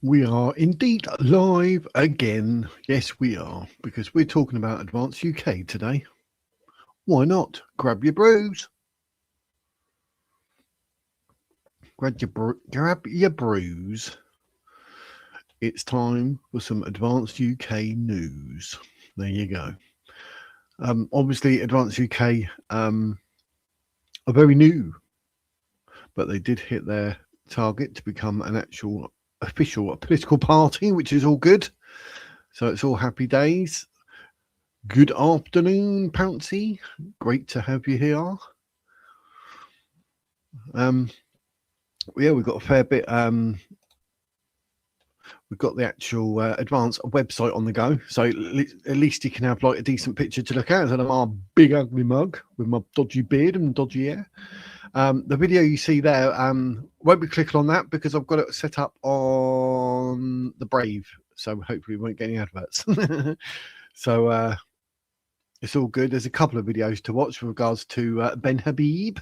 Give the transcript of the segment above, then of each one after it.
We are indeed live again. Yes, we are, because we're talking about Advanced UK today. Why not? Grab your brews. Grab your brews. It's time for some Advanced UK news. There you go. Obviously, Advanced UK are very new, but they did hit their target to become an actual official political party, which is all good. So it's all happy days. Good afternoon, Pouncy. Great to have you here. Yeah, we've got a fair bit. We've got the actual advanced website on the go, so at least you can have like a decent picture to look at instead of our big ugly mug with my dodgy beard and dodgy hair. The video you see there won't be clicking on that because I've got it set up on the Brave, so hopefully we won't get any adverts. So it's all good. There's a couple of videos to watch with regards to Ben Habib.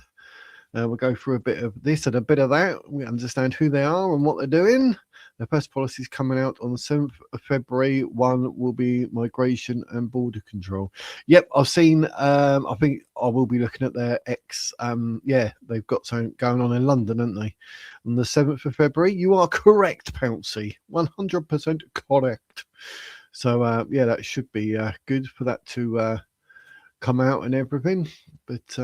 We'll go through a bit of this and a bit of that. We understand who they are and what they're doing. The first policy is coming out on the 7th of February. One will be migration and border control. Yep, I've seen. I think I will be looking at their X. Yeah, they've got something going on in London, haven't they? On the 7th of February. You are correct, Pouncy. 100% correct. So, yeah, that should be good for that to come out and everything. But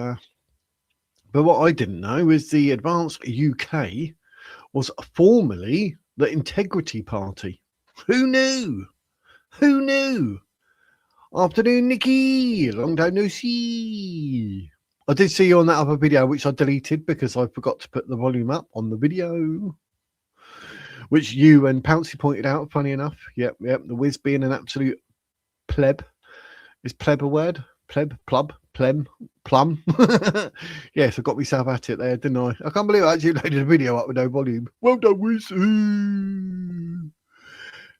what I didn't know is the Advanced UK was formerly the Integrity Party. Who knew? Who knew? Afternoon, Nikki. Long time no see. I did see you on that other video, which I deleted because I forgot to put the volume up on the video, which you and Pouncy pointed out, funny enough. Yep. The Wiz being an absolute pleb. Is pleb a word? Pleb, plub, plem, plum. Yes, I got myself at it there, didn't I? I can't believe I actually loaded a video up with no volume. Well done, Wiz.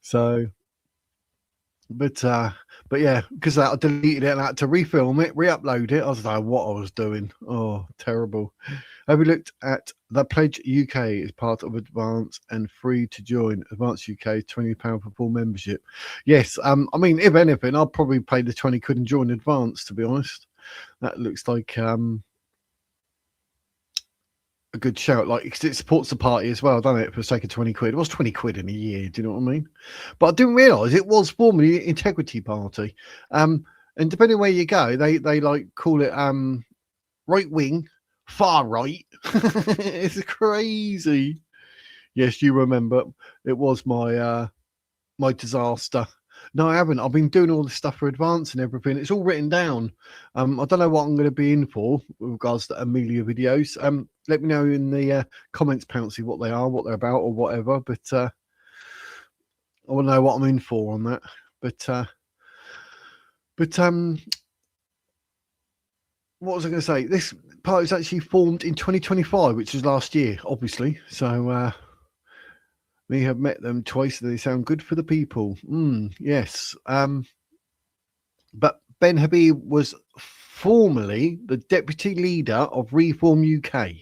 So, but yeah, because I deleted it and I had to refilm it, re-upload it. I was like, what I was doing. Oh, terrible. Have we looked at the Pledge UK as part of Advance and free to join Advance UK, £20 for full membership? Yes, I mean, if anything, I'll probably pay the 20 quid and join Advance, to be honest. That looks like a good shout, like, because it supports the party as well, doesn't it, for the sake of 20 quid. It was 20 quid in a year, do you know what I mean? But I didn't realise it was formerly the Integrity Party. And depending where you go, they like call it right wing, far right. It's crazy. Yes, you remember it was my my disaster. No, I haven't. I've been doing all the stuff for Advance and everything. It's all written down. I don't know what I'm going to be in for with regards to Amelia videos. Let me know in the comments, Pouncy, what they are, what they're about, or whatever. But I want to know what I'm in for on that. But what was I going to say? This party was actually formed in 2025, which was last year, obviously. So we have met them twice. They sound good for the people. Yes. But Ben Habib was formerly the deputy leader of Reform UK.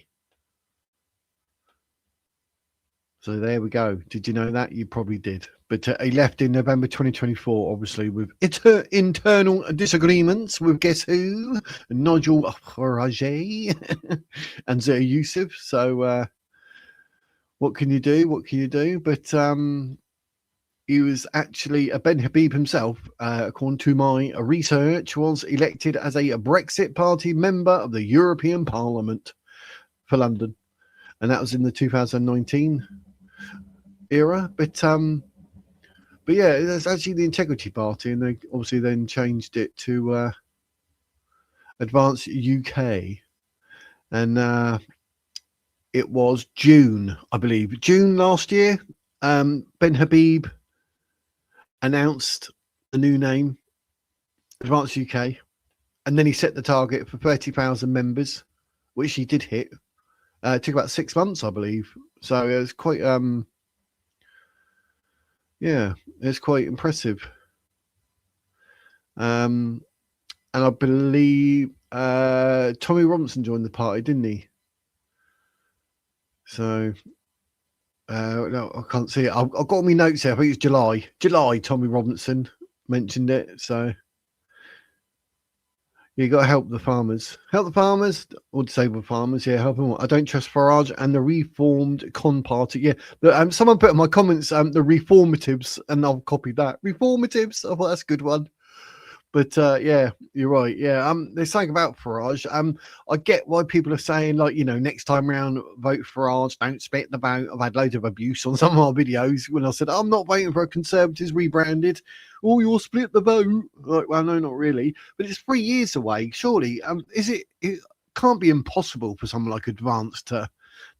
So there we go. Did you know that? You probably did. But he left in November 2024, obviously, with internal disagreements with guess who? Nigel Farage and Zia Youssef. So what can you do? What can you do? But he was actually Ben Habib himself, according to my research, was elected as a Brexit Party member of the European Parliament for London, and that was in the 2019 era. But yeah, it's actually the Integrity Party, and they obviously then changed it to Advance UK, and it was June, I believe, June last year. Ben Habib announced the new name, Advance UK, and then he set the target for 30,000 members, which he did hit. It took about 6 months, I believe. So it was quite, yeah, it's quite impressive. And I believe Tommy Robinson joined the party, didn't he? So No, I can't see it. I've got all my notes here. I think it's July. Tommy Robinson mentioned it. So you got to help the farmers, or disabled farmers. Yeah, help them. I don't trust Farage and the reformed con party. Yeah, but someone put in my comments the reformatives, and I've copied that. Reformatives. I thought that's a good one. But yeah, you're right. Yeah, there's something about Farage. I get why people are saying, like, next time round, vote Farage, don't split the vote. I've had loads of abuse on some of my videos when I said I'm not voting for a Conservatives rebranded. Oh, you'll split the vote. Like, well, no, not really. But it's 3 years away. Surely, is it? It can't be impossible for someone like Advance to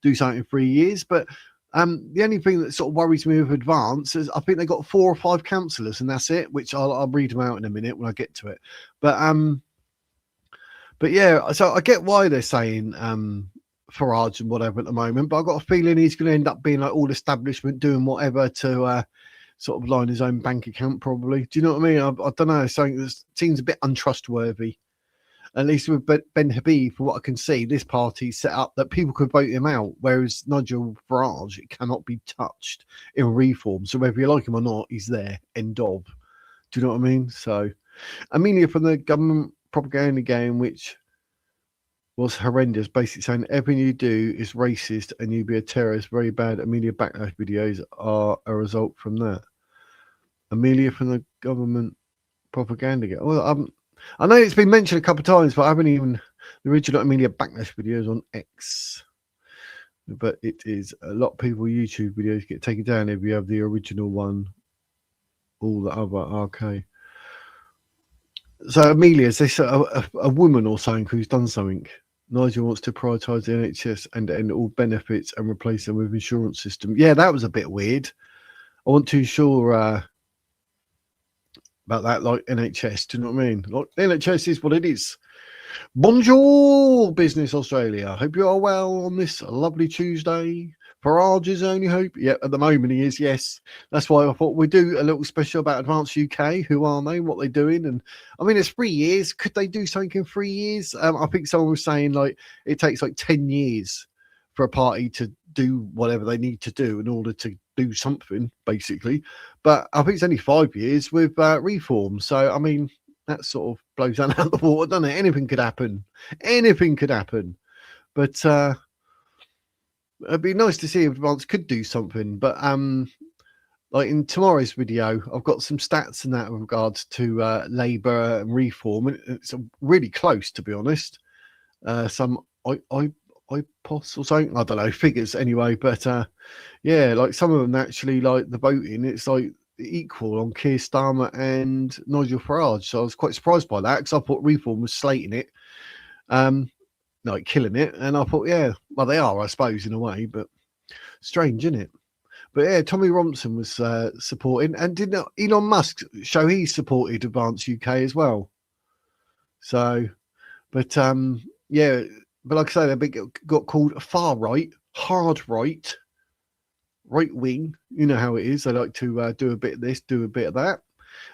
do something in 3 years. But the only thing that sort of worries me with Advance is I think they got 4 or 5 councillors, and that's it. Which I'll read them out in a minute when I get to it. But yeah, so I get why they're saying Farage and whatever at the moment. But I've got a feeling he's going to end up being like all establishment, doing whatever to sort of line his own bank account. Probably. Do you know what I mean? I don't know. Something that seems a bit untrustworthy. At least with Ben Habib, for what I can see, this party set up that people could vote him out, whereas Nigel Farage, it cannot be touched in reform. So whether you like him or not, he's there. End of. Do you know what I mean? So Amelia from the government propaganda game, which was horrendous, basically saying everything you do is racist and you be a terrorist. Very bad. Amelia backlash videos are a result from that. Amelia from the government propaganda game. Well, I know it's been mentioned a couple of times, but I haven't even the original Amelia backlash videos on X. But it is a lot of people YouTube videos get taken down if you have the original one. All the other okay. So Amelia's this a woman or something who's done something. Nigel wants to prioritise the NHS and end all benefits and replace them with insurance system. Yeah, that was a bit weird. I wasn't too sure about that, like NHS. Do you know what I mean? Like NHS is what it is. Bonjour, Business Australia. Hope you are well on this lovely Tuesday. Farage's only hope. Yeah, at the moment he is, yes. That's why I thought we'd do a little special about Advance UK. Who are they? What they're doing? And I mean, it's 3 years. Could they do something in 3 years? I think someone was saying like it takes like 10 years for a party to do whatever they need to do in order to do something, basically. But I think it's only 5 years with reform. So, I mean, that sort of blows that out of the water, doesn't it? Anything could happen. Anything could happen. But it'd be nice to see if Advance could do something. But like in tomorrow's video, I've got some stats in that with regards to Labour and reform. And it's really close, to be honest. Some IPOS or something, I don't know, figures anyway. But yeah, like some of them actually, like the voting, it's like equal on Keir Starmer and Nigel Farage. So I was quite surprised by that because I thought reform was slating it, like killing it. And I thought, yeah, well, they are, I suppose, in a way, but strange, isn't it? But yeah, Tommy Robinson was supporting, and didn't Elon Musk show he supported Advance UK as well? So, but yeah, but like I say, they got called far right, hard right, right wing. You know how it is. They like to do a bit of this, do a bit of that,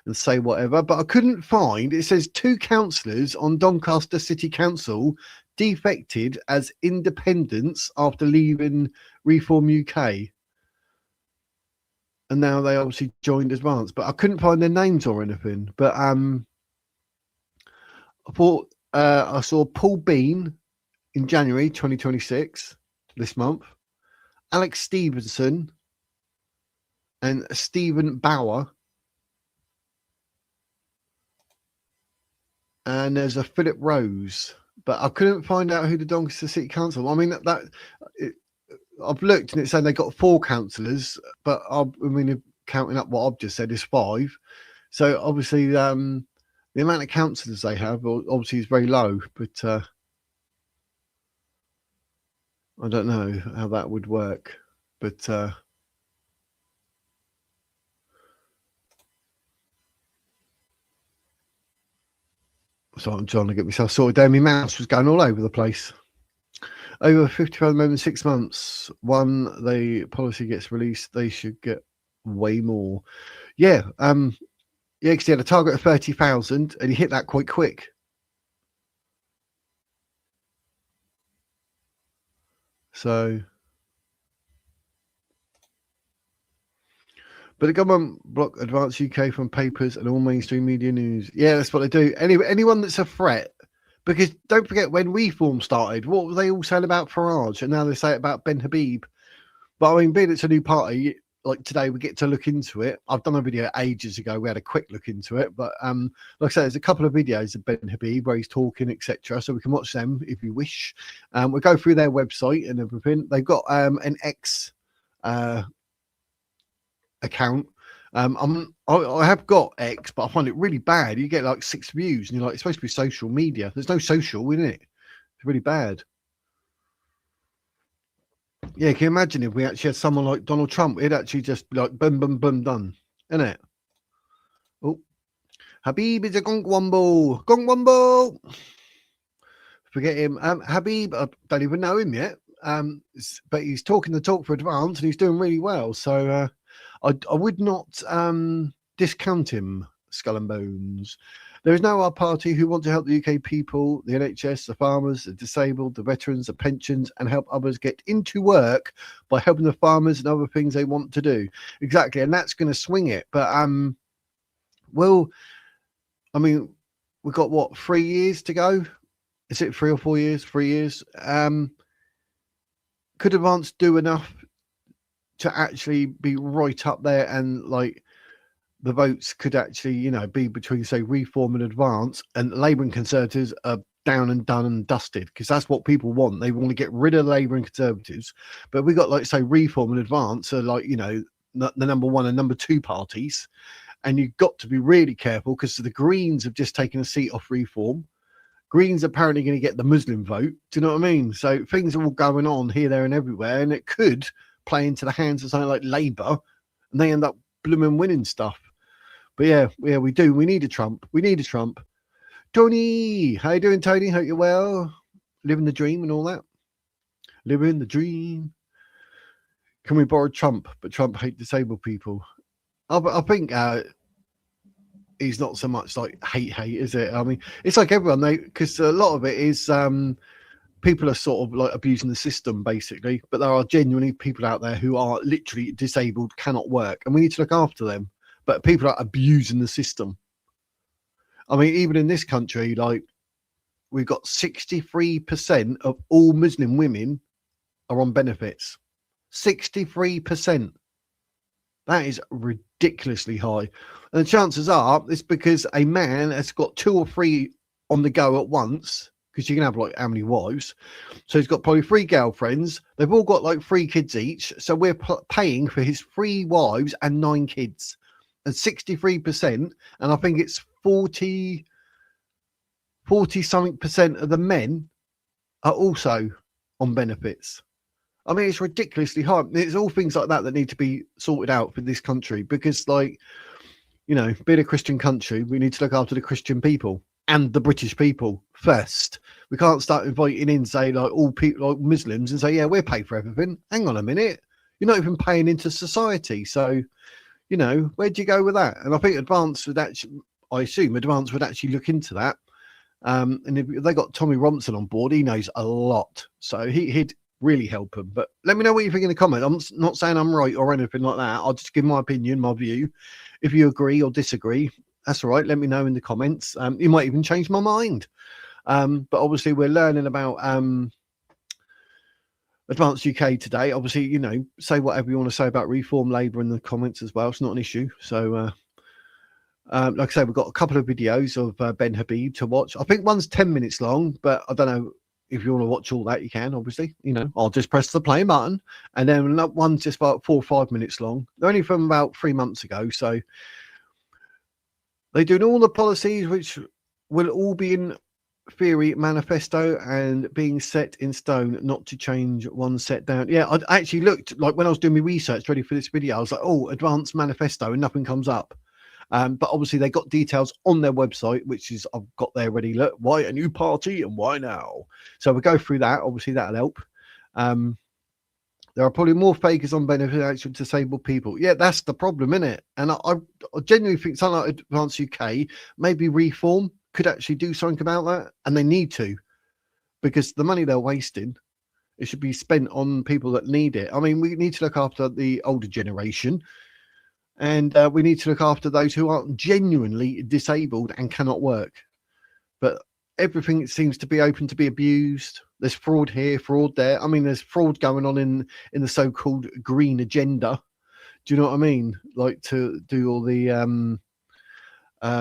and say whatever. But I couldn't find. It says 2 councillors on Doncaster City Council defected as independents after leaving Reform UK, and now they obviously joined Advance. But I couldn't find their names or anything. But I thought I saw Paul Bean in January 2026, this month, Alex Stevenson and Stephen Bauer, and there's a Philip Rose, but I couldn't find out who the Doncaster City Council. I mean, I've looked and it's saying they got 4 councillors, but I mean, counting up what I've just said is 5. So obviously, the amount of councillors they have obviously is very low, but I don't know how that would work. But so I'm trying to get myself sorted down. My mouse was going all over the place. Over 55 men in 6 months. One, the policy gets released, they should get way more. Yeah, yeah, because he had a target of 30,000 and he hit that quite quick. So But the government block Advance UK from papers and all mainstream media news. Yeah, that's what they do. Anyone that's a threat. Because don't forget, when Reform started, what were they all saying about Farage? And now they say it about Ben Habib. But I mean, being it's a new party, like today, we get to look into it. I've done a video ages ago. We had a quick look into it. But like I said, there's a couple of videos of Ben Habib where he's talking, etc. So we can watch them if you wish. We'll go through their website and everything. They've got an X account. I have got X, but I find it really bad. You get like 6 views, and you're like, it's supposed to be social media. There's no social in it. It's really bad. Yeah, can you imagine if we actually had someone like Donald Trump? It'd actually just be like boom, boom, boom, done, isn't it? Oh, Habib is a gongwombo, gongwombo. Forget him. Habib, I don't even know him yet. But he's talking the talk for Advance, and he's doing really well. So I would not discount him, Skull and Bones. There is no our party who want to help the UK people, the NHS, the farmers, the disabled, the veterans, the pensions, and help others get into work by helping the farmers and other things they want to do. Exactly, and that's going to swing it. But well, I mean, we've got what, 3 years to go? Is it 3 or 4 years? 3 years. Could Advance do enough to actually be right up there, and like the votes could actually, you know, be between, say, Reform and Advance, and Labour and Conservatives are down and done and dusted, because that's what people want. They want to get rid of Labour and Conservatives. But we got, like, say, Reform and Advance are like, you know, the number 1 and number 2 parties, and you've got to be really careful, because the Greens have just taken a seat off Reform. Greens are apparently going to get the Muslim vote. Do you know what I mean? So things are all going on here, there, and everywhere, and it could play into the hands of something like Labour, and they end up blooming winning stuff. But yeah, we do. We need a Trump. We need a Trump. Tony, how you doing, Tony? Hope you're well. Living the dream and all that. Living the dream. Can we borrow Trump? But Trump hate disabled people. I think he's not so much like hate, is it? I mean, it's like everyone, because a lot of it is people are sort of like abusing the system, basically. But there are genuinely people out there who are literally disabled, cannot work, and we need to look after them. But people are abusing the system. I mean, even in this country, like, we've got 63% of all Muslim women are on benefits. 63%. That is ridiculously high. And the chances are it's because a man has got 2 or 3 on the go at once, because you can have like how many wives. So he's got probably 3 girlfriends. They've all got like 3 kids each. So we're paying for his 3 wives and 9 kids. And 63%, and I think it's 40 something percent of the men are also on benefits. I mean, it's ridiculously high. It's all things like that need to be sorted out for this country, because, like, you know, being a Christian country, we need to look after the Christian people and the British people first. We can't start inviting in, say, like, all people, like Muslims, and say, yeah, we'll pay for everything. Hang on a minute. You're not even paying into society. So, you know, where'd you go with that? And I think Advance would actually, I assume Advance would actually look into that. And if they got Tommy Robinson on board, he knows a lot. So he'd really help them. But let me know what you think in the comment. I'm not saying I'm right or anything like that. I'll just give my opinion, my view. If you agree or disagree, that's all right. Let me know in the comments. You might even change my mind. But obviously we're learning about Advance UK today. Obviously, you know, say whatever you want to say about Reform Labour in the comments as well. It's not an issue. So, like I say, we've got a couple of videos of Ben Habib to watch. I think one's 10 minutes long, but I don't know if you want to watch all that. You can, obviously. You know, I'll just press the play button, and then one's just about 4 or 5 minutes long. They're only from about 3 months ago, so they're doing all the policies which will all be in theory manifesto and being set in stone, not to change one set down. Yeah, I actually looked, like, when I was doing my research ready for this video, I was like, oh, advanced manifesto, and nothing comes up. But obviously they got details on their website, which is, I've got there ready. Look, why a new party and why now? So we'll go through that. Obviously that'll help. There are probably more fakers on benefit actual disabled people. Yeah, that's the problem, isn't it? And I genuinely think something like Advance UK, maybe Reform, could actually do something about that, and they need to, because the money they're wasting, it should be spent on people that need it. I mean, we need to look after the older generation. And we need to look after those who are genuinely disabled and cannot work. But everything seems to be open to be abused. There's fraud here, fraud there. I mean, there's fraud going on in the so-called green agenda. Do you know what I mean? Like to do all the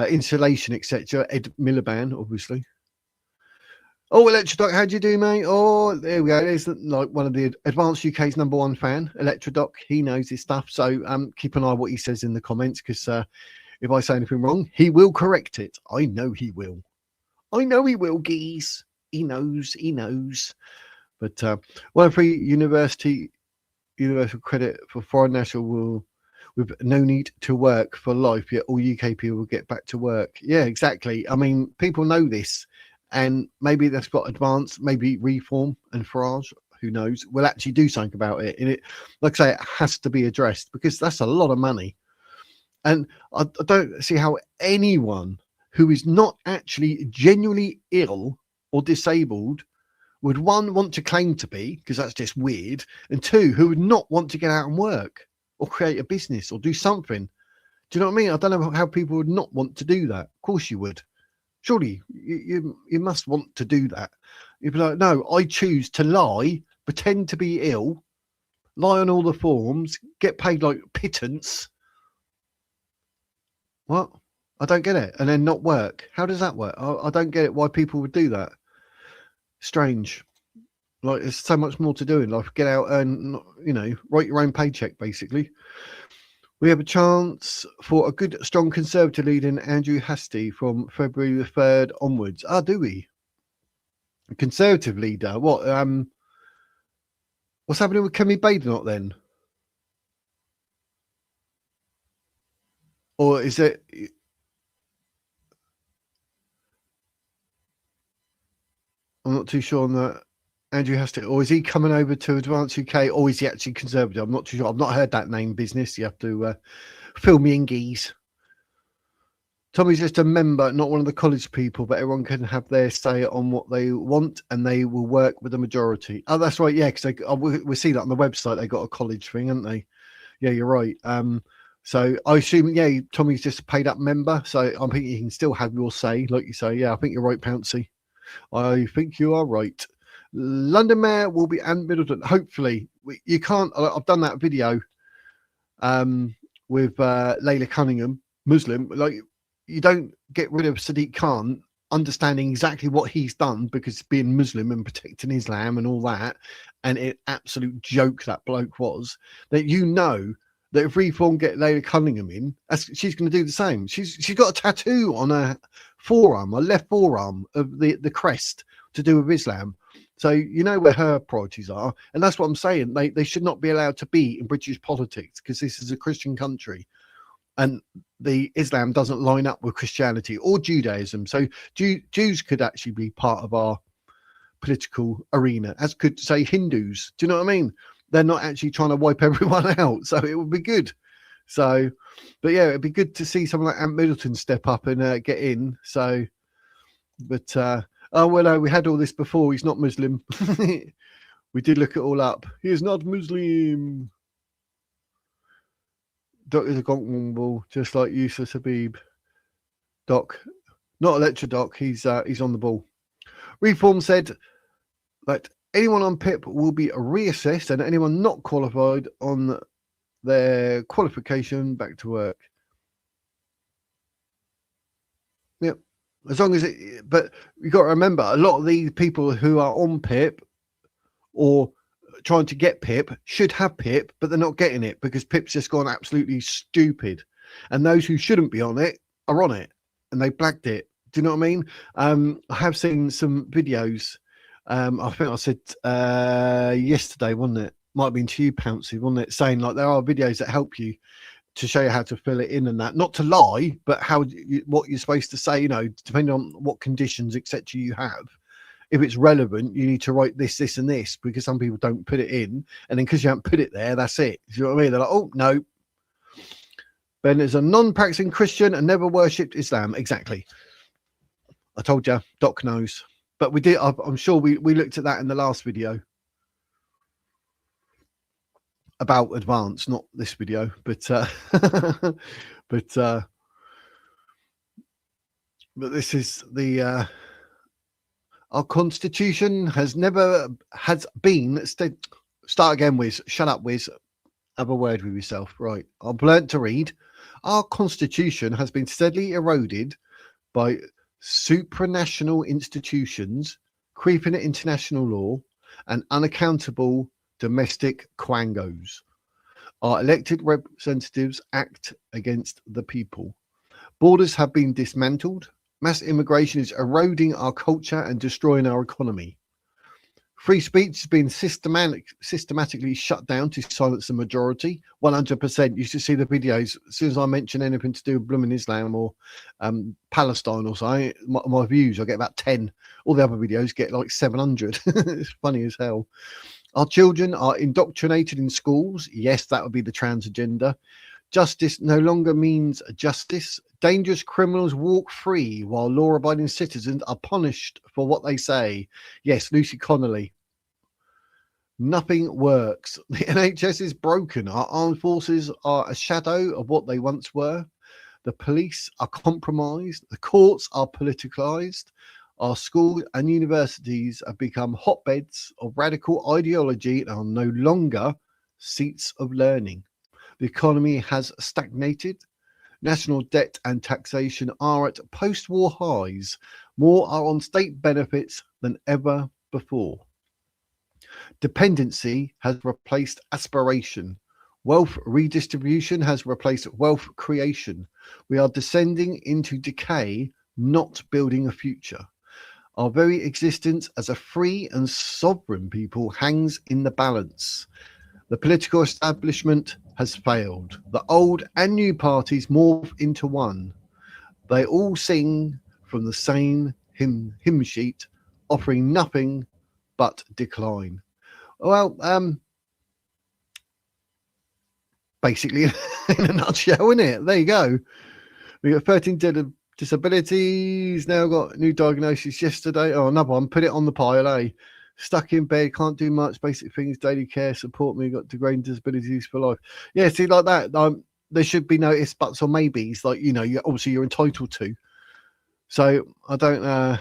insulation, etc. Ed Miliband, obviously. Oh, Electrodoc, how do you do, mate? Oh, there we go. There's like one of the Advanced UK's #1 fan, Electrodoc. He knows his stuff. So keep an eye on what he says in the comments, because if I say anything wrong, he will correct it. I know he will. I know he will, geez. He knows. He knows. But one free universal credit for foreign national will, with no need to work for life, yet all UK people will get back to work. Yeah, exactly. I mean, people know this. And maybe that's got advanced, maybe Reform and Farage, who knows, will actually do something about it. And it, like I say, it has to be addressed, because that's a lot of money. And I don't see how anyone who is not actually genuinely ill or disabled would, one, want to claim to be, because that's just weird, and two, who would not want to get out and work or create a business or do something. Do you know what I mean? I don't know how people would not want to do that. Of course you would. Surely you must want to do that. You'd be like, no, I choose to lie, pretend to be ill, lie on all the forms, get paid like pittance. What? I don't get it. And then not work. How does that work? I don't get it why people would do that. Strange. Like, there's so much more to do in life. Get out and, you know, write your own paycheck, basically. We have a chance for a good, strong Conservative leader in Andrew Hastie from February the 3rd onwards. Ah, do we? A Conservative leader? What? What's happening with Kemi Badenoch then? Or is it? I'm not too sure on that. Andrew Hastie, or is he coming over to Advance UK, or is he actually Conservative? I'm not too sure. I've not heard that name business. You have to fill me in, geese. Tommy's just a member, not one of the college people, but everyone can have their say on what they want, and they will work with the majority. Oh, that's right. Yeah, because we see that on the website. They got a college thing, haven't they? Yeah, you're right. So I assume, yeah, Tommy's just a paid up member. So I'm thinking you can still have your say, like you say. Yeah, I think you're right, Pouncy. I think you are right. London Mayor will be Anne Middleton. Hopefully, you can't. I've done that video with Layla Cunningham, Muslim. Like, you don't get rid of Sadiq Khan understanding exactly what he's done, because being Muslim and protecting Islam and all that, and an absolute joke that bloke was. That, you know, that if Reform get Layla Cunningham in, she's going to do the same. She's got a tattoo on her forearm, her left forearm, of the crest to do with Islam. So you know where her priorities are, and that's what I'm saying. They should not be allowed to be in British politics, because this is a Christian country, and the Islam doesn't line up with Christianity or Judaism. So Jews could actually be part of our political arena, as could, say, Hindus. Do you know what I mean? They're not actually trying to wipe everyone out, so it would be good. So, but yeah, it'd be good to see someone like Ant Middleton step up and get in. So, but oh well, no, we had all this before. He's not Muslim. We did look it all up. He is not Muslim. Doc is a gonkwomble, just like Yusuf Habib. Doc, not Electrodoc. He's on the ball. Reform said that anyone on PIP will be reassessed, and anyone not qualified on their qualification back to work. Yep. As long as it, but you've got to remember, a lot of these people who are on PIP or trying to get PIP should have PIP, but they're not getting it because PIP's just gone absolutely stupid. And those who shouldn't be on it are on it, and they blagged it. Do you know what I mean? I have seen some videos. I think I said yesterday, wasn't it? Might have been to you, Pouncy, wasn't it? Saying like there are videos that help you to show you how to fill it in and that, not to lie, but how what you're supposed to say, you know, depending on what conditions, etc. you have. If it's relevant, you need to write this, this, and this, because some people don't put it in, and then because you haven't put it there, that's it. Do you know what I mean? They're like, oh no. Ben is a non-practicing Christian and never worshipped Islam. Exactly. I told you, Doc knows. But we did. I'm sure we looked at that in the last video. about advance, not this video, but but this is the our constitution has been start again, Wiz. Shut up, Wiz. Have a word with yourself. Right, I've learnt to read. Our constitution has been steadily eroded by supranational institutions, creeping at international law, and unaccountable domestic quangos. Our elected representatives act against the people. Borders have been dismantled. Mass immigration is eroding our culture and destroying our economy. Free speech has been systematically shut down to silence the majority. 100%. You should see the videos. As soon as I mention anything to do with blooming Islam or Palestine or something, my views, I get about 10. All the other videos get like 700. It's funny as hell. Our children are indoctrinated in schools. Yes, that would be the trans agenda. Justice no longer means justice. Dangerous criminals walk free while law-abiding citizens are punished for what they say. Yes, Lucy Connolly. Nothing works. The NHS is broken. Our armed forces are a shadow of what they once were. The police are compromised. The courts are politicized. Our schools and universities have become hotbeds of radical ideology and are no longer seats of learning. The economy has stagnated. National debt and taxation are at post-war highs. More are on state benefits than ever before. Dependency has replaced aspiration. Wealth redistribution has replaced wealth creation. We are descending into decay, not building a future. Our very existence as a free and sovereign people hangs in the balance. The political establishment has failed. The old and new parties morph into one. They all sing from the same hymn sheet, offering nothing but decline. Well, basically, in a nutshell, isn't it? There you go. We got 13 disabilities. Now got a new diagnosis yesterday. Oh, another one. Put it on the pile, eh? Stuck in bed, can't do much, basic things, daily care, support me, got degrading disabilities for life. Yeah, see, like that, there should be no ifs, buts, or maybes, like, you know, obviously you're entitled to. So I don't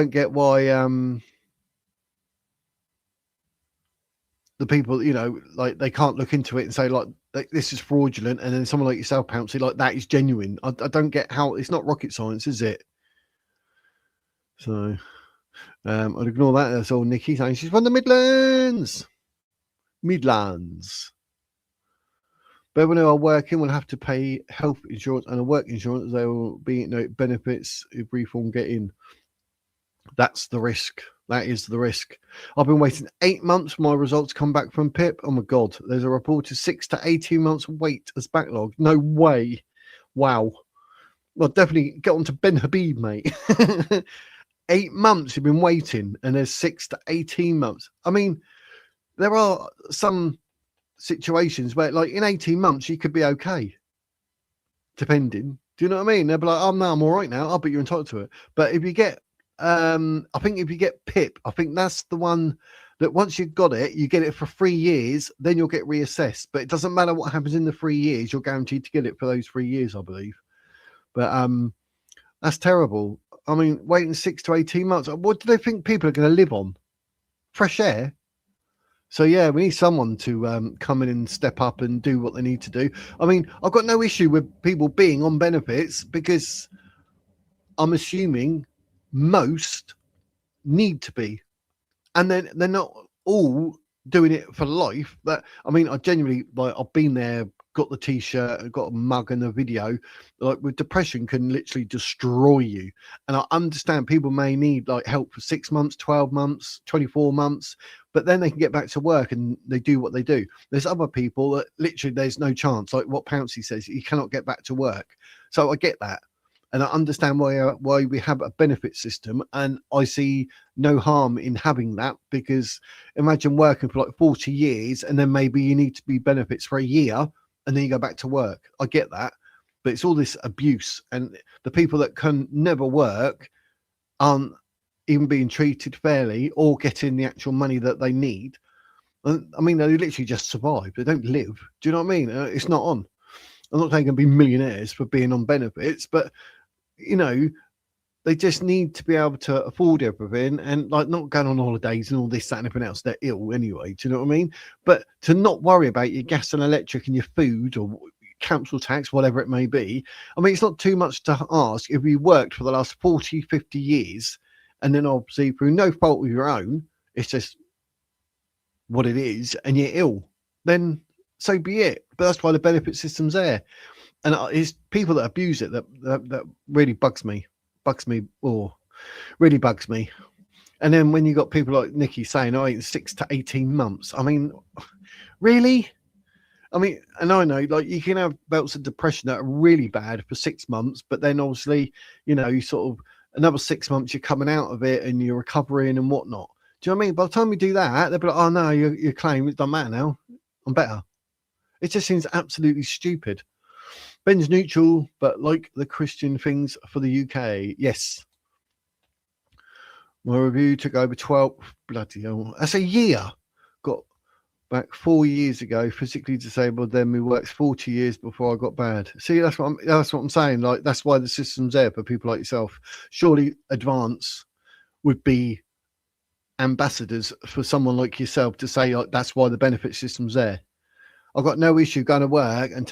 get why the people, you know, like they can't look into it and say like this is fraudulent, and then someone like yourself, Pouncey, like that is genuine. I don't get how it's not rocket science, is it? So I'll ignore that. That's all Nikki saying. She's from the Midlands. But when they are working, will have to pay health insurance and a work insurance. There will be no benefits if reform get in. That's the risk. That is the risk. I've been waiting 8 months for my results to come back from PIP. Oh my God. There's a report of 6 to 18 months wait as backlog. No way. Wow. Well, definitely get on to Ben Habib, mate. 8 months you've been waiting, and there's 6 to 18 months. I mean, there are some situations where, like, in 18 months, you could be okay, depending. Do you know what I mean? They'll be like, oh, no, I'm all right now. I'll bet you're entitled to it. But if you get, I think if you get PIP, I think that's the one that once you've got it, you get it for 3 years, then you'll get reassessed. But it doesn't matter what happens in the 3 years, you're guaranteed to get it for those 3 years, I believe. But that's terrible. I mean, waiting 6 to 18 months. What do they think people are going to live on? Fresh air? So, yeah, we need someone to come in and step up and do what they need to do. I mean, I've got no issue with people being on benefits because I'm assuming most need to be. And then they're not all doing it for life. But I mean, I genuinely, like, I've been there, got the t-shirt, got a mug and a video. Like, with depression can literally destroy you. And I understand people may need like help for 6 months, 12 months, 24 months, but then they can get back to work and they do what they do. There's other people that literally there's no chance, like what Pouncey says, you cannot get back to work. So I get that. And I understand why we have a benefit system, and I see no harm in having that, because imagine working for like 40 years and then maybe you need to be benefits for a year and then you go back to work. I get that, but it's all this abuse, and the people that can never work aren't even being treated fairly or getting the actual money that they need. I mean, they literally just survive. They don't live. Do you know what I mean? It's not on. I'm not saying they're going to be millionaires for being on benefits, but, you know, they just need to be able to afford everything and like not going on holidays and all this, that, and everything else. They're ill anyway. Do you know what I mean? But to not worry about your gas and electric and your food or council tax, whatever it may be. I mean, it's not too much to ask if you worked for the last 40, 50 years and then obviously through no fault of your own, it's just what it is and you're ill, then so be it. But that's why the benefit system's there. And it's people that abuse it that really bugs me. Really bugs me. And then when you got people like Nikki saying, oh, it's 6 to 18 months. I mean, really? I mean, and I know, like, you can have bouts of depression that are really bad for 6 months, but then obviously, you know, you sort of another 6 months, you're coming out of it and you're recovering and whatnot. Do you know what I mean? By the time we do that, they'll be like, oh, no, your claim, it doesn't matter now. I'm better. It just seems absolutely stupid. Ben's neutral, but like the Christian things for the UK. Yes. My review took over 12. Bloody hell. That's a year. Got back 4 years ago, physically disabled. Then we worked 40 years before I got bad. See, that's what I'm saying. Like, that's why the system's there for people like yourself. Surely Advance would be ambassadors for someone like yourself to say, like, that's why the benefit system's there. I've got no issue going to work and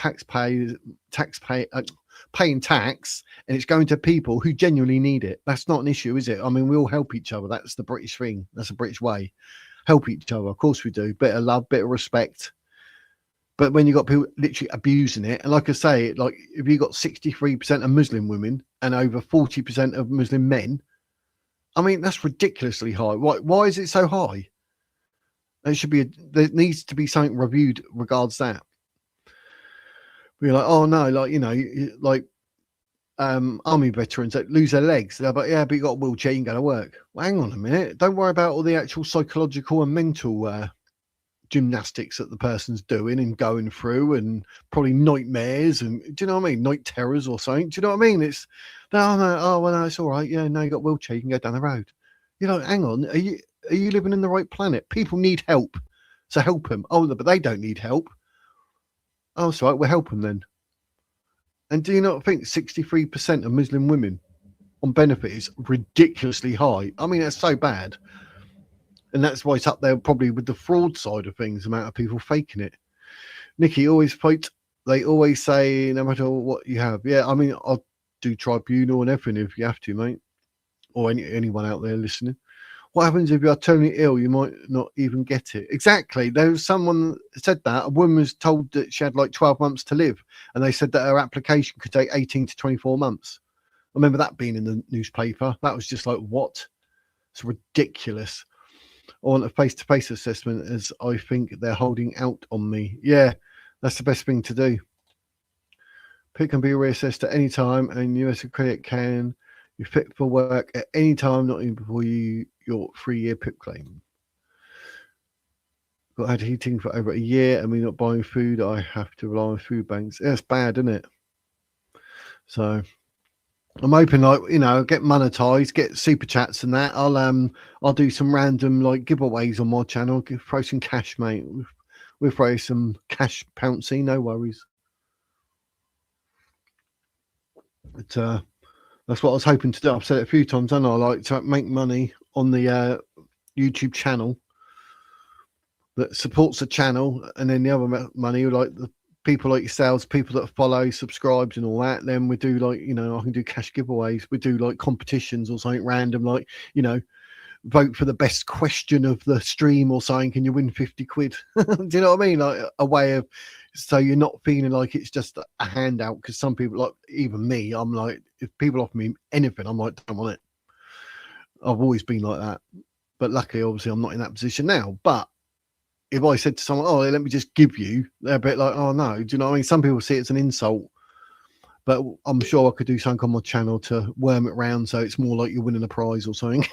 paying tax, and it's going to people who genuinely need it. That's not an issue, is it? I mean, we all help each other. That's the British thing. That's the British way. Help each other. Of course we do. Bit of love, bit of respect. But when you got people literally abusing it, and like I say, like if you got 63% of Muslim women and over 40% of Muslim men, I mean, that's ridiculously high. Why is it so high? There needs to be something reviewed regards that. We're like, oh no, like, you know, like army veterans that lose their legs. They're like, yeah, but you got a wheelchair, you can go to work. Well, hang on a minute. Don't worry about all the actual psychological and mental gymnastics that the person's doing and going through, and probably nightmares and, do you know what I mean? Night terrors or something. Do you know what I mean? It's, oh, well, no, it's all right. Yeah, no, you got a wheelchair, you can go down the road. You know, hang on. Are you living in the right planet? People need help. So help them. Oh, but they don't need help. Oh, that's right. We'll help them then. And do you not think 63% of Muslim women on benefit is ridiculously high? I mean, that's so bad. And that's why it's up there probably with the fraud side of things, the amount of people faking it. Nikki always fight. They always say, no matter what you have. Yeah, I mean, I'll do tribunal and everything if you have to, mate. Or anyone out there listening. What happens if you are terminally ill? You might not even get it. Exactly. There was someone said that. A woman was told that she had like 12 months to live. And they said that her application could take 18 to 24 months. I remember that being in the newspaper. That was just like, what? It's ridiculous. I want a face-to-face assessment as I think they're holding out on me. Yeah, that's the best thing to do. PIP can be reassessed at any time, and US credit can. You're fit for work at any time, not even before your 3-year PIP claim. Got had heating for over a year, and we're not buying food. I have to rely on food banks. That's bad, isn't it? So I'm hoping, like, you know, get monetized, get super chats and that. I'll do some random like giveaways on my channel. Throw some cash, mate. We'll throw some cash pouncy, no worries. But that's what I was hoping to do. I've said it a few times, and I like to make money on the YouTube channel that supports the channel, and then the other money, like the people like yourselves, people that follow, subscribes and all that, then we do, like, you know, I can do cash giveaways. We do like competitions or something random, like, you know, vote for the best question of the stream or something, can you win 50 quid? Do you know what I mean? Like a way of, so you're not feeling like it's just a handout, because some people, like even me, I'm like, if people offer me anything, I'm like, don't want it. I've always been like that, but luckily, obviously, I'm not in that position now. But if I said to someone, oh, let me just give you, they're a bit like, oh no, do you know what I mean? Some people see it as an insult, but I'm sure I could do something on my channel to worm it round so it's more like you're winning a prize or something.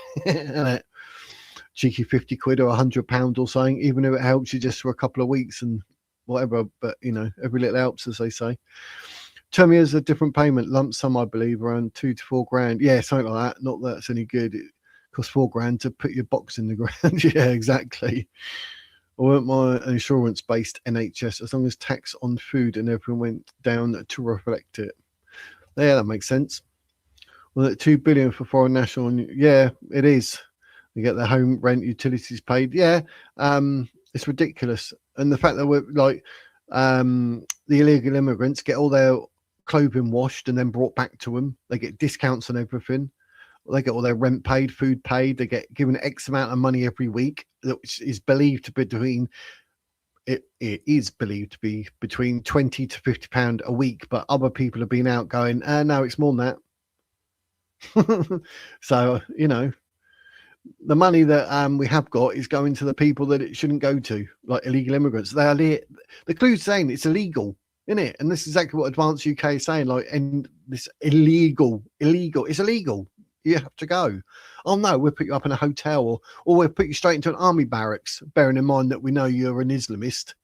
Cheeky 50 quid or £100 or something, even if it helps you just for a couple of weeks and whatever. But, you know, every little helps, as they say. Tell me, as a different payment, lump sum, I believe, around 2 to 4 grand. Yeah, something like that. Not that it's any good. It costs 4 grand to put your box in the ground. Yeah, exactly. I want my insurance-based NHS as long as tax on food and everything went down to reflect it. Yeah, that makes sense. Well, 2 billion for foreign national. Yeah, it is. You get the home rent, utilities paid. Yeah, it's ridiculous. And the fact that we're like the illegal immigrants get all their clothing washed and then brought back to them. They get discounts on everything. They get all their rent paid, food paid. They get given X amount of money every week, which is believed to be between. It is believed to be between £20 to £50 a week, but other people have been out going, no, it's more than that. So, you know, the money that we have got is going to the people that it shouldn't go to, like illegal immigrants. They are the clue's saying it's illegal, isn't it? And this is exactly what Advanced UK is saying, like, and this illegal, it's illegal. You have to go. Oh no, we'll put you up in a hotel, or we'll put you straight into an army barracks, bearing in mind that we know you're an Islamist.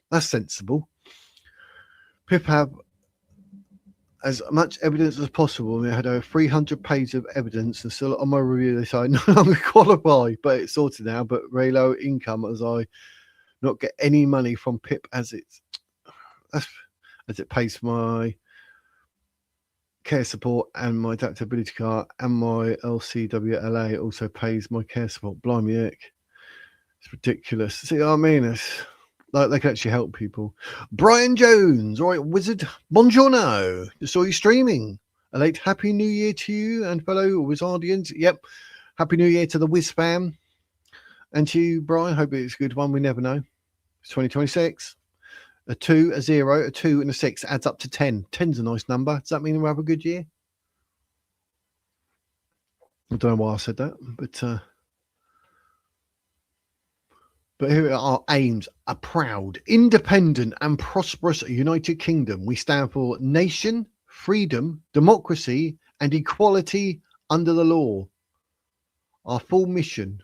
That's sensible. PIP have as much evidence as possible. We had over 300 pages of evidence, and still on my review they say I no longer qualify, but it's sorted now. But very low income as I not get any money from PIP as it pays for my care support and my adaptability card, and my LCWLA also pays my care support. Blimey heck. It's ridiculous. See what I mean? It's like they can actually help people. Brian Jones, all right, Wizard. Buongiorno. Just saw you streaming. A late Happy New Year to you and fellow Wizardians. Yep. Happy New Year to the Wiz fam. And to you, Brian. Hope it's a good one. We never know. It's 2026. A 2, a 0, a 2, and a 6 adds up to 10. 10's a nice number. Does that mean we'll have a good year? I don't know why I said that, but here are our aims: a proud, independent, and prosperous United Kingdom. We stand for nation, freedom, democracy, and equality under the law. Our full mission.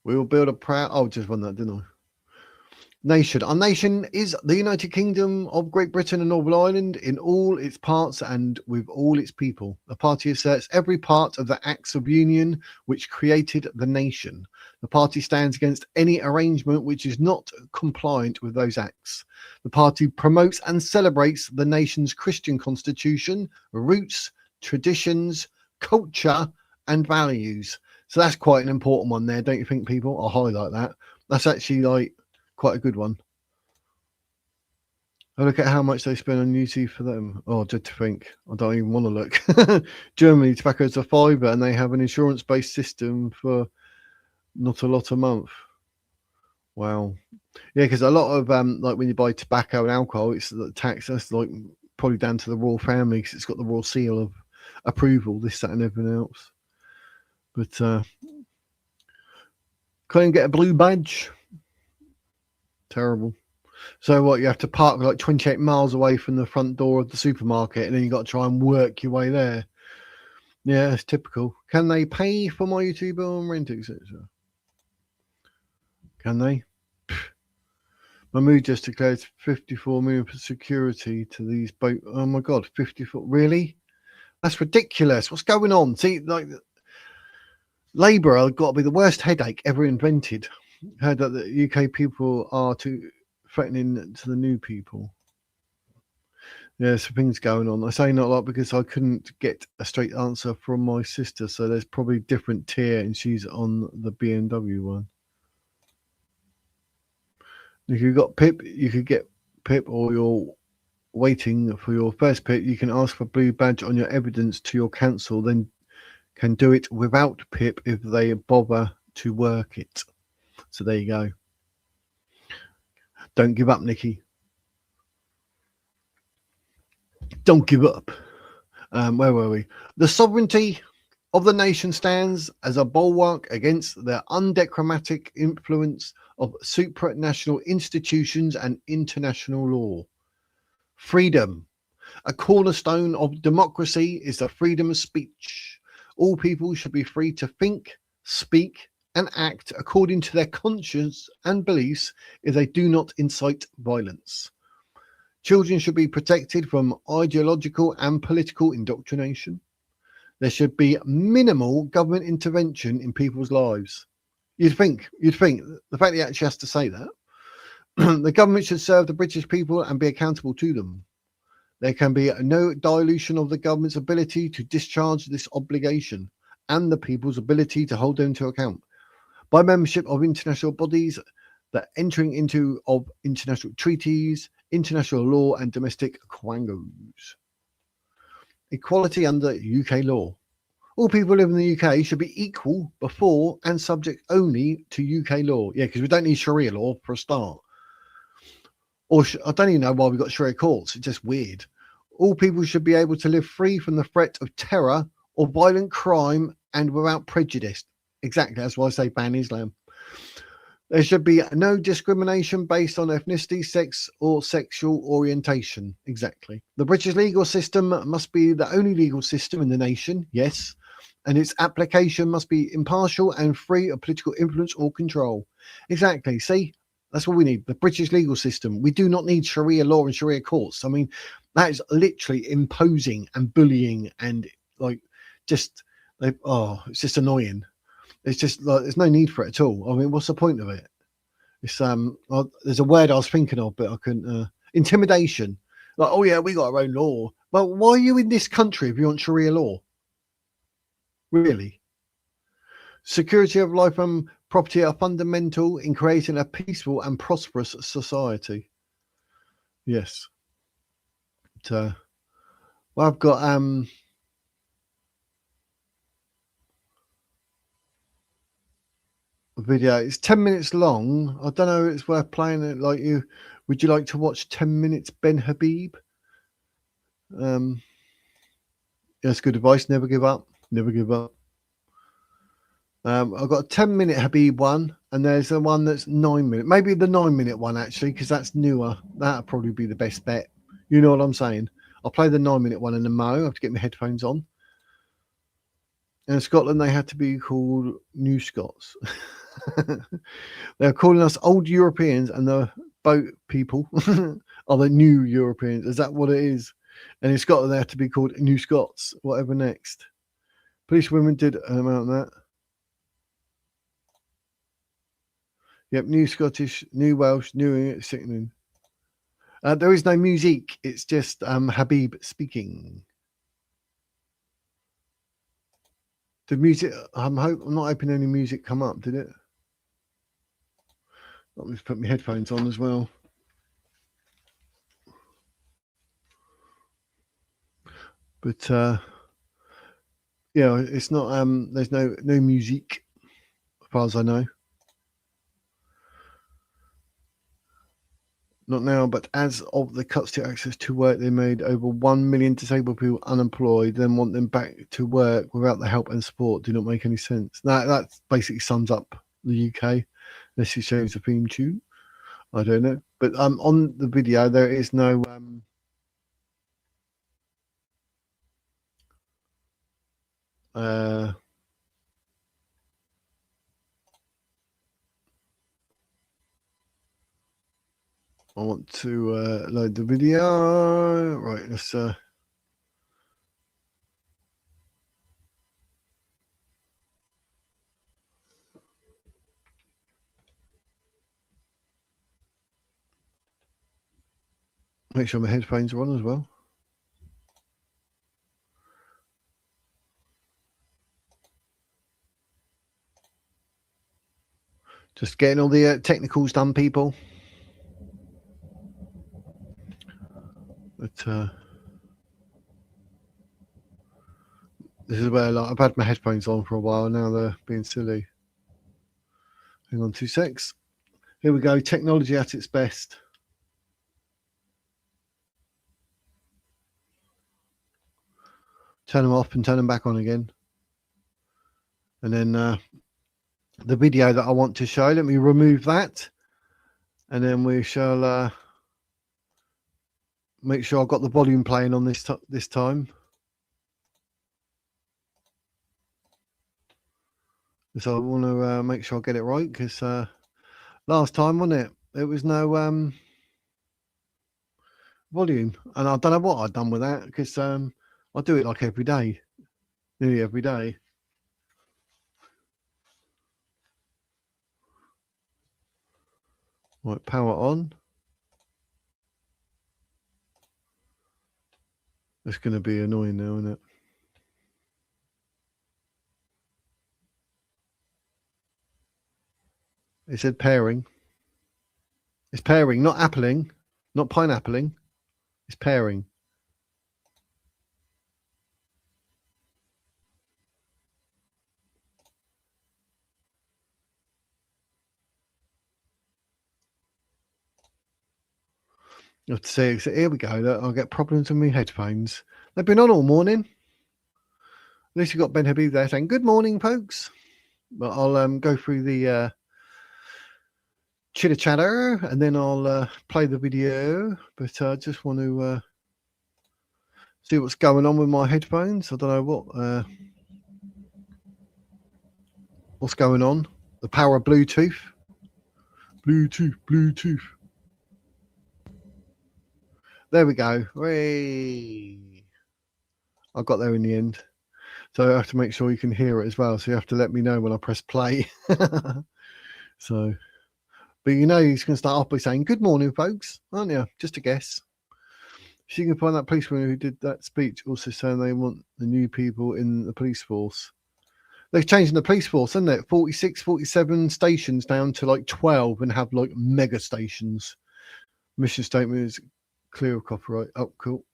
We will build a proud. Oh, just won that, didn't I? Nation. Our nation is the United Kingdom of Great Britain and Northern Ireland in all its parts and with all its people. The party asserts every part of the Acts of Union which created the nation. The party stands against any arrangement which is not compliant with those acts. The party promotes and celebrates the nation's Christian constitution, roots, traditions, culture, and values. So that's quite an important one there, don't you think, people? I'll highlight that. That's actually like quite a good one. I look at how much they spend on YouTube for them. Oh, just to think. I don't even want to look. Germany, tobacco's a fiver, and they have an insurance-based system for not a lot a month. Wow. Yeah, because a lot of like when you buy tobacco and alcohol, it's the tax. That's like probably down to the royal family because it's got the royal seal of approval, this, that, and everything else. But can't even get a blue badge. Terrible. So what, you have to park like 28 miles away from the front door of the supermarket, and then you got to try and work your way there. Yeah, it's typical. Can they pay for my YouTube bill and rent, etc.? Can they? Mahmood just declared 54 million for security to these boat. Oh my god, 54, really? That's ridiculous. What's going on? See, like, Labour have got to be the worst headache ever invented. Heard that the UK people are too threatening to the new people. Yeah, some things going on. I say not a lot because I couldn't get a straight answer from my sister, so there's probably different tier, and she's on the BMW one. If you've got PIP, you could get PIP, or you're waiting for your first PIP, you can ask for blue badge on your evidence to your council, then can do it without PIP if they bother to work it. So there you go. Don't give up, Nikki. Don't give up. Where were we? The sovereignty of the nation stands as a bulwark against the undemocratic influence of supranational institutions and international law. Freedom. A cornerstone of democracy is the freedom of speech. All people should be free to think, speak, and act according to their conscience and beliefs if they do not incite violence. Children should be protected from ideological and political indoctrination. There should be minimal government intervention in people's lives. You'd think the fact that he actually has to say that, the government should serve the British people and be accountable to them. There can be no dilution of the government's ability to discharge this obligation and the people's ability to hold them to account. By membership of international bodies, the entering into of international treaties, international law and domestic quangos. Equality under UK law. All people who live in the UK should be equal before and subject only to UK law. Yeah, because we don't need Sharia law for a start. Or I don't even know why we've got Sharia courts. It's just weird. All people should be able to live free from the threat of terror or violent crime and without prejudice. Exactly. That's why I say ban Islam. There should be no discrimination based on ethnicity, sex, or sexual orientation. Exactly. The British legal system must be the only legal system in the nation. Yes. And its application must be impartial and free of political influence or control. Exactly. See, that's what we need. The British legal system. We do not need Sharia law and Sharia courts. I mean, that is literally imposing and bullying and like just, it's just annoying. It's just like there's no need for it at all. I mean, what's the point of it? It's there's a word I was thinking of, but I couldn't. Intimidation. Like, oh yeah, we got our own law. Well, why are you in this country if you want Sharia law? Really? Security of life and property are fundamental in creating a peaceful and prosperous society. Yes. But, well, I've got video. It's 10 minutes long. I don't know if it's worth playing it like you. Would you like to watch 10 minutes Ben Habib? That's good advice. Never give up. Never give up. I've got a 10-minute Habib one, and there's the one that's 9 minutes. Maybe the 9-minute one, actually, because that's newer. That'll probably be the best bet. You know what I'm saying? I'll play the 9-minute one in the mo. I have to get my headphones on. And in Scotland, they had to be called New Scots. They're calling us old Europeans, and the boat people are the new Europeans. Is that what it is? And in Scotland, they have to be called New Scots. Whatever next. Police women did an amount of that. Yep, New Scottish, New Welsh, New sickening. There is no music. It's just Habib speaking. The music. I'm not hoping any music come up. Did it? Let me put my headphones on as well. But yeah, it's not. There's no music, as far as I know. Not now, but as of the cuts to access to work, they made over 1 million disabled people unemployed, then want them back to work without the help and support. Do not make any sense. That basically sums up the UK. Unless it shows the theme tune. I don't know. But on the video, there is no... I want to load the video. Right, let's... make sure my headphones are on as well. Just getting all the technicals done, people. But this is where I've had my headphones on for a while. Now they're being silly. Hang on 2 secs. Here we go. Technology at its best. Turn them off and turn them back on again. And then the video that I want to show, let me remove that. And then we shall make sure I've got the volume playing on this time. So I want to make sure I get it right, because last time, wasn't it? It was no volume. And I don't know what I've done with that, because I do it like every day. nearly every day. Right, power on. It's going to be annoying now, isn't it? It said pairing. It's pairing, not appling, not pineappling. It's pairing. You have to see. So here we go. Look, I'll get problems with my headphones. They've been on all morning. At least you got Ben Habib there saying good morning, folks. But I'll go through the chitter chatter and then I'll play the video. But I just want to see what's going on with my headphones. I don't know what's going on. The power of Bluetooth. Bluetooth. There we go. Whee! I got there in the end. So I have to make sure you can hear it as well. So you have to let me know when I press play. So, but you know, he's going to start off by saying, good morning, folks, aren't you? Just a guess. So you can find that policeman who did that speech also saying they want the new people in the police force. They're changing the police force, isn't it? 46, 47 stations down to like 12 and have like mega stations. Mission statement is clear of copyright. Oh, cool.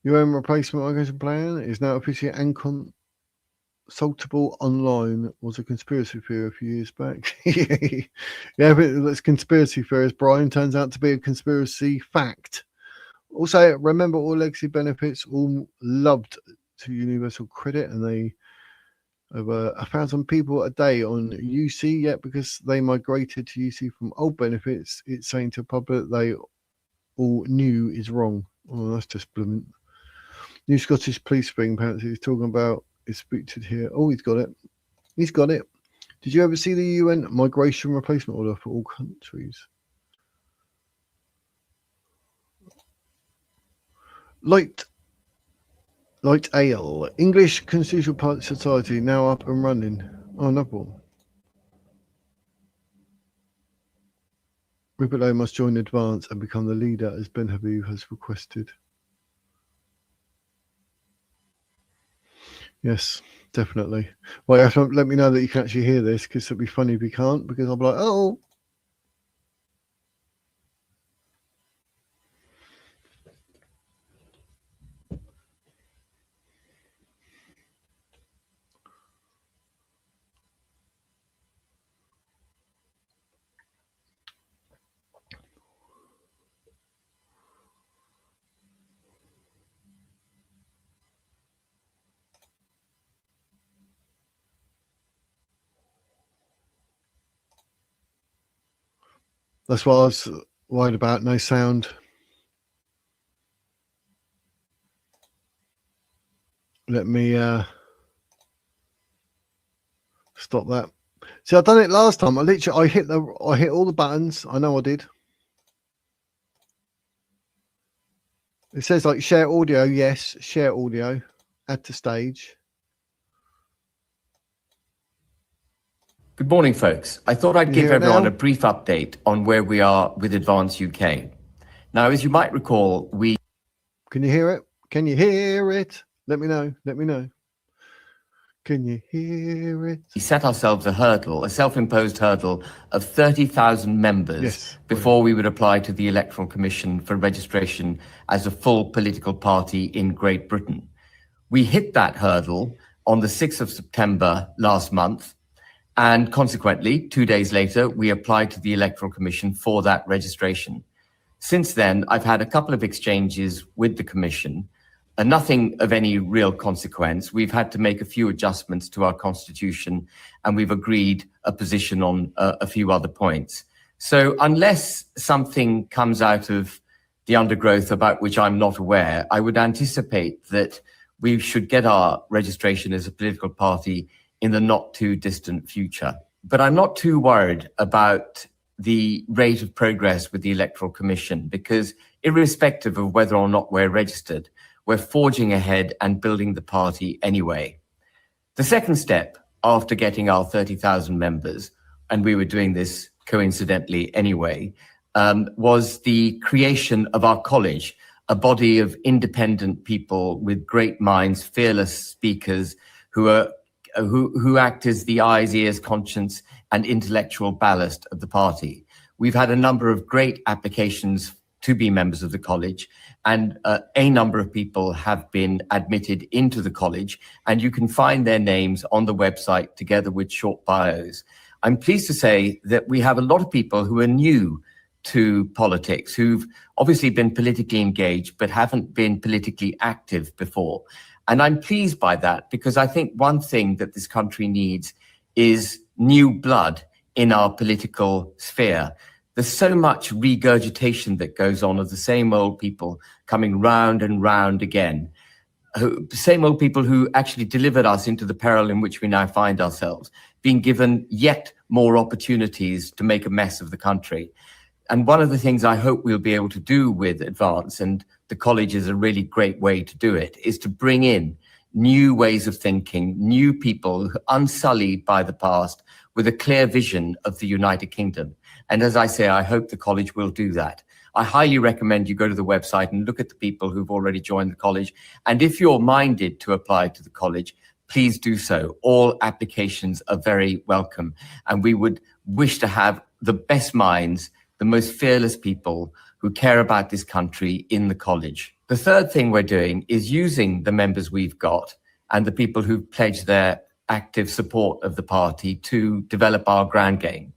UN replacement migration plan is now officially unconsultable online. Was a conspiracy theory a few years back. Yeah, but that's conspiracy theories, Brian. Turns out to be a conspiracy fact. Also, remember all legacy benefits, all loved to universal credit, and they over 1,000 people a day on UC, yet because they migrated to UC from old benefits, it's saying to the public they all knew is wrong. Oh, that's just brilliant. New Scottish police thing, apparently he's talking about is pictured here. Oh, he's got it. He's got it. Did you ever see the UN migration replacement order for all countries? Light Ale. English Constitutional Party Society now up and running. Oh, another one. Ripple must join Advance and become the leader as Ben Habib has requested. Yes, definitely. Well, you have to let me know that you can actually hear this, because it'd be funny if you can't, because I'll be like, oh. That's what I was worried about, no sound. Let me stop that. See, I've done it last time. I hit all the buttons. I know I did. It says like share audio, yes, share audio, add to stage. Good morning, folks. I thought I'd give everyone a brief update on where we are with Advance UK. Now, as you might recall, Can you hear it? Can you hear it? Let me know. Let me know. Can you hear it? We set ourselves a hurdle, a self-imposed hurdle of 30,000 members before we would apply to the Electoral Commission for registration as a full political party in Great Britain. We hit that hurdle on the 6th of September last month, and consequently, 2 days later, we applied to the Electoral Commission for that registration. Since then, I've had a couple of exchanges with the Commission, nothing of any real consequence. We've had to make a few adjustments to our constitution, and we've agreed a position on a few other points. So unless something comes out of the undergrowth about which I'm not aware, I would anticipate that we should get our registration as a political party in the not too distant future. But I'm not too worried about the rate of progress with the Electoral Commission, because irrespective of whether or not we're registered, we're forging ahead and building the party anyway. The second step, after getting our 30,000 members, and we were doing this coincidentally anyway, was the creation of our college, a body of independent people with great minds, fearless speakers who act as the eyes, ears, conscience, and intellectual ballast of the party. We've had a number of great applications to be members of the college, and a number of people have been admitted into the college, and you can find their names on the website together with short bios. I'm pleased to say that we have a lot of people who are new to politics, who've obviously been politically engaged, but haven't been politically active before. And I'm pleased by that, because I think one thing that this country needs is new blood in our political sphere. There's so much regurgitation that goes on of the same old people coming round and round again. Same old people who actually delivered us into the peril in which we now find ourselves, being given yet more opportunities to make a mess of the country. And one of the things I hope we'll be able to do with Advance, and the college is a really great way to do it, is to bring in new ways of thinking, new people unsullied by the past, with a clear vision of the United Kingdom. And as I say, I hope the college will do that. I highly recommend you go to the website and look at the people who've already joined the college. And if you're minded to apply to the college, please do so. All applications are very welcome. And we would wish to have the best minds, the most fearless people who care about this country in the college. The third thing we're doing is using the members we've got and the people who've pledged their active support of the party to develop our ground game.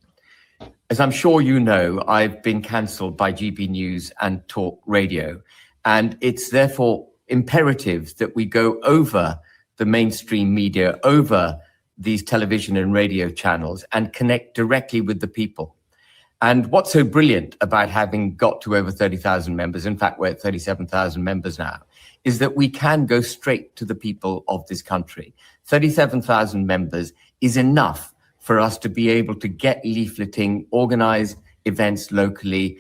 As I'm sure you know, I've been cancelled by GB News and Talk Radio, and it's therefore imperative that we go over the mainstream media, over these television and radio channels, and connect directly with the people. And what's so brilliant about having got to over 30,000 members, in fact, we're at 37,000 members now, is that we can go straight to the people of this country. 37,000 members is enough for us to be able to get leafleting, organize events locally,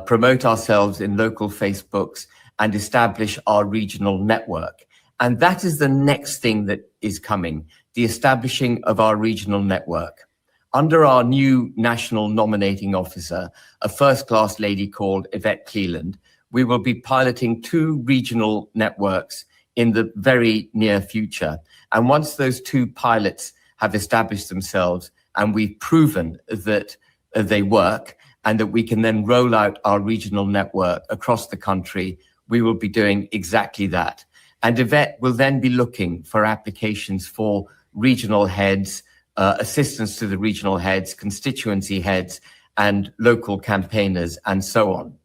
promote ourselves in local Facebooks, and establish our regional network. And that is the next thing that is coming, the establishing of our regional network. Under our new national nominating officer, a first-class lady called Yvette Cleland, we will be piloting 2 regional networks in the very near future. And once those 2 pilots have established themselves and we've proven that they work and that we can then roll out our regional network across the country, we will be doing exactly that. And Yvette will then be looking for applications for regional heads, assistance to the regional heads, constituency heads, and local campaigners, and so on.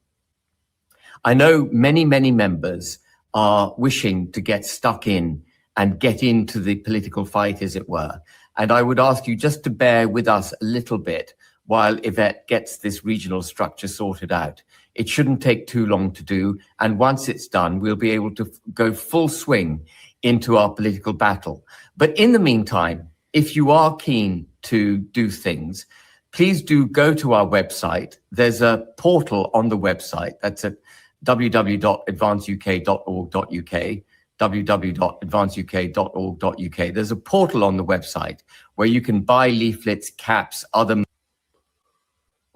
I know many, many members are wishing to get stuck in and get into the political fight, as it were. And I would ask you just to bear with us a little bit while Yvette gets this regional structure sorted out. It shouldn't take too long to do. And once it's done, we'll be able to go full swing into our political battle. But in the meantime, if you are keen to do things, please do go to our website. There's a portal on the website. That's at www.advanceuk.org.uk, www.advanceuk.org.uk. There's a portal on the website where you can buy leaflets, caps, other...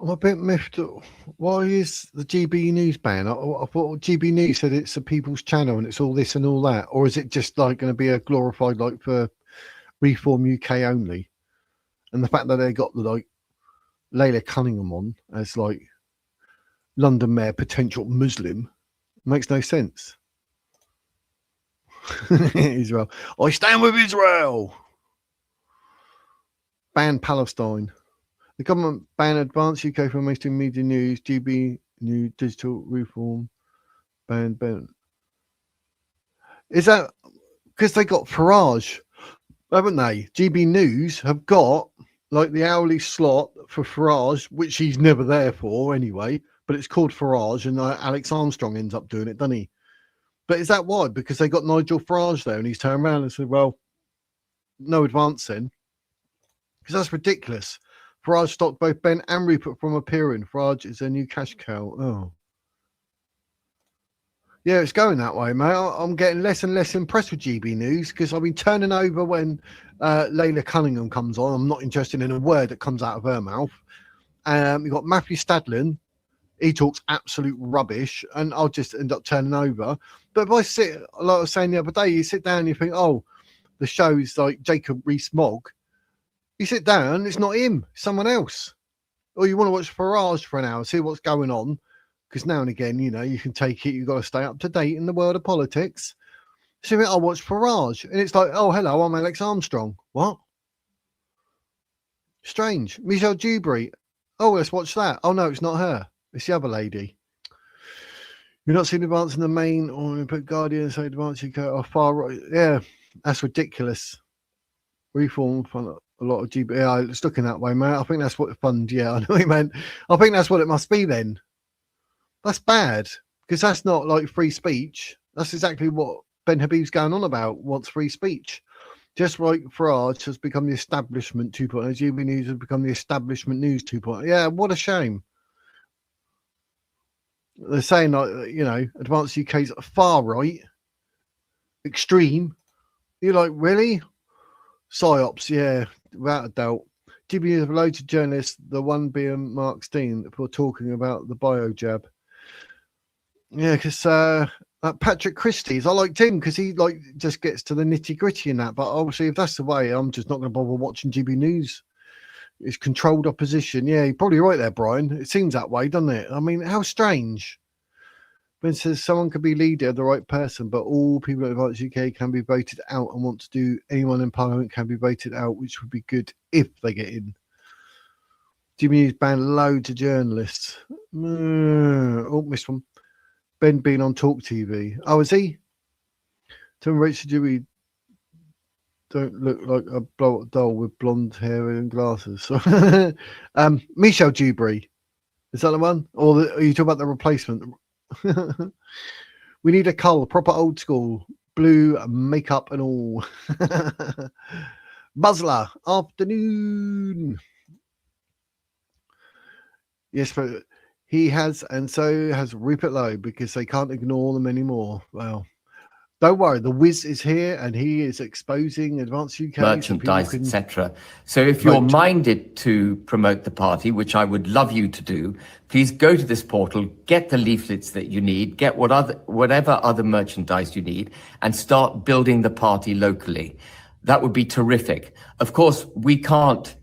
I'm a bit miffed. Why is the GB News ban? I thought GB News said it's a people's channel and it's all this and all that. Or is it just like going to be a glorified, like, for Reform UK only? And the fact that they got the, like, Layla Cunningham on as, like, London Mayor potential Muslim makes no sense. Israel. I stand with Israel. Ban Palestine. The government ban Advance UK from mainstream media news. GB New Digital Reform. Ban. Is that because they got Farage, haven't they? GB News have got, like, the hourly slot for Farage, which he's never there for anyway, but it's called Farage, and Alex Armstrong ends up doing it, doesn't he? But is that why? Because they got Nigel Farage there and he's turned around and said, well, no Advance then. Because that's ridiculous. Farage stopped both Ben and Rupert from appearing. Farage is their new cash cow. Oh. Yeah, it's going that way, mate. I'm getting less and less impressed with GB News because I've been turning over when Layla Cunningham comes on. I'm not interested in a word that comes out of her mouth. You've got Matthew Stadlin. He talks absolute rubbish, and I'll just end up turning over. But if I sit, like I was saying the other day, you sit down and you think, oh, the show's like Jacob Rees-Mogg. You sit down, it's not him, it's someone else. Or you want to watch Farage for an hour, see what's going on. Because now and again, you know, you can take it, you've got to stay up to date in the world of politics. So I'll watch Farage, and it's like, oh, hello, I'm Alex Armstrong. What? Strange. Michelle Dewberry. Oh, let's watch that. Oh, no, it's not her. It's the other lady. You're not seeing advance in the main, or you put Guardian, say advance, you go far right. Yeah, that's ridiculous. Reform fund a lot of GB. Yeah, it's looking that way, mate. I think that's what the fund, yeah, I know what you meant. I think that's what it must be then. That's bad, because that's not like free speech. That's exactly what Ben Habib's going on about, wants free speech. Just like Farage has become the establishment 2.0, GB News has become the establishment news 2.0. Yeah, what a shame. They're saying, like, you know, Advanced UK's far right, extreme. You're like, really? PSYOPs, yeah, without a doubt. GB News have loads of journalists, the one being Mark Steen, for talking about the bio jab. Yeah, because Patrick Christie's, I liked him because he like just gets to the nitty gritty in that. But obviously, if that's the way, I'm just not going to bother watching GB News. It's controlled opposition. Yeah, you're probably right there, Brian. It seems that way, doesn't it? I mean, how strange. Ben says someone could be leader, the right person, but all people at Advance UK can be voted out and want to do anyone in Parliament can be voted out, which would be good if they get in. GB News banned loads of journalists. Oh, missed one. Ben being on Talk TV. Oh, is he? Tell me, Rachel Dewey don't look like a blow-up doll with blonde hair and glasses. Michelle Dewberry. Is that the one? Or are you talking about the replacement? We need a cull, proper old school. Blue makeup and all. Buzzler, afternoon. Yes, but he has, and so has Rupert Lowe, because they can't ignore them anymore. Well, don't worry, the Wiz is here, and he is exposing Advanced UK. Merchandise, so etc. So if you're minded to promote the party, which I would love you to do, please go to this portal, get the leaflets that you need, get whatever other merchandise you need, and start building the party locally. That would be terrific. Of course, we can't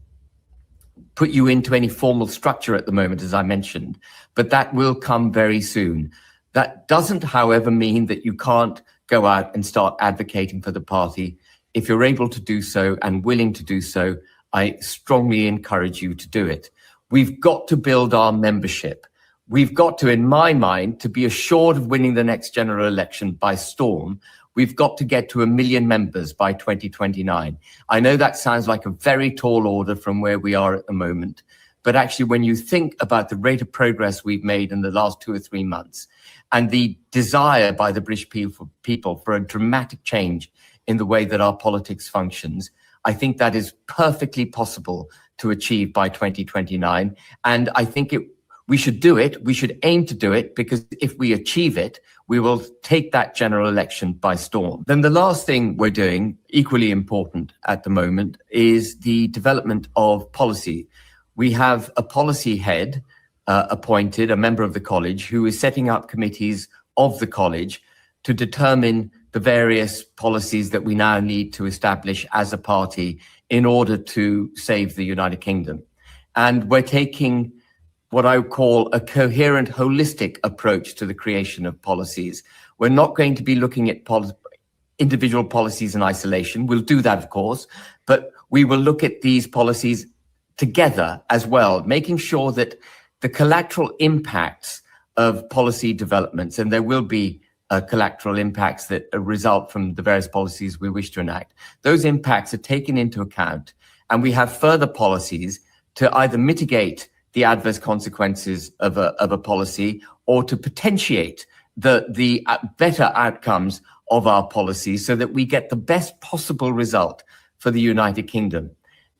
put you into any formal structure at the moment, as I mentioned, but that will come very soon. That doesn't, however, mean that you can't go out and start advocating for the party. If you're able to do so and willing to do so, I strongly encourage you to do it. We've got to build our membership. We've got to, in my mind, to be assured of winning the next general election by storm, we've got to get to 1 million members by 2029. I know that sounds like a very tall order from where we are at the moment, but actually when you think about the rate of progress we've made in the last 2 or 3 months and the desire by the British people for a dramatic change in the way that our politics functions, I think that is perfectly possible to achieve by 2029. And I think we should do it. We should aim to do it, because if we achieve it, we will take that general election by storm. Then the last thing we're doing, equally important at the moment, is the development of policy. We have a policy head appointed, a member of the college, who is setting up committees of the college to determine the various policies that we now need to establish as a party in order to save the United Kingdom. And we're taking what I would call a coherent, holistic approach to the creation of policies. We're not going to be looking at individual policies in isolation. We'll do that, of course, but we will look at these policies together as well, making sure that the collateral impacts of policy developments, and there will be collateral impacts that result from the various policies we wish to enact, those impacts are taken into account, and we have further policies to either mitigate the adverse consequences of a policy, or to potentiate the better outcomes of our policies, so that we get the best possible result for the United Kingdom.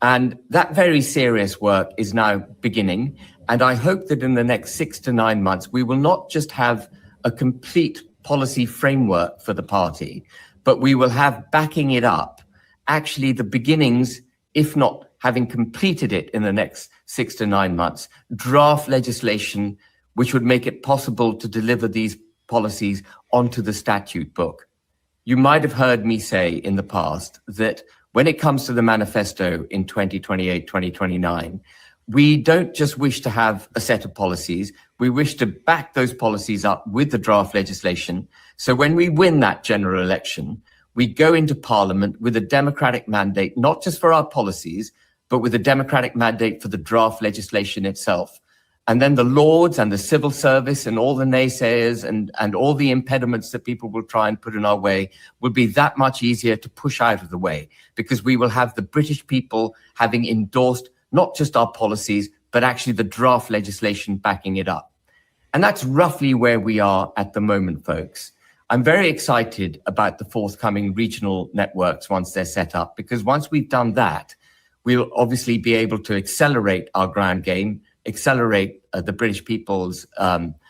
And that very serious work is now beginning. And I hope that in the next 6 to 9 months, we will not just have a complete policy framework for the party, but we will have backing it up, actually the beginnings, if not having completed it in the next 6 to 9 months, draft legislation which would make it possible to deliver these policies onto the statute book. You might have heard me say in the past that when it comes to the manifesto in 2028, 2029, we don't just wish to have a set of policies, we wish to back those policies up with the draft legislation. So when we win that general election, we go into Parliament with a democratic mandate, not just for our policies, but with a democratic mandate for the draft legislation itself. And then the Lords and the civil service and all the naysayers and all the impediments that people will try and put in our way will be that much easier to push out of the way, because we will have the British people having endorsed not just our policies, but actually the draft legislation backing it up. And that's roughly where we are at the moment, folks. I'm very excited about the forthcoming regional networks once they're set up, because once we've done that, we'll obviously be able to accelerate our ground game, accelerate the British people's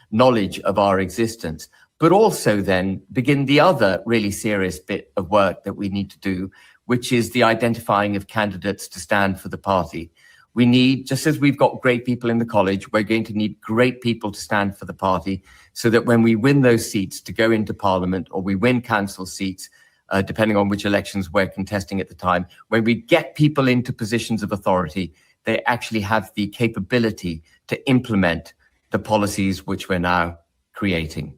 knowledge of our existence, but also then begin the other really serious bit of work that we need to do, which is the identifying of candidates to stand for the party. We need, just as we've got great people in the college, we're going to need great people to stand for the party, so that when we win those seats to go into Parliament, or we win council seats, depending on which elections we're contesting at the time, when we get people into positions of authority, they actually have the capability to implement the policies which we're now creating.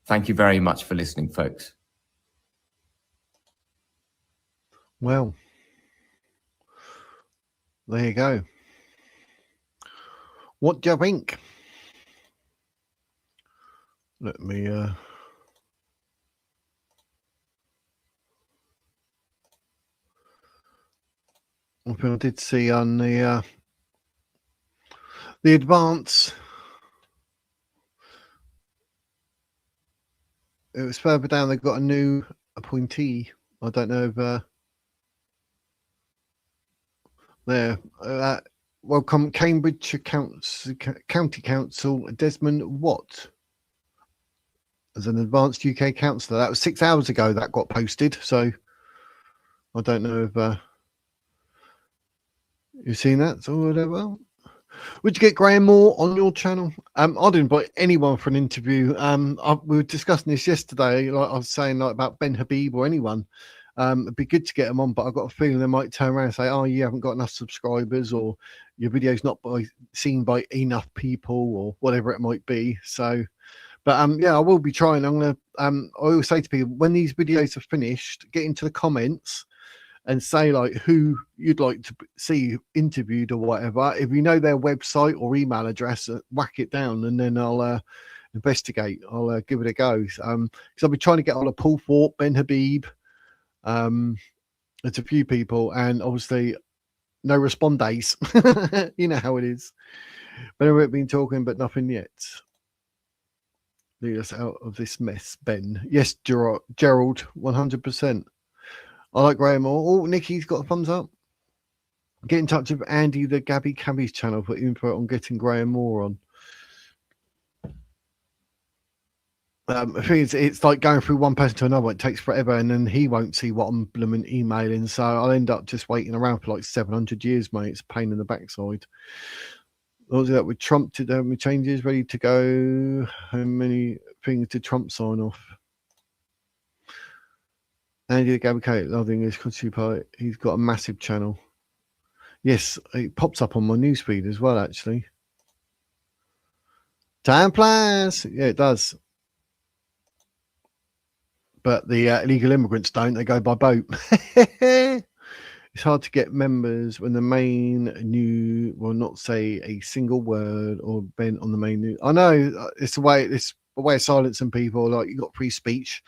Thank you very much for listening, folks. Well, there you go. What do you think? Let me I did see on the advance, it was further down, they've got a new appointee. I don't know if there. Welcome, Cambridgeshire County Council, Desmond Watt, as an advanced UK councillor. That was 6 hours ago that got posted, so I don't know if you've seen that or whatever. Would you get Graham Moore on your channel? I'd invite anyone for an interview. We were discussing this yesterday, like I was saying, like about Ben Habib or anyone. It'd be good to get them on, but I've got a feeling they might turn around and say, oh, you haven't got enough subscribers, or your video's not seen by enough people, or whatever it might be. So, but yeah, I will be trying. I'm gonna I always say to people, when these videos are finished, get into the comments and say like who you'd like to see interviewed or whatever. If you know their website or email address, whack it down, and then I'll investigate. I'll give it a go. Because I'll be trying to get on a Paul Thorpe, Ben Habib. It's a few people, and obviously no respondes. You know how it is. But we've been talking, but nothing yet. Lead us out of this mess, Ben. Yes, Gerald, 100%. I like Graham Moore. Oh, Nikki's got a thumbs up. Get in touch with Andy, the Gabby Cabby's channel, for info on getting Graham Moore on. I think it's like going through one person to another. It takes forever, and then he won't see what I'm blooming emailing. So I'll end up just waiting around for like 700 years, mate. It's a pain in the backside. What was that with Trump? Did have any changes ready to go? How many things did Trump sign off? Andy the Gabby Kate, Love the English Country Party. He's got a massive channel. Yes, it pops up on my newsfeed as well, actually. Time flies. Yeah, it does. But the illegal immigrants don't. They go by boat. It's hard to get members when the main new will not say a single word or bent on the main news. I know it's a way of silencing people. Like, you got free speech.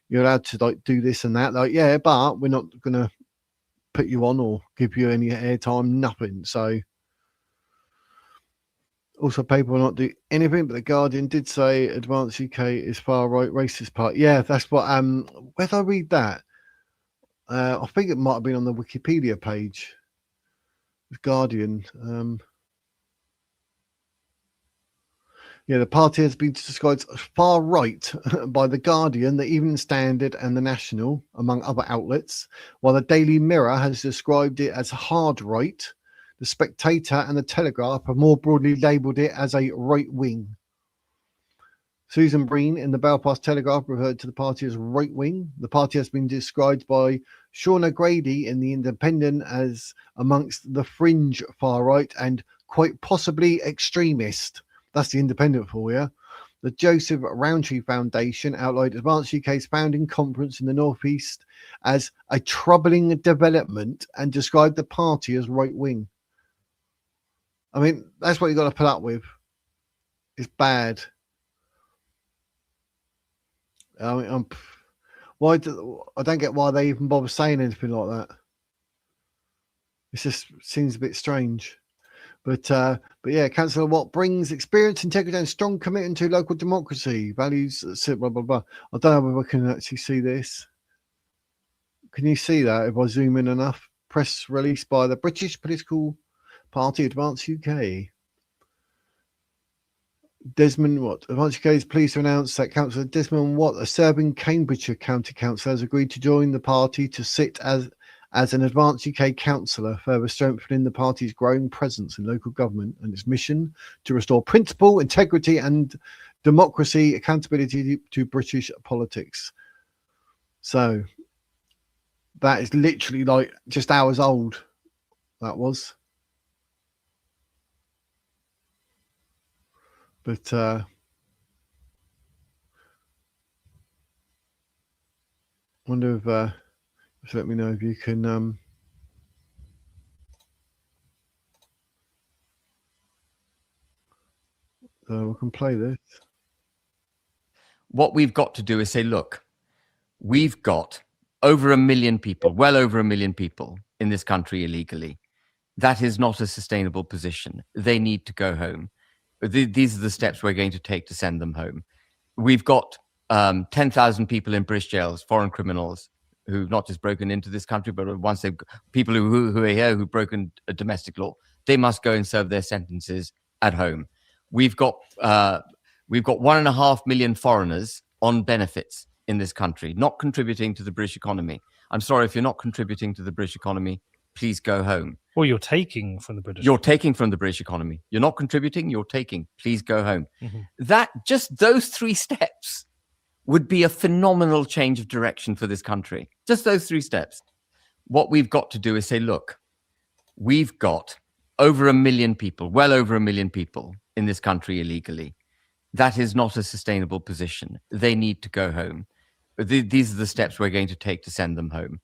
You're allowed to like do this and that. Like, yeah, but we're not going to put you on or give you any airtime, nothing. So also people will not do anything, but the Guardian did say Advanced UK is far right racist part. Yeah, that's what where did I read that? I think it might have been on the Wikipedia page. The Guardian. Yeah, the party has been described as far right by The Guardian, the Evening Standard, and The National, among other outlets, while the Daily Mirror has described it as hard right. The Spectator and the Telegraph have more broadly labelled it as a right wing. Susan Breen in the Belfast Telegraph referred to the party as right wing. The party has been described by Sean O'Grady in The Independent as amongst the fringe far right and quite possibly extremist. That's The Independent for you. The Joseph Rowntree Foundation outlined Advance UK's founding conference in the North East as a troubling development and described the party as right wing. I mean, that's what you've got to put up with. It's bad. I mean, I don't get why they even bother saying anything like that. It just seems a bit strange. But yeah, Councillor Watt brings experience, integrity, and strong commitment to local democracy, values, blah, blah, blah. I don't know if I can actually see this. Can you see that if I zoom in enough? Press release by the British political party Advance UK. Desmond Watt. Advance UK is pleased to announce that Councillor Desmond Watt, a serving Cambridgeshire County Councillor, has agreed to join the party to sit as an Advance UK councillor, further strengthening the party's growing presence in local government and its mission to restore principle, integrity and democracy, accountability to British politics. So that is literally like just hours old. That was. But wonder if just let me know if you can we can play this. What we've got to do is say, look, we've got over 1 million people, well over 1 million people in this country illegally. That is not a sustainable position. They need to go home. These are the steps we're going to take to send them home. We've got 10,000 people in British jails, foreign criminals, who've not just broken into this country, but once they've people who are here who've broken a domestic law, they must go and serve their sentences at home. We've got 1.5 million foreigners on benefits in this country, not contributing to the British economy. I'm sorry, if you're not contributing to the British economy, please go home. Or you're taking from the British. You're taking from the British economy. You're not contributing, you're taking. Please go home. Mm-hmm. That, just those 3 steps would be a phenomenal change of direction for this country. Just those 3 steps. What we've got to do is say, look, we've got over 1 million people, well over 1 million people in this country illegally. That is not a sustainable position. They need to go home. These are the steps we're going to take to send them home.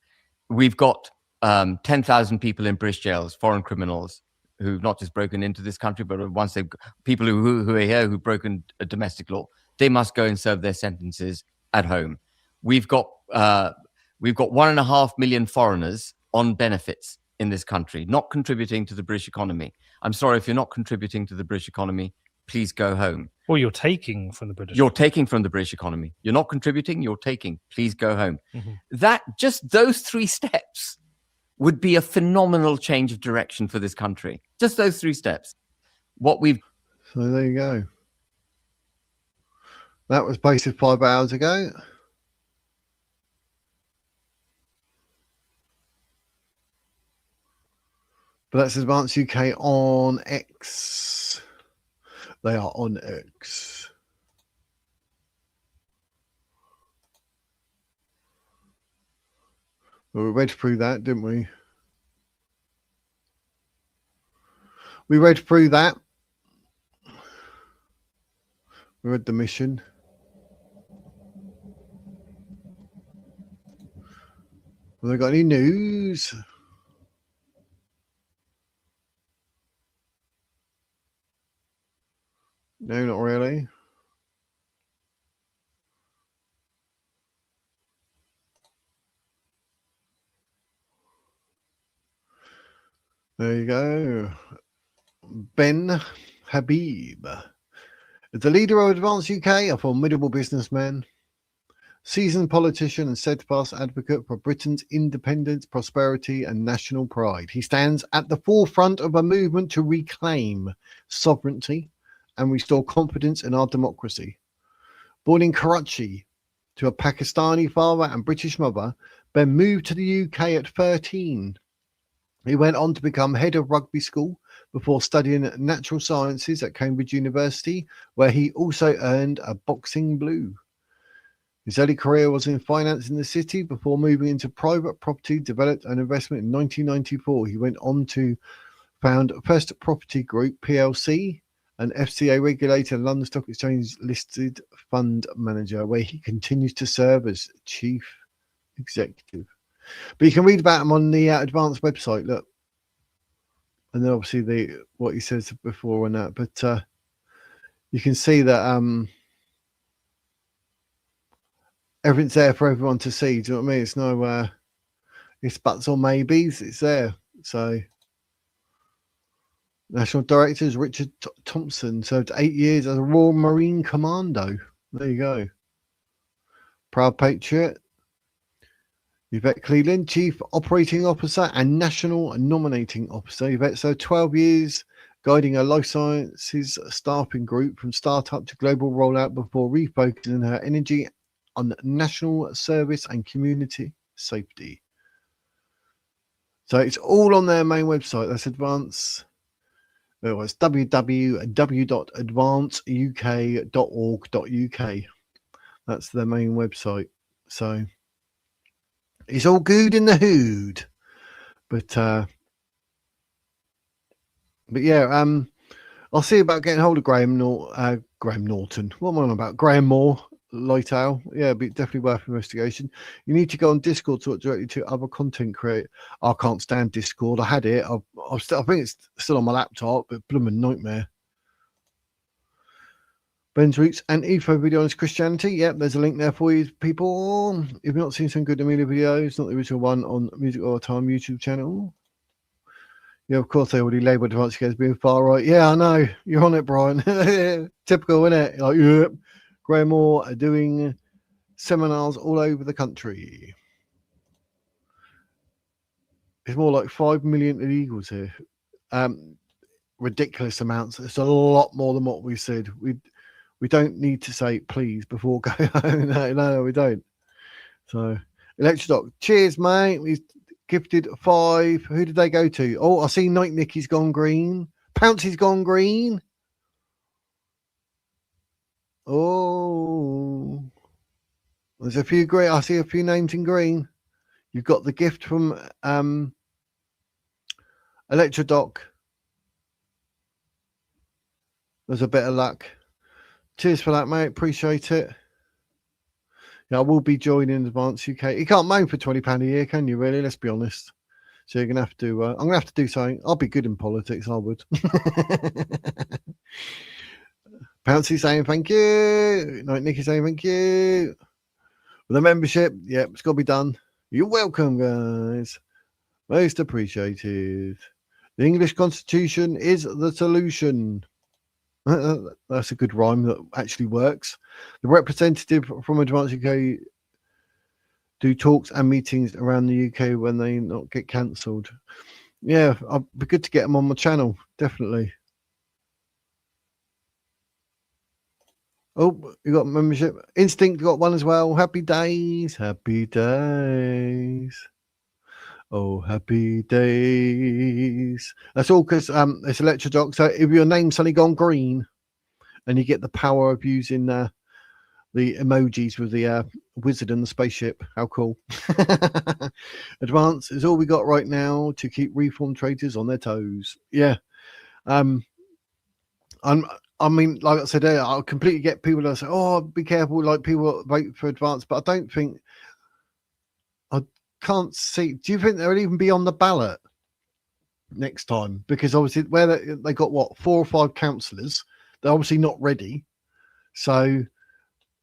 We've got 10,000 people in British jails, foreign criminals, who've not just broken into this country, but once they've people who are here who've broken a domestic law, they must go and serve their sentences at home. We've got 1.5 million foreigners on benefits in this country, not contributing to the British economy. I'm sorry, if you're not contributing to the British economy, please go home. Or you're taking from the British. You're taking from the British economy. You're not contributing, you're taking. Please go home. Mm-hmm. That, just those 3 steps would be a phenomenal change of direction for this country. Just those 3 steps. What we've... So there you go. That was posted 5 hours ago. But that's Advance UK on X. They are on X. Well, we read through that, didn't we? We read through that. We read the mission. Have they got any news? No, not really. There you go. Ben Habib. The leader of Advance UK, a formidable businessman, seasoned politician and steadfast advocate for Britain's independence, prosperity and national pride. He stands at the forefront of a movement to reclaim sovereignty and restore confidence in our democracy. Born in Karachi to a Pakistani father and British mother, Ben moved to the UK at 13. He went on to become head of rugby school before studying natural sciences at Cambridge University, where he also earned a boxing blue. His early career was in finance in the city before moving into private property development and investment in 1994. He went on to found First Property Group PLC, an FCA regulated London Stock Exchange listed fund manager, where he continues to serve as chief executive. But you can read about him on the advanced website. Look, and then obviously what he says before and that. But you can see that everything's there for everyone to see. Do you know what I mean? It's no, it's buts or maybes. It's there. So, National Director is Richard Thompson. Served 8 years as a Royal Marine Commando. There you go. Proud Patriot. Yvette Cleland, Chief Operating Officer and National Nominating Officer. Yvette served 12 years guiding a life sciences staffing group from startup to global rollout before refocusing her energy on national service and community safety. So it's all on their main website. That's Advance. It was www.advanceuk.org.uk. That's their main website. So it's all good in the hood. But yeah, I'll see about getting hold of Graham Norton. What am I on about? Graham Moore, Lightowl. Yeah, but definitely worth investigation. You need to go on Discord to talk directly to other content creators. I can't stand Discord. I had it. I think it's still on my laptop, but blooming nightmare. Ben's Roots and Etho video on his Christianity. Yep, there's a link there for you, people. If you've not seen some good Amelia videos, not the original one on Music All the Time YouTube channel. Yeah, of course, they already labelled Advanced UK as being far right. Yeah, I know. You're on it, Brian. Typical, isn't it? Like, yeah. Graham Moore are doing seminars all over the country. It's more like 5 million illegals here. Ridiculous amounts. It's a lot more than what we said. We don't need to say please before going home. No, we don't. So, Electrodoc, cheers, mate. He's gifted 5. Who did they go to? Oh, I see Night Nicky's gone green. Pouncey's gone green. Oh, there's a few green. I see a few names in green. You've got the gift from Electrodoc. There's a bit of luck. Cheers for that, mate. Appreciate it. Yeah, I will be joining Advance UK. You can't moan for £20 a year, can you, really? Let's be honest. So you're going to have to, I'm going to have to do something. I'll be good in politics, I would. Pouncey saying thank you. Night Nicky saying thank you. With the membership, yeah, it's got to be done. You're welcome, guys. Most appreciated. The English Constitution is the solution. That's a good rhyme that actually works. The representative from Advance UK do talks and meetings around the UK when they not get cancelled. Yeah, I'd be good to get them on my channel, definitely. Oh, you got membership. Instinct got one as well. Happy days. Happy days. Oh, happy days. That's all because it's Electrodoc. So if your name's suddenly gone green and you get the power of using the emojis with the wizard and the spaceship, how cool. Advance is all we got right now to keep reformed traders on their toes. Yeah. I mean, like I said earlier, I'll completely get people that say, oh, be careful, like people vote for Advance, but I don't think, I can't see, do you think they'll even be on the ballot next time? Because obviously, where they got what, 4 or 5 councillors, they're obviously not ready. So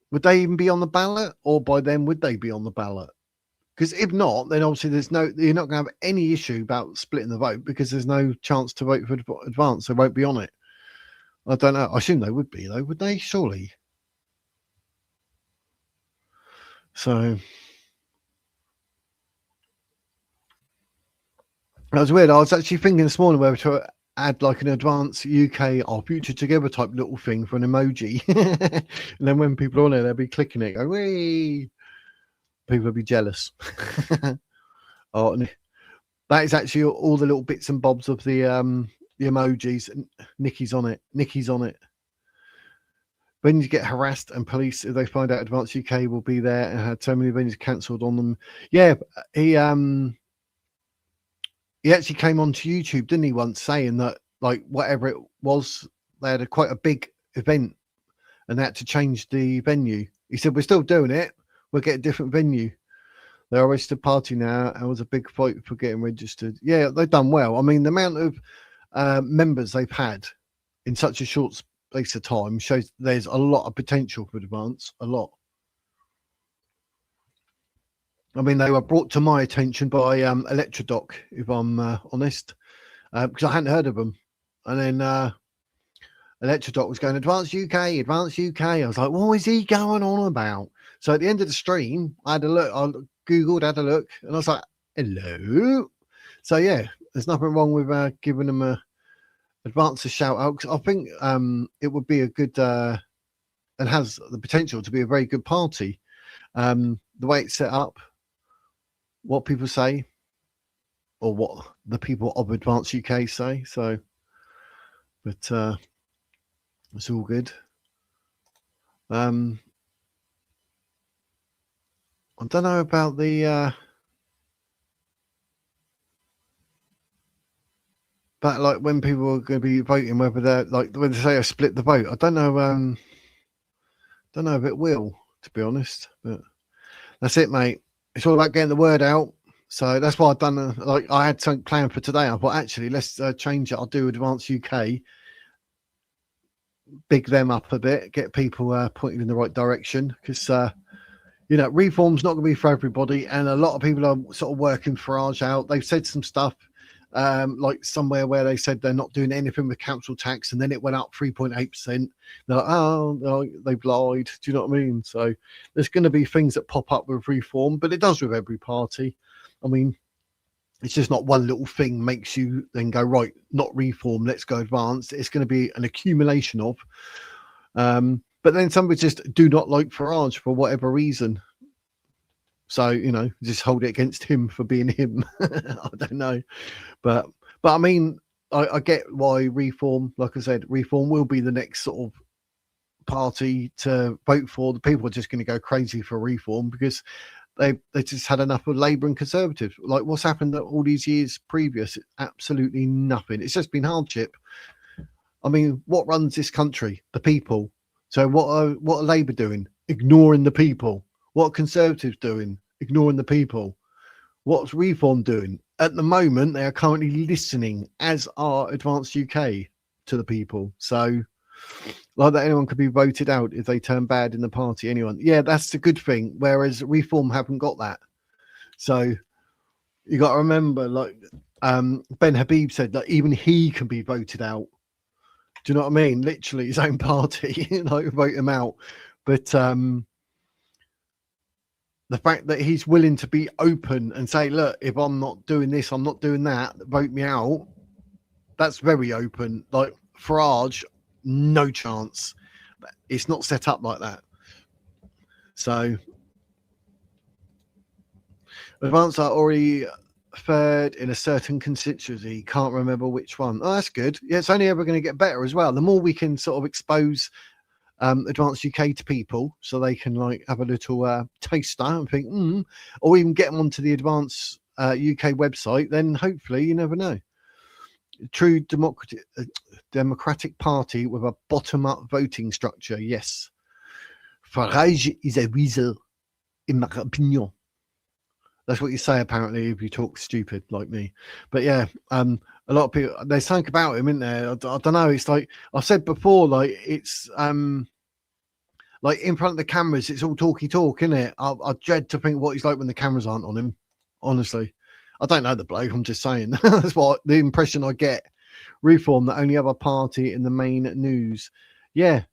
would they even be on the ballot, or by then would they be on the ballot? Because if not, then obviously you're not going to have any issue about splitting the vote because there's no chance to vote for Advance. They won't be on it. I don't know. I assume they would be, though, would they? Surely. So that was weird. I was actually thinking this morning whether to add like an advanced UK our future together type little thing for an emoji. And then when people are on there, they'll be clicking it, go, wee. People will be jealous. Oh, and that is actually all the little bits and bobs of the emojis. Nikki's on it. Nikki's on it. When you get harassed and police, if they find out Advanced UK will be there and had so many venues cancelled on them. Yeah, he actually came onto YouTube, didn't he, once saying that like whatever it was, they had quite a big event and they had to change the venue. He said, we're still doing it. We'll get a different venue. They're a registered party now, and it was a big fight for getting registered. Yeah, they've done well. I mean, the amount of members they've had in such a short space of time shows there's a lot of potential for Advance, a lot. I mean, they were brought to my attention by Electrodoc, if I'm honest, because I hadn't heard of them. And then Electrodoc was going, Advance UK, Advance UK. I was like, what is he going on about? So at the end of the stream, I had a look, I Googled, had a look, and I was like, hello. So yeah, there's nothing wrong with giving them Advance a shout out, because I think it would be a good and has the potential to be a very good party. The way it's set up, what people say, or what the people of Advance UK say. So, but it's all good. I don't know about the but like when people are going to be voting, whether they're like when they say I split the vote, I don't know if it will, to be honest. But that's it, mate. It's all about getting the word out. So that's why I've done like I had something planned for today. I thought actually let's change it. I'll do Advance UK, big them up a bit, get people pointed in the right direction, because you know, reform's not going to be for everybody, and a lot of people are sort of working Farage out. They've said some stuff like somewhere where they said they're not doing anything with council tax, and then it went up 3.8%. They're like, oh, no, they've lied. Do you know what I mean? So there's going to be things that pop up with reform, but it does with every party. I mean, it's just not one little thing makes you then go, right, not reform, let's go Advance. It's going to be an accumulation of. But then some would just do not like Farage for whatever reason. So, you know, just hold it against him for being him. I don't know. But I mean, I get why Reform, like I said, Reform will be the next sort of party to vote for. The people are just going to go crazy for Reform because they just had enough of Labour and Conservative. Like what's happened all these years previous? Absolutely nothing. It's just been hardship. I mean, what runs this country? The people. So what are Labour doing? Ignoring the people. What are Conservatives doing? Ignoring the people. What's Reform doing? At the moment, they are currently listening, as are Advanced UK, to the people. So, like that, anyone could be voted out if they turn bad in the party. Anyone, yeah, that's the good thing. Whereas Reform haven't got that. So, you got to remember, like Ben Habib said, that even he can be voted out. Do you know what I mean? Literally his own party, like vote him out. But the fact that he's willing to be open and say, look, if I'm not doing this, I'm not doing that, vote me out. That's very open. Like Farage, no chance. It's not set up like that. So Advance are already third in a certain constituency, can't remember which one. Oh, that's good. Yeah, it's only ever going to get better as well. The more we can sort of expose Advanced UK to people so they can like have a little taster and think, or even get them onto the Advanced UK website, then hopefully, you never know. True democratic party with a bottom-up voting structure, yes. Farage is a weasel, in my opinion. That's what you say, apparently, if you talk stupid like me. But yeah, a lot of people, there's something about him, isn't there? I don't know. It's like I've said before, like it's like in front of the cameras, it's all talky talk, isn't it? I dread to think what he's like when the cameras aren't on him. Honestly, I don't know the bloke. I'm just saying. That's what the impression I get. Reform, the only other party in the main news. Yeah,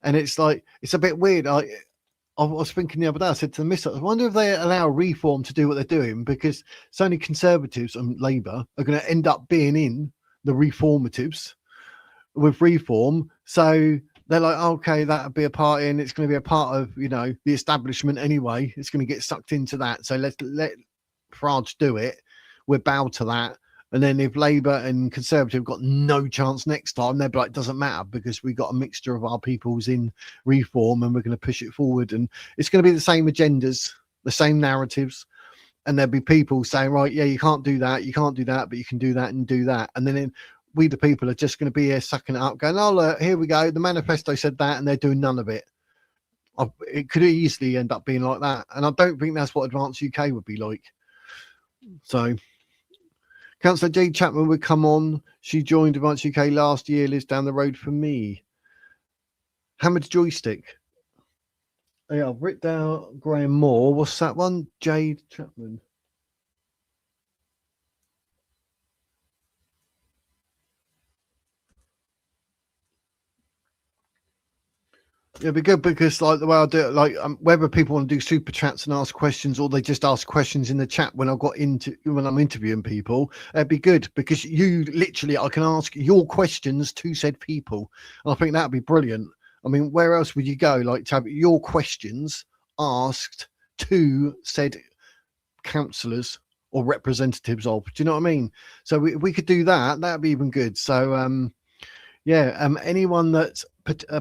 and it's like it's a bit weird. I was thinking the other day, I said to the missus, I wonder if they allow Reform to do what they're doing, because so many Conservatives and Labour are going to end up being in the reformatives with reform. So they're like, okay, that'll be a part in. It's going to be a part of, you know, the establishment anyway. It's going to get sucked into that. So let Farage do it. We'll bow to that. And then if Labour and Conservative got no chance next time, they'll be like, doesn't matter because we got a mixture of our peoples in reform and we're going to push it forward. And it's going to be the same agendas, the same narratives. And there'll be people saying, right, yeah, you can't do that, but you can do that and do that. And then we, the people, are just going to be here sucking it up, going, oh, look, here we go. The manifesto said that, and they're doing none of it. It could easily end up being like that. And I don't think that's what Advance UK would be like. So, Councillor Jade Chapman would come on. She joined Advance UK last year, lives down the road from me. Hammered joystick. Yeah, I've written down Graham Moore. What's that one? Jade Chapman. It'd be good because, like, the way I do it, like, whether people want to do super chats and ask questions or they just ask questions in the chat when I'm interviewing people, it'd be good because you literally, I can ask your questions to said people. And I think that'd be brilliant. I mean, where else would you go? Like, to have your questions asked to said councillors or representatives of, do you know what I mean? So we could do that. That'd be even good. So, yeah, anyone that's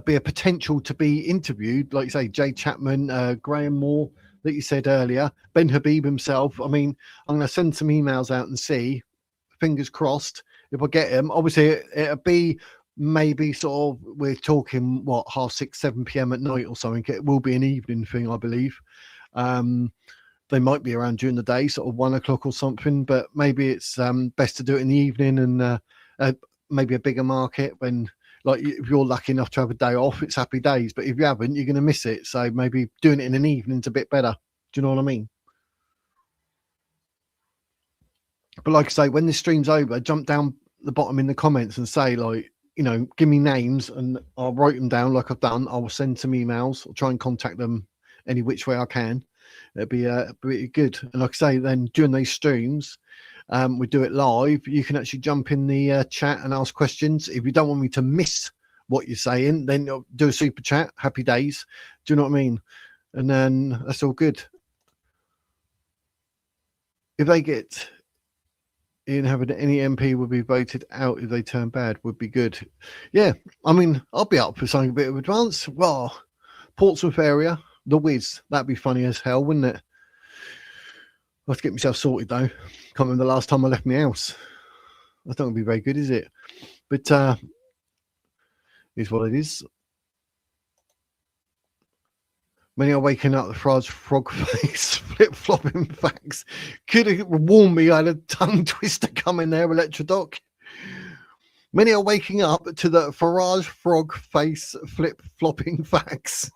be a potential to be interviewed, like you say, Jay Chapman, Graham Moore, that you said earlier, Ben Habib himself. I mean, I'm going to send some emails out and see, fingers crossed, if I get him. Obviously, it'll be maybe sort of, we're talking, what, 6:30, 7 p.m. at night or something. It will be an evening thing, I believe. They might be around during the day, sort of 1 o'clock or something, but maybe it's best to do it in the evening and maybe a bigger market when, like, if you're lucky enough to have a day off, it's happy days. But if you haven't, you're going to miss it. So maybe doing it in an evening's a bit better. Do you know what I mean? But like I say, when this stream's over, jump down the bottom in the comments and say, like, you know, give me names and I'll write them down like I've done. I will send some emails. I'll try and contact them any which way I can. It'd be pretty good. And like I say, then during these streams, we do it live. You can actually jump in the chat and ask questions. If you don't want me to miss what you're saying, then do a super chat. Happy days. Do you know what I mean? And then that's all good. If they get inhabited, any MP would be voted out if they turn bad, would be good. Yeah, I mean, I'll be up for something a bit of advance. Well, Portsmouth area, the Wiz, that'd be funny as hell, wouldn't it? I have to get myself sorted though. Can't remember the last time I left my house. That's not going to be very good, is it? But is what it is. Many are waking up the Farage frog face, flip-flopping facts. Could have warned me I had a tongue twister coming there, Electrodoc. Many are waking up to the Farage frog face, flip-flopping facts.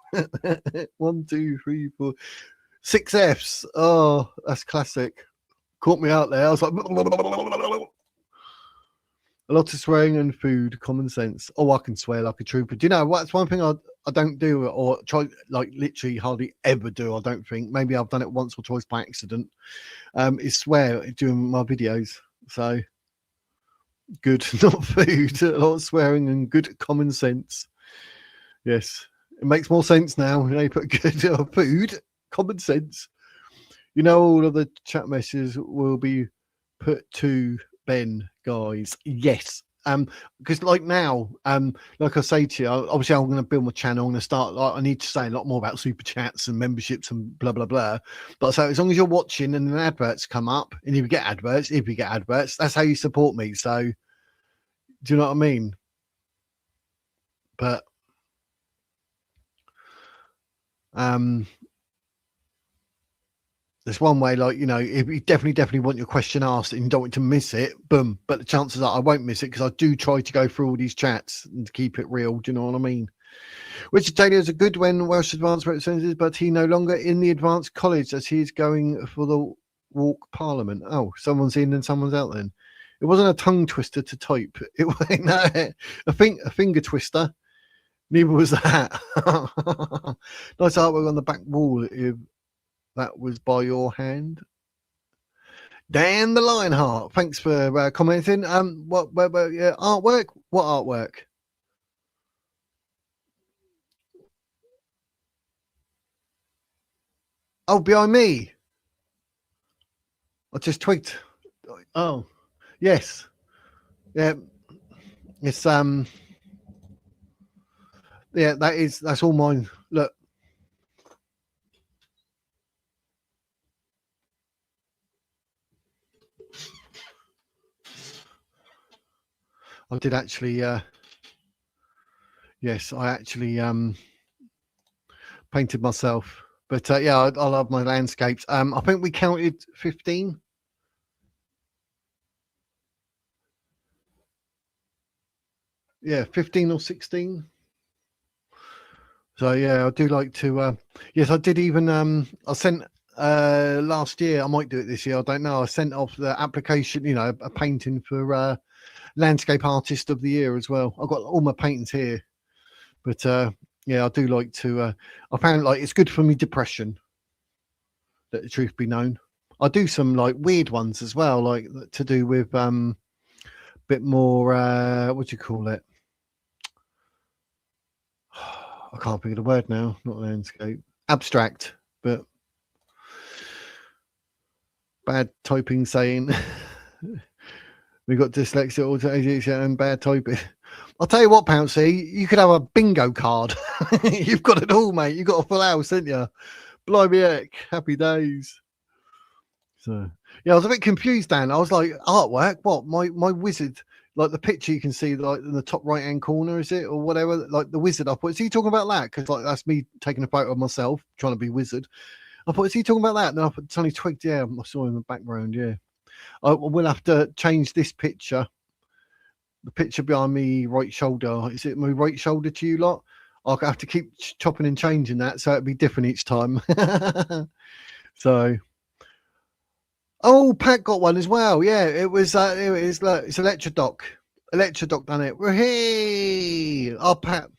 1, 2, 3, 4, 6 Fs. Oh, that's classic. Caught me out there. I was like, a lot of swearing and food, common sense. Oh, I can swear like a trooper. Do you know what's one thing I don't do, or try, like, literally hardly ever do? I don't think. Maybe I've done it once or twice by accident. Is swear during my videos. So good, not food. A lot of swearing and good common sense. Yes, it makes more sense now. They put good food, common sense. You know, all of the chat messages will be put to Ben, guys. Yes. Because like now, like I say to you, obviously I'm going to build my channel. I'm going to start, like, I need to say a lot more about super chats and memberships and blah, blah, blah. But so as long as you're watching and then adverts come up, and if you get adverts, that's how you support me. So do you know what I mean? But there's one way, like, you know, if you definitely want your question asked and you don't want to miss it, boom. But the chances are I won't miss it because I do try to go through all these chats and to keep it real. Do you know what I mean? Richard Taylor is a good when Welsh Advanced Representative, but he no longer in the Advanced College as he's going for the Walk Parliament. Oh, someone's in and someone's out then. It wasn't a tongue twister to type. It was a finger twister. Neither was that. Nice artwork on the back wall. If that was by your hand. Dan the Lionheart, thanks for commenting. What artwork? What artwork? Oh, behind me. I just twigged. Oh, yes. Yeah. It's yeah, that's all mine. Look. I did actually yes, I actually painted myself. But yeah, I love my landscapes. I think we counted 15. Yeah, 15 or 16. So yeah, I do like to yes, I did even I sent last year, I might do it this year, I don't know. I sent off the application, you know, a painting for landscape artist of the year as well. I've got all my paintings here. But yeah, I do like to I found like it's good for me depression, let the truth be known. I do some like weird ones as well, like to do with bit more what do you call it? I can't think of the word now, not landscape. Abstract, but bad typing saying we got dyslexia, ADHD and bad typing. I'll tell you what, Pouncy, you could have a bingo card. You've got it all, mate. You've got a full house, haven't you? Blimey heck, happy days. So yeah, I was a bit confused, Dan. I was like, artwork? What? My wizard, like the picture you can see, like in the top right hand corner, is it or whatever? Like the wizard. I thought, is he talking about that? Because like that's me taking a photo of myself trying to be wizard. I thought, is he talking about that? And then I suddenly twigged. Yeah, I saw him in the background. Yeah, I will have to change this picture. The picture behind me, right shoulder. Is it my right shoulder to you lot? I'll have to keep chopping and changing that, so it'll be different each time. So. Oh, Pat got one as well. Yeah, it was. It's Electrodoc. Electrodoc done it. Hey, oh Pat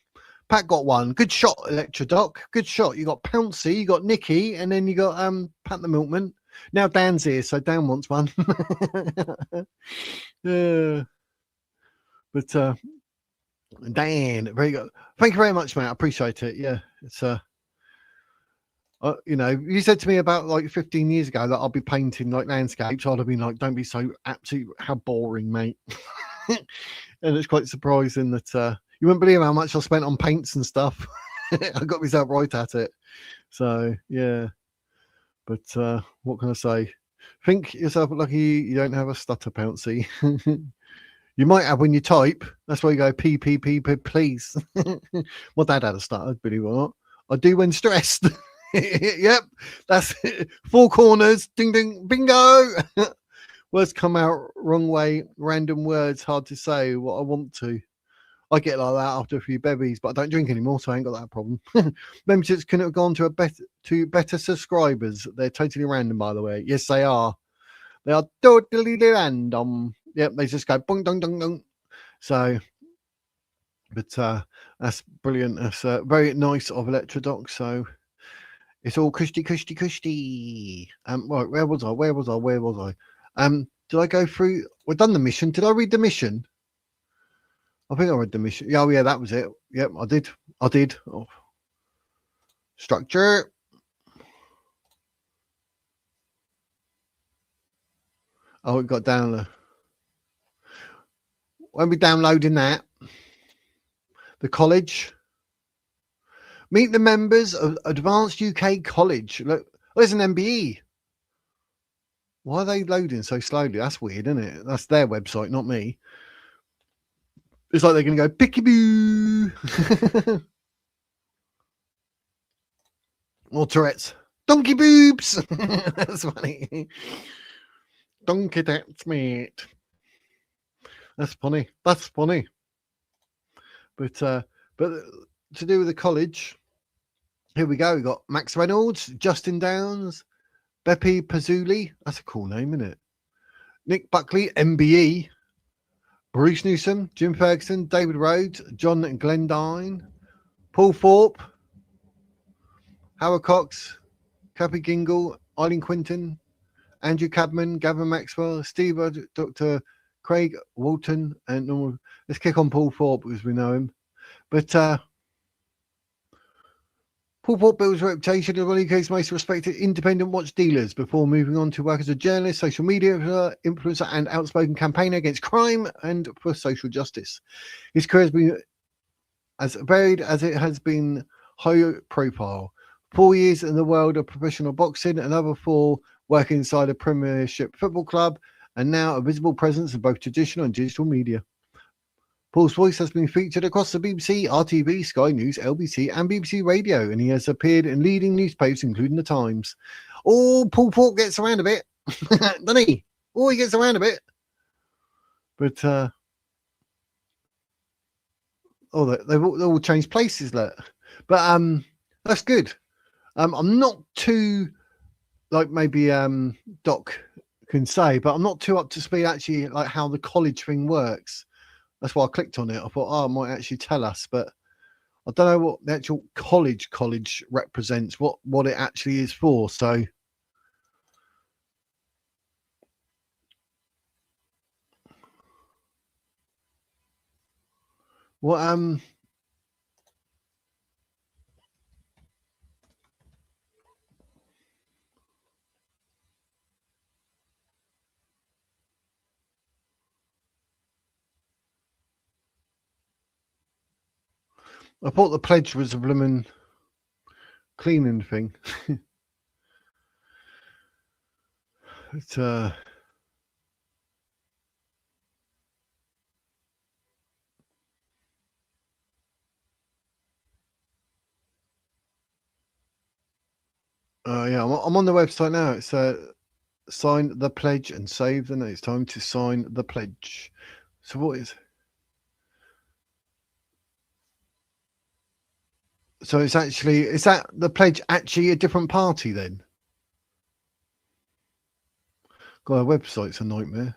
got one. Good shot, Electrodoc. Good shot. You got Pouncy, you got Nicky, and then you got Pat the Milkman. Now Dan's here, so Dan wants one. Yeah, but Dan, very good. Thank you very much, mate. I appreciate it. Yeah, it's you know, you said to me about like 15 years ago that I'll be painting like landscapes. I'd have been like, don't be so absolute, how boring, mate. And it's quite surprising that you wouldn't believe how much I spent on paints and stuff. I got myself right at it. So, yeah. But what can I say? Think yourself lucky you don't have a stutter, Pouncy. You might have when you type. That's why you go P, please. My dad had a stutter, believe it or not. I do when stressed. Yep, that's it. 4 corners, ding ding, bingo. Words come out wrong way, random words, hard to say what I want to. I get like that after a few bevies, but I don't drink anymore, so I ain't got that problem. Memberships couldn't have gone to better subscribers. They're totally random, by the way. Yes, they are. They are totally random. Yep, they just go bong dong dong dong. So, but that's brilliant. That's very nice of Electrodoc. So. It's all cushy. Right, where was I? Did I go through? We've done the mission. Did I read the mission? I think I read the mission. Oh, yeah, that was it. Yep, I did. Oh. Structure. Oh, it got down. Won't be downloading that. The college. Meet the members of Advanced UK College. Look, there's an MBE. Why are they loading so slowly? That's weird, isn't it? That's their website, not me. It's like they're going to go picky-boo. More Tourette's. Donkey boobs. That's funny. Donkey tits, mate. That's funny. But to do with the college, here we go. We got Max Reynolds, Justin Downs, Beppe Pazzulli. That's a cool name, isn't it? Nick Buckley, MBE. Bruce Newsom, Jim Ferguson, David Rhodes, John Glendine, Paul Thorpe, Howard Cox, Cappy Gingle, Eileen Quinton, Andrew Cadman, Gavin Maxwell, Steve, Dr. Craig Walton, and normal. Let's kick on Paul Thorpe because we know him. But Paul Thorpe builds a reputation as one of the UK's most respected independent watch dealers before moving on to work as a journalist, social media influencer, and outspoken campaigner against crime and for social justice. His career has been as varied as it has been high profile. 4 years in the world of professional boxing, another 4 working inside a Premiership football club, and now a visible presence in both traditional and digital media. Paul's voice has been featured across the BBC, RTV, Sky News, LBC, and BBC Radio, and he has appeared in leading newspapers, including The Times. Oh, Paul Thorpe gets around a bit, doesn't he? Oh, he gets around a bit. But, they've all changed places, look. But that's good. I'm not too, like maybe Doc can say, but I'm not too up to speed actually, like how the college thing works. That's why I clicked on it. I thought, oh, it might actually tell us, but I don't know what the actual college represents, what it actually is for. So what I thought the pledge was a blooming cleaning thing. It's yeah, I'm on the website now. It's sign the pledge and save the note. It's time to sign the pledge. So what is? So it's actually, is that the pledge actually a different party then? God, our website's a nightmare.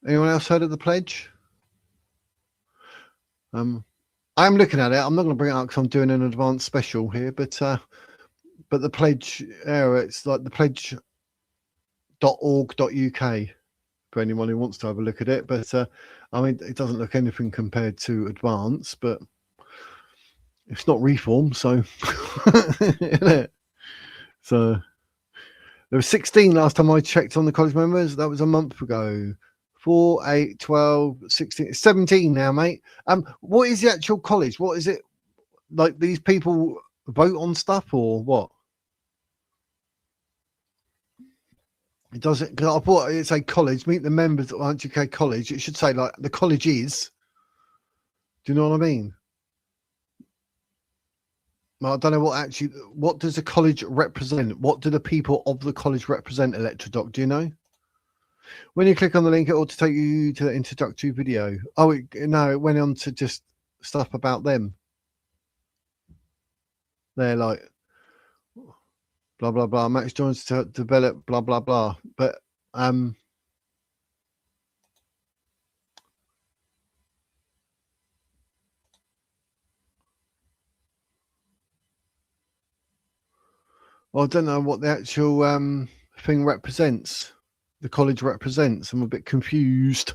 Anyone else heard of the pledge? I'm looking at it. I'm not going to bring it up because I'm doing an advanced special here, but the pledge area, it's like the pledge.org.uk for anyone who wants to have a look at it. But I mean, it doesn't look anything compared to advanced, but it's not reform, so so there were 16 last time I checked on the college members. That was a month ago. 4, 8, 12, 16, 17 now, mate. What is the actual college? What is it? Like these people vote on stuff or what? It doesn't, because I thought it's a college, meet the members of UK college. It should say like the college is. Do you know what I mean? Well, I don't know what does the college represent? What do the people of the college represent, Electrodoc? Do you know? When you click on the link, it ought to take you to the introductory video. Oh, it went on to just stuff about them. They're like, blah, blah, blah. Max joins to develop, blah, blah, blah. But, well, I don't know what the actual thing represents. The college represents. I'm a bit confused.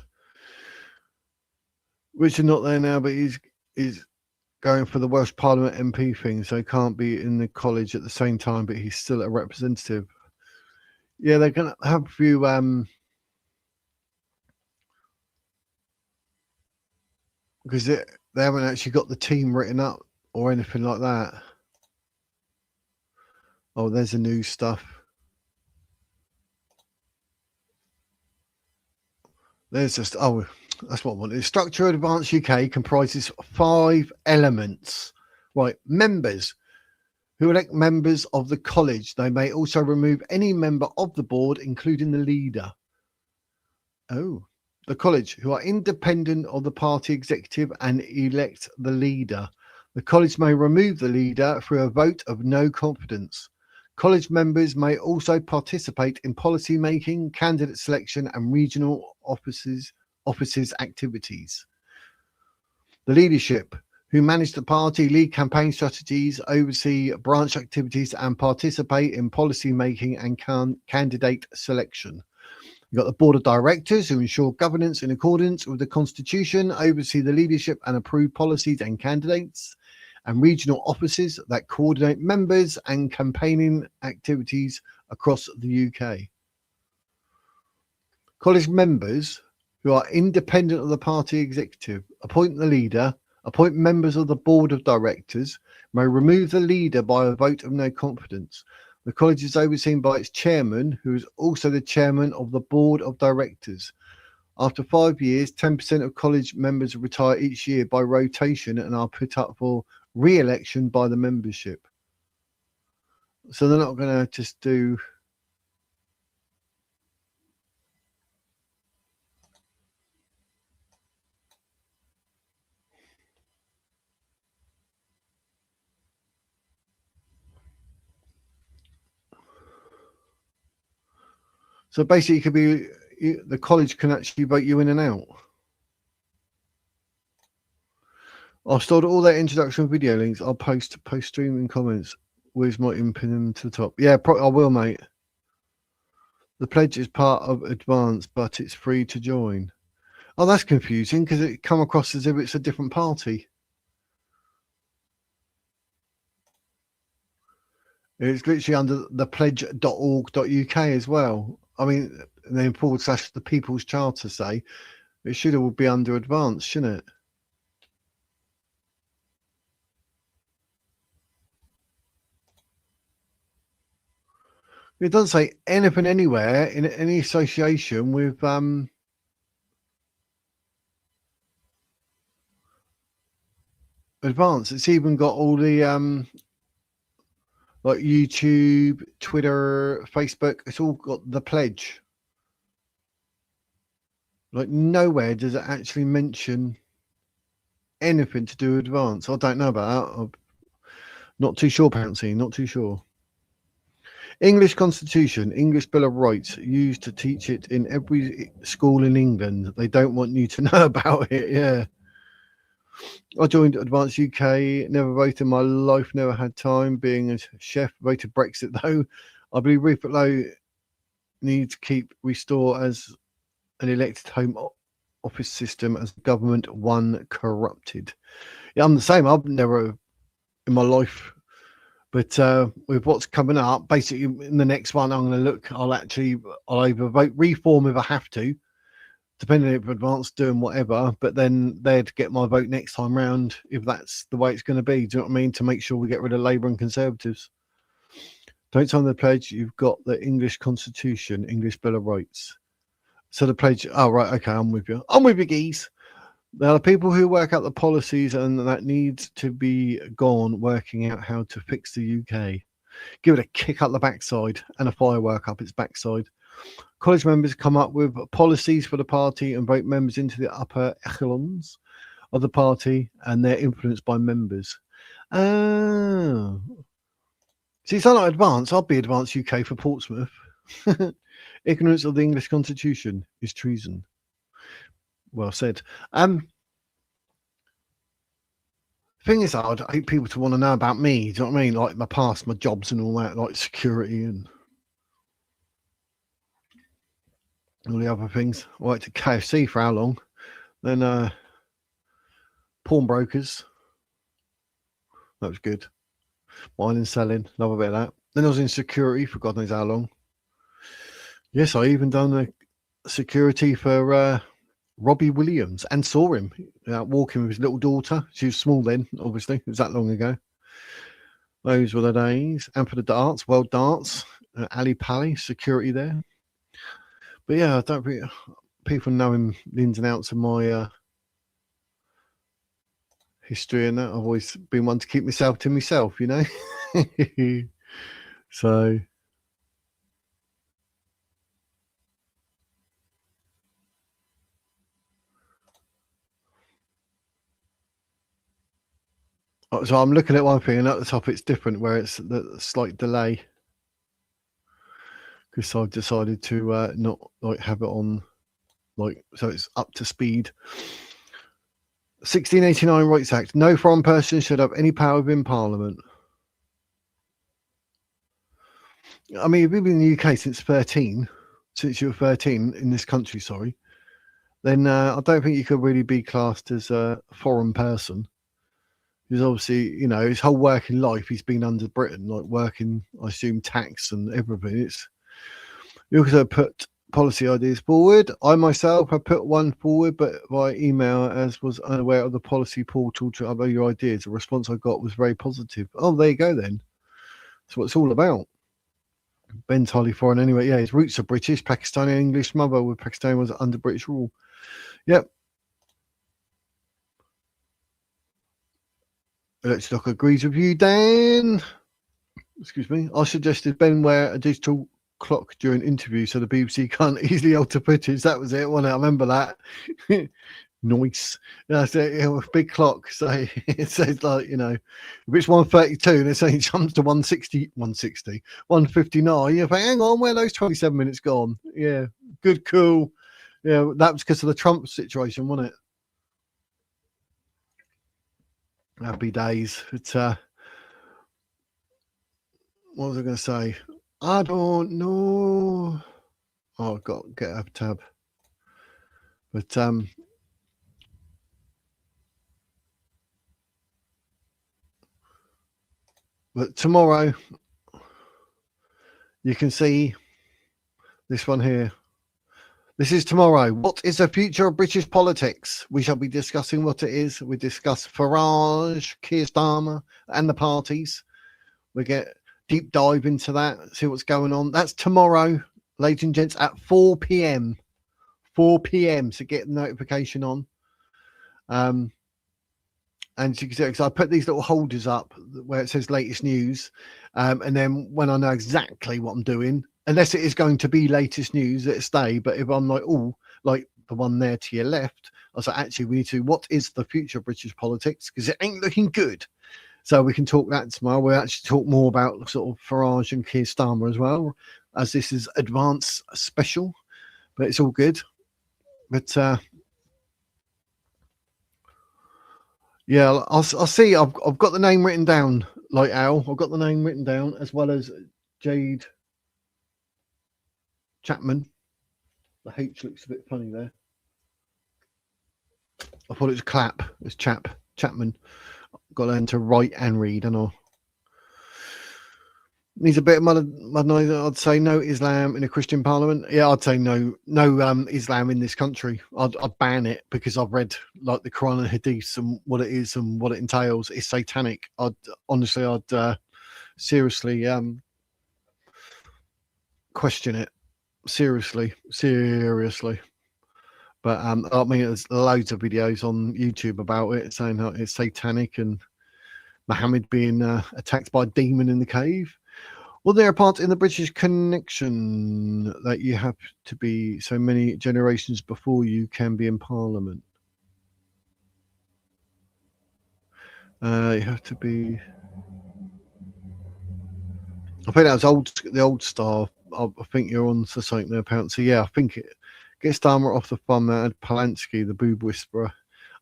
Richard not there now, but he's going for the Welsh Parliament MP thing, so he can't be in the college at the same time, but he's still a representative. Yeah, they're going to have a few because they haven't actually got the team written up or anything like that. Oh, there's the new stuff. There's just, oh, that's what I wanted. The Structure of Advanced UK comprises 5 elements. Right, members who elect members of the college. They may also remove any member of the board, including the leader. Oh, the college, who are independent of the party executive and elect the leader. The college may remove the leader through a vote of no confidence. College members may also participate in policy making, candidate selection, and regional offices activities. The leadership, who manage the party, lead campaign strategies, oversee branch activities, and participate in policy making and candidate selection. You've got the board of directors, who ensure governance in accordance with the constitution, oversee the leadership and approve policies and candidates, and regional offices that coordinate members and campaigning activities across the UK. College members, who are independent of the party executive, appoint the leader, appoint members of the board of directors, may remove the leader by a vote of no confidence. The college is overseen by its chairman, who is also the chairman of the board of directors. After 5 years, 10% of college members retire each year by rotation and are put up for re-election by the membership. So they're not going to just do... So basically, it could be the college can actually vote you in and out. I've stored all their introduction video links. I'll post streaming comments. Where's my pin them to the top? Yeah, I will, mate. The pledge is part of Advance, but it's free to join. Oh, that's confusing because it come across as if it's a different party. It's literally under the pledge.org.uk as well. I mean, then / the People's Charter say it should all be under Advance, shouldn't it? It doesn't say anything anywhere in any association with Advance. It's even got all the like YouTube, Twitter, Facebook. It's all got the pledge. Like nowhere does it actually mention anything to do with Advance. I don't know about that. I'm not too sure, Pouncy. Not too sure. English Constitution, English Bill of Rights, used to teach it in every school in England. They don't want you to know about it. Yeah. I joined Advance UK, never voted in my life, never had time. Being a chef, voted Brexit though. I believe Rupert Lowe needs to keep restore as an elected home office system as government one corrupted. Yeah, I'm the same. I've never in my life. But with what's coming up, basically in the next one, I'm going to look. I'll either vote reform if I have to, depending if Advance doing whatever. But then they'd get my vote next time round if that's the way it's going to be. Do you know what I mean? To make sure we get rid of Labour and Conservatives. Don't sign the pledge. You've got the English Constitution, English Bill of Rights. So the pledge. Oh right, okay, I'm with you. I'm with you, geese. There are people who work out the policies and that needs to be gone working out how to fix the UK. Give it a kick up the backside and a firework up its backside. College members come up with policies for the party and vote members into the upper echelons of the party and they're influenced by members. Oh. See, it's not like Advance. I'll be Advance UK for Portsmouth. Ignorance of the English Constitution is treason. Well said. Thing is, I'd hate people to want to know about me. Do you know what I mean? Like my past, my jobs, and all that, like security and all the other things. I worked at KFC for how long? Then pawnbrokers. That was good. Buying and selling. Love a bit of that. Then I was in security for God knows how long. Yes, I even done the security for Robbie Williams and saw him walking with his little daughter. She was small then, obviously. It was that long ago. Those were the days. And for the darts, World Darts, Ali Pally, security there. But yeah, I don't think people knowing the ins and outs of my history and that. I've always been one to keep myself to myself, you know. So... So I'm looking at one thing, and at the top it's different, where it's the slight delay. Because I've decided to not like have it on, like so it's up to speed. 1689 Rights Act. No foreign person should have any power within Parliament. I mean, we've been in the UK since you were 13 in this country, sorry, then I don't think you could really be classed as a foreign person. Because obviously, you know, his whole working life, he's been under Britain, like working, I assume, tax and everything. You also put policy ideas forward. I myself have put one forward, but via email, as was unaware of the policy portal to other your ideas. The response I got was very positive. Oh, there you go then. That's what it's all about. Ben's highly foreign anyway. Yeah, his roots are British, Pakistani, English mother, with Pakistan was under British rule. Yep. Electric agrees with you, Dan. Excuse me. I suggested Ben wear a digital clock during interview so the BBC can't easily alter footage. That was it, wasn't it? I remember that. Nice. That's it. Yeah, big clock. So it says, like, you know, if it's 1:32 and it's saying it jumps to 159, you think, hang on, where are those 27 minutes gone? Yeah, good, cool. Yeah, that was because of the Trump situation, wasn't it? Happy days. But what was I going to say? I don't know. Oh, I've got to get a tab. But tomorrow you can see this one here. This is tomorrow. What is the future of British politics? We shall be discussing what it is. We discuss Farage, Keir Starmer, and the parties. We get deep dive into that, see what's going on. That's tomorrow, ladies and gents, at 4 p.m. 4 p.m. So get the notification on. And you can see, because I put these little holders up where it says latest news. And then when I know exactly what I'm doing, unless it is going to be latest news, it'll stay. But if I'm like, oh, like the one there to your left, I was like, actually, we need to, what is the future of British politics? Because it ain't looking good. So we can talk that tomorrow. We'll actually talk more about sort of Farage and Keir Starmer as well, as this is advance special. But it's all good. But yeah, I'll see. I've got the name written down, like Al. I've got the name written down, as well as Jade Chapman. The H looks a bit funny there. I thought it was clap. It's Chapman. Got to learn to write and read, and all. Needs a bit of modernising. I'd say no Islam in a Christian parliament. Yeah, I'd say no Islam in this country. I'd ban it, because I've read like the Quran and Hadiths and what it is and what it entails. It's satanic. I'd seriously question it. Seriously. But I mean, there's loads of videos on YouTube about it saying how it's satanic and Muhammad being attacked by a demon in the cave. Well, there are parts in the British connection that you have to be so many generations before you can be in Parliament. You have to be. I think that was the old star. I think you're on to something there, apparently. So yeah, I think it gets Starmer off the fun there. And Polanski, the boob whisperer.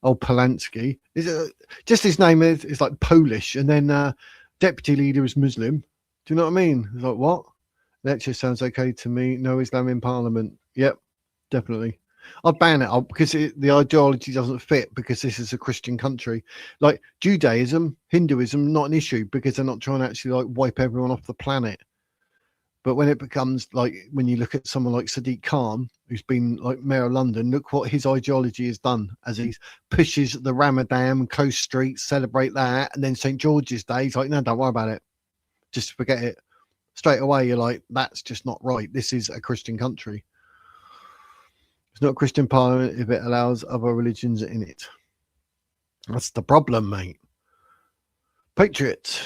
Oh, Polanski. Is it just his name is like Polish, and then deputy leader is Muslim. Do you know what I mean? It's like, what? Lecture sounds okay to me. No Islam in Parliament. Yep, definitely. I'd ban it because the ideology doesn't fit, because this is a Christian country. Like Judaism, Hinduism, not an issue, because they're not trying to actually like wipe everyone off the planet. But when it becomes like, when you look at someone like Sadiq Khan, who's been like mayor of London, look what his ideology has done as he pushes the Ramadan, close streets, celebrate that. And then St. George's Day, he's like, no, don't worry about it. Just forget it. Straight away, you're like, that's just not right. This is a Christian country. It's not a Christian parliament if it allows other religions in it. That's the problem, mate. Patriot.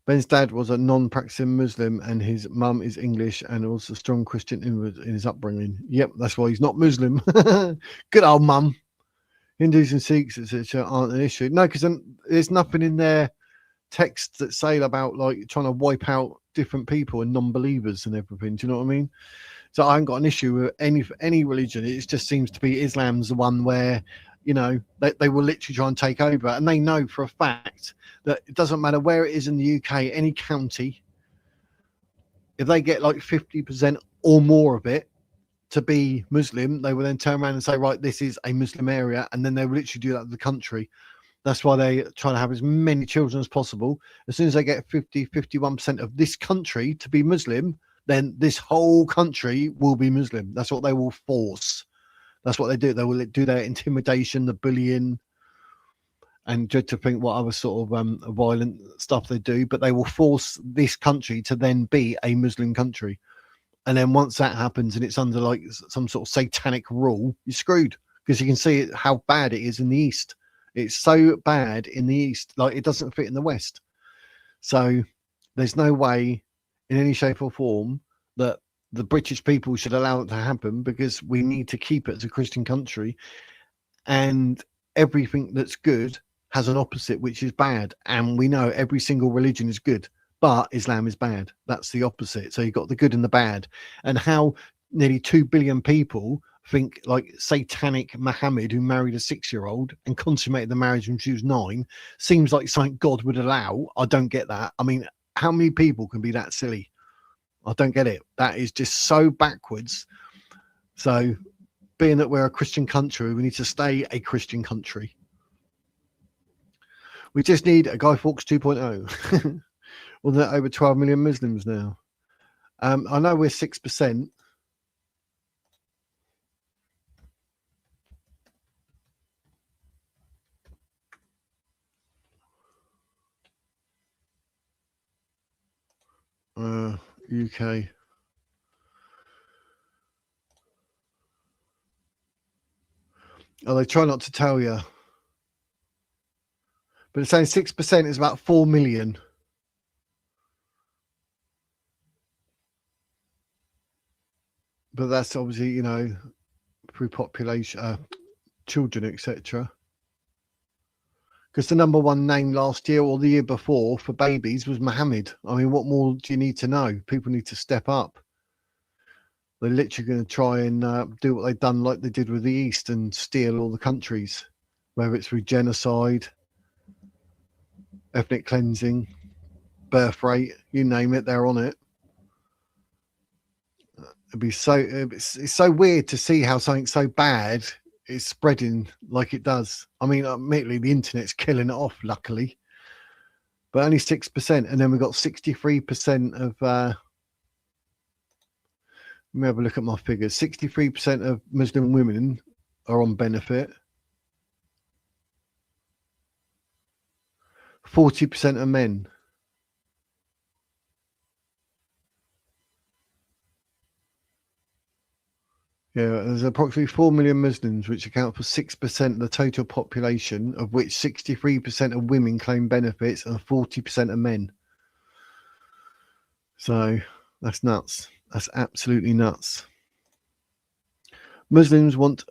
Ben's dad was a non-practicing Muslim and his mum is English and also strong Christian in his upbringing. Yep, that's why he's not Muslim. Good old mum. Hindus and Sikhs, etc., aren't an issue. No, because there's nothing in their texts that say about like trying to wipe out different people and non-believers and everything. Do you know what I mean? So I haven't got an issue with any religion. It just seems to be Islam's the one where you know, they will literally try and take over. And they know for a fact that it doesn't matter where it is in the UK, any county, if they get like 50% or more of it to be Muslim, they will then turn around and say, right, this is a Muslim area. And then they will literally do that to the country. That's why they try to have as many children as possible. As soon as they get 51% of this country to be Muslim, then this whole country will be Muslim. That's what they will force. That's what they do. They will do their intimidation, the bullying, and just to think what other sort of violent stuff they do. But they will force this country to then be a Muslim country. And then once that happens and it's under like some sort of satanic rule, you're screwed, because you can see how bad it is in the East. It's so bad in the East, like it doesn't fit in the West. So there's no way in any shape or form that the British people should allow it to happen, because we need to keep it as a Christian country, and everything that's good has an opposite, which is bad. And we know every single religion is good, but Islam is bad. That's the opposite. So you've got the good and the bad. And how nearly 2 billion people think like satanic Muhammad, who married a 6-year-old and consummated the marriage when she was 9, seems like something God would allow. I don't get that. I mean, how many people can be that silly? I don't get it. That is just so backwards. So being that we're a Christian country, we need to stay a Christian country. We just need a Guy Fawkes 2.0. Well, there are over 12 million Muslims now. I know we're 6%. UK. Oh, they try not to tell you. But it's saying 6% is about 4 million. But that's obviously, you know, through population, children, etc. Because the number one name last year or the year before for babies was Muhammad. I mean, what more do you need to know? People need to step up. They're literally going to try and do what they've done like they did with the East and steal all the countries, whether it's through genocide, ethnic cleansing, birth rate, you name it, they're on it. It's so weird to see how something so bad is spreading like it does. I mean, admittedly, the internet's killing it off, luckily, but only 6%. And then we've got 63% of, let me have a look at my figures. 63% of Muslim women are on benefit. 40% of men. Yeah, there's approximately 4 million Muslims, which account for 6% of the total population, of which 63% of women claim benefits and 40% of men. So that's nuts. That's absolutely nuts. Muslims want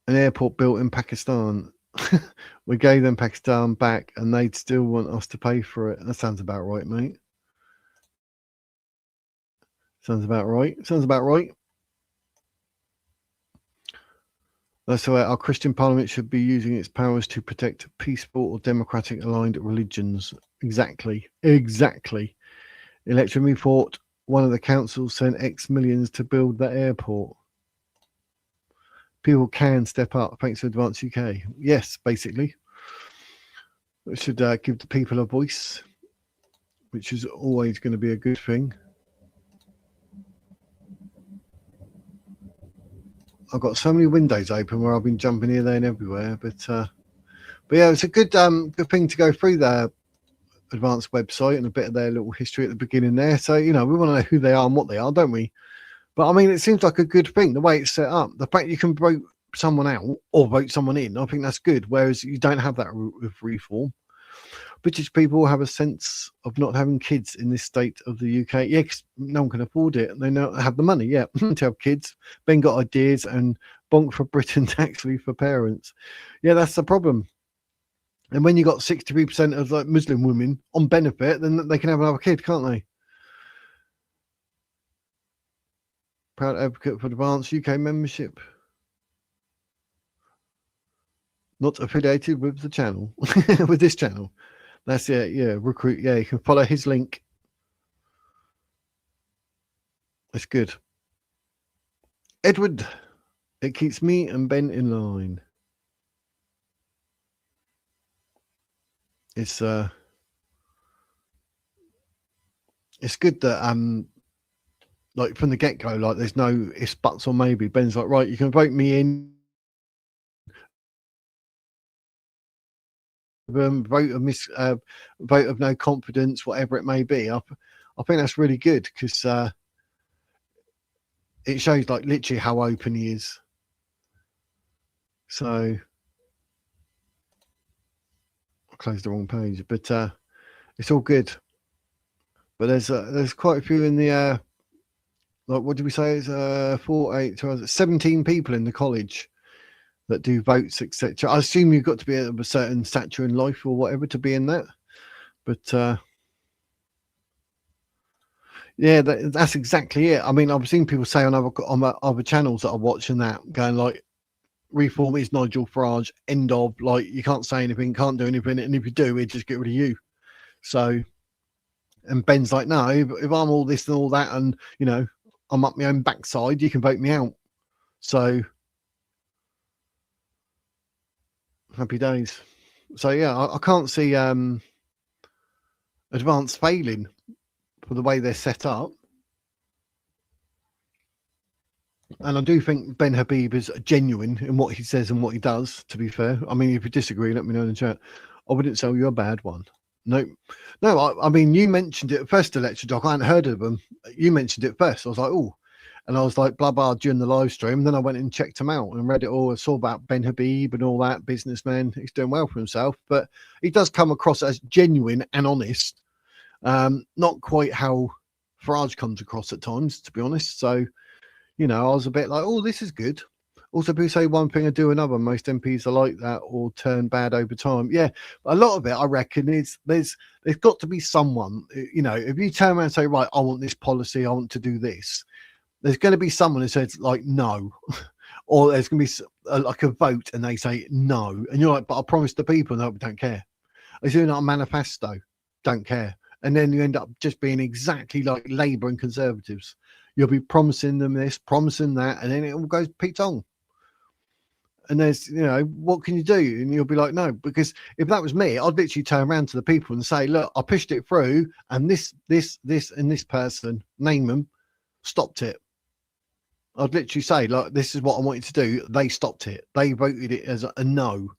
an airport built in Pakistan. We gave them Pakistan back and they'd still want us to pay for it. That sounds about right, mate. Sounds about right. Sounds about right. That's why our Christian parliament should be using its powers to protect peaceful or democratic aligned religions. Exactly. Exactly. Election report. One of the councils sent X millions to build that airport. People can step up thanks to Advance UK. Yes, basically. It should give the people a voice, which is always going to be a good thing. I've got so many windows open where I've been jumping here, there, and everywhere. But yeah, it's a good thing to go through their Advanced website and a bit of their little history at the beginning there. So, you know, we want to know who they are and what they are, don't we? But I mean, it seems like a good thing, the way it's set up. The fact you can vote someone out or vote someone in, I think that's good. Whereas you don't have that with Reform. British people have a sense of not having kids in this state of the UK. Yeah, 'cause no one can afford it. They don't have the money, yeah, to have kids. Ben got ideas and bonk for Britain tax relief for parents. Yeah, that's the problem. And when you got 63% of like Muslim women on benefit, then they can have another kid, can't they? Proud advocate for advanced UK membership. Not affiliated with the channel, with this channel. That's it. Yeah, recruit. Yeah, you can follow his link. It's good. Edward, it keeps me and Ben in line. It's good that like from the get go, like there's no ifs, buts, or maybe. Ben's like, right, you can vote me in. Vote of no confidence, whatever it may be. I think that's really good because it shows like literally how open he is. So I closed the wrong page, but it's all good. But there's quite a few in the like what did we say? It's 4, 8, 12, 17 people in the college that do votes, etc. I assume you've got to be of a certain stature in life or whatever to be in that. But yeah, that's exactly it. I mean, I've seen people say on other channels that I watch and that going like, reform is Nigel Farage, end of, like you can't say anything, can't do anything, and if you do, we just get rid of you. So, and Ben's like, no, if I'm all this and all that, and you know, I'm up my own backside, you can vote me out. So, happy days. So yeah, I can't see Advance failing for the way they're set up. And I do think Ben Habib is genuine in what he says and what he does, to be fair. I mean, if you disagree, let me know in the chat. I wouldn't sell you a bad one. No, I mean, you mentioned it first, Electric Doc. I hadn't heard of them. You mentioned it first. I was like, oh. And I was like, blah, blah, during the live stream. Then I went and checked him out and read it all. I saw about Ben Habib and all that, businessman. He's doing well for himself. But he does come across as genuine and honest. Not quite how Farage comes across at times, to be honest. So, you know, I was a bit like, oh, this is good. Also, people say one thing and do another. Most MPs are like that or turn bad over time. Yeah, a lot of it, I reckon, is there's got to be someone, you know, if you turn around and say, right, I want this policy, I want to do this, there's going to be someone who says, like, no. Or there's going to be like a vote and they say no. And you're like, but I promised the people, no, we don't care. It's doing a manifesto, don't care. And then you end up just being exactly like Labour and Conservatives. You'll be promising them this, promising that, and then it all goes pitong. And there's, you know, what can you do? And you'll be like, no, because if that was me, I'd literally turn around to the people and say, look, I pushed it through, and this, and this person, name them, stopped it. I'd literally say, like, this is what I wanted to do. They stopped it. They voted it as a no.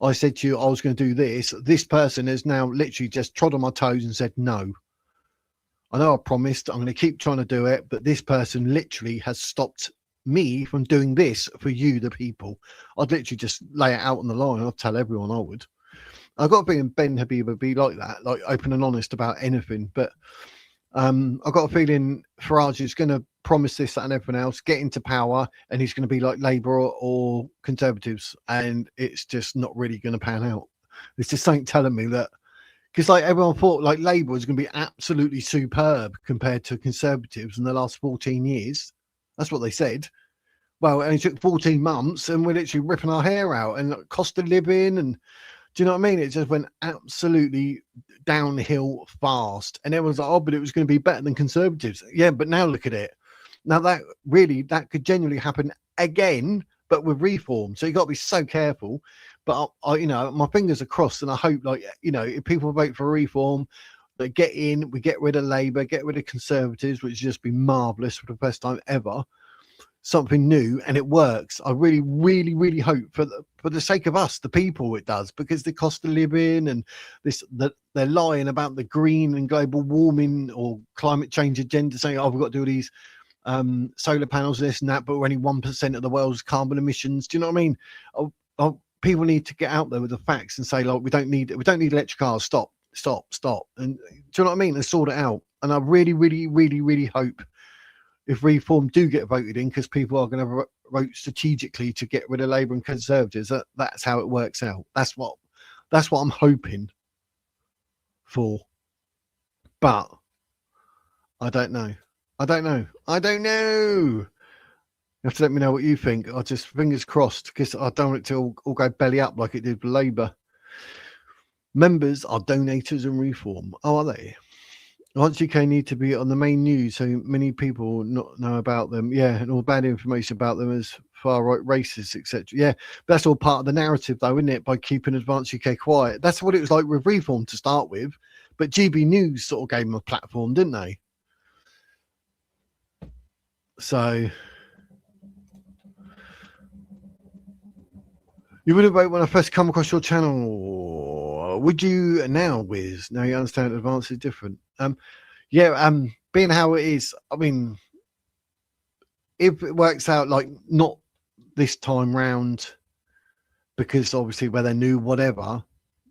I said to you, I was going to do this. This person has now literally just trod on my toes and said no. I know I promised I'm going to keep trying to do it, but this person literally has stopped me from doing this for you, the people. I'd literally just lay it out on the line. I'd tell everyone I would. I've got a feeling Ben Habib would be like that, like open and honest about anything. But I've got a feeling Farage is going to promise this, that, and everything else, get into power, and he's going to be like Labour or Conservatives, and it's just not really going to pan out. It's just something telling me that. Because like everyone thought like Labour was going to be absolutely superb compared to Conservatives in the last 14 years. That's what they said. Well, and it took 14 months and we're literally ripping our hair out and cost of living. And do you know what I mean? It just went absolutely downhill fast. And everyone's like, oh, but it was going to be better than Conservatives. Yeah, but now look at it. Now that could genuinely happen again, but with reform. So you got to be so careful. But I, you know, my fingers are crossed, and I hope, like, you know, if people vote for reform, they get in, we get rid of Labour, get rid of Conservatives, which would just be marvellous for the first time ever. Something new, and it works. I really, really, really hope for the sake of us, the people, it does, because the cost of living and this, that they're lying about the green and global warming or climate change agenda, saying, oh, we've got to do these solar panels, this and that, but we're only 1% of the world's carbon emissions. Do you know what I mean? People need to get out there with the facts and say, like, we don't need electric cars. Stop. And do you know what I mean? And sort it out. And I really, really, really, really hope if reform do get voted in, because people are going to vote strategically to get rid of Labour and Conservatives, that's how it works out. That's what I'm hoping for. But I don't know. have to let me know what you think. I just fingers crossed because I don't want it to all go belly up like it did with Labour. Members are donators and reform. Oh, are they? Once UK need to be on the main news so many people not know about them. Yeah, and all bad information about them as far right racists, etc. Yeah, but that's all part of the narrative, though, isn't it? By keeping Advance UK quiet. That's what it was like with Reform to start with. But GB News sort of gave them a platform, didn't they? So you would have voted when I first come across your channel. Would you now, Wiz? Now you understand Advance is different. Being how it is, I mean, if it works out like not this time round, because obviously where they're new, whatever,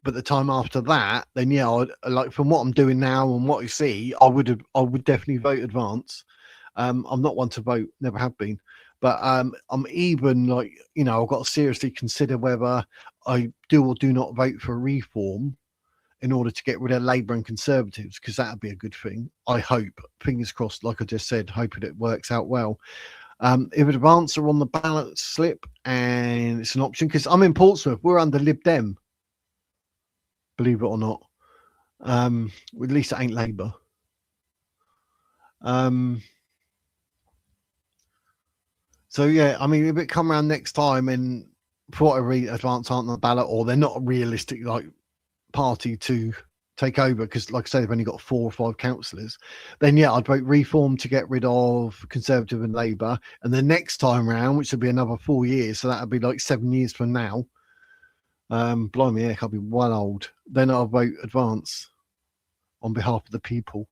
but the time after that, then yeah, like from what I'm doing now and what I see, I would definitely vote Advance. I'm not one to vote, never have been, but I'm even like, you know, I've got to seriously consider whether I do or do not vote for Reform in order to get rid of Labour and Conservatives, because that would be a good thing. I hope, fingers crossed, like I just said, hoping it works out well. If Advance are on the ballot slip and it's an option, because I'm in Portsmouth, we're under Lib Dem, believe it or not. At least it ain't Labour. So yeah, I mean, if it come around next time and for what I read, Advance aren't on the ballot, or they're not a realistic like party to take over, because like I say, they've only got 4 or 5 councillors, then yeah, I'd vote Reform to get rid of Conservative and Labour, and the next time round, which would be another 4 years, so that would be like 7 years from now, blimey, heck, I'll be well old, then I'll vote Advance on behalf of the people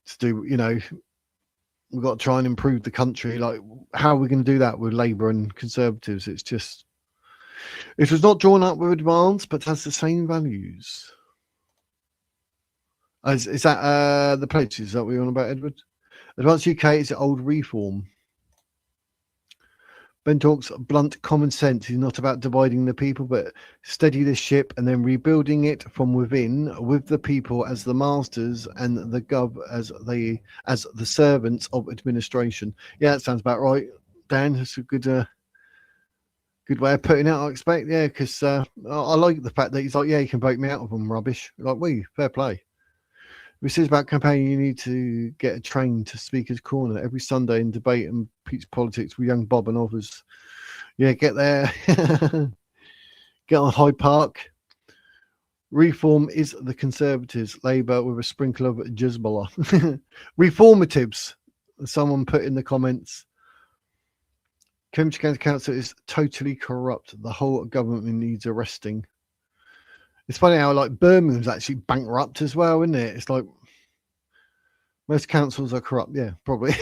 to do, you know, we've got to try and improve the country. Like, how are we going to do that with Labour and Conservatives? It's just, it was not drawn up with Advance, but has the same values. Is that the pledge? Is that what you're on about, Edward? Advance UK is old Reform. Ben talks blunt common sense. He's not about dividing the people, but steady the ship and then rebuilding it from within, with the people as the masters and the gov as the servants of administration. Yeah, that sounds about right, Dan. That's a good way of putting it, I expect. Yeah, because I like the fact that he's like, yeah, you can vote me out of them rubbish. Like, fair play. If it says about campaigning, you need to get a train to Speaker's Corner every Sunday and debate and preach politics with young Bob and others. Yeah, get there. Get on Hyde Park. Reform is the Conservatives. Labour with a sprinkle of Jizballah. Reformatives. Someone put in the comments. Cambridge County Council is totally corrupt. The whole government needs arresting. It's funny how like Birmingham's actually bankrupt as well, isn't it? It's like most councils are corrupt. Yeah, probably.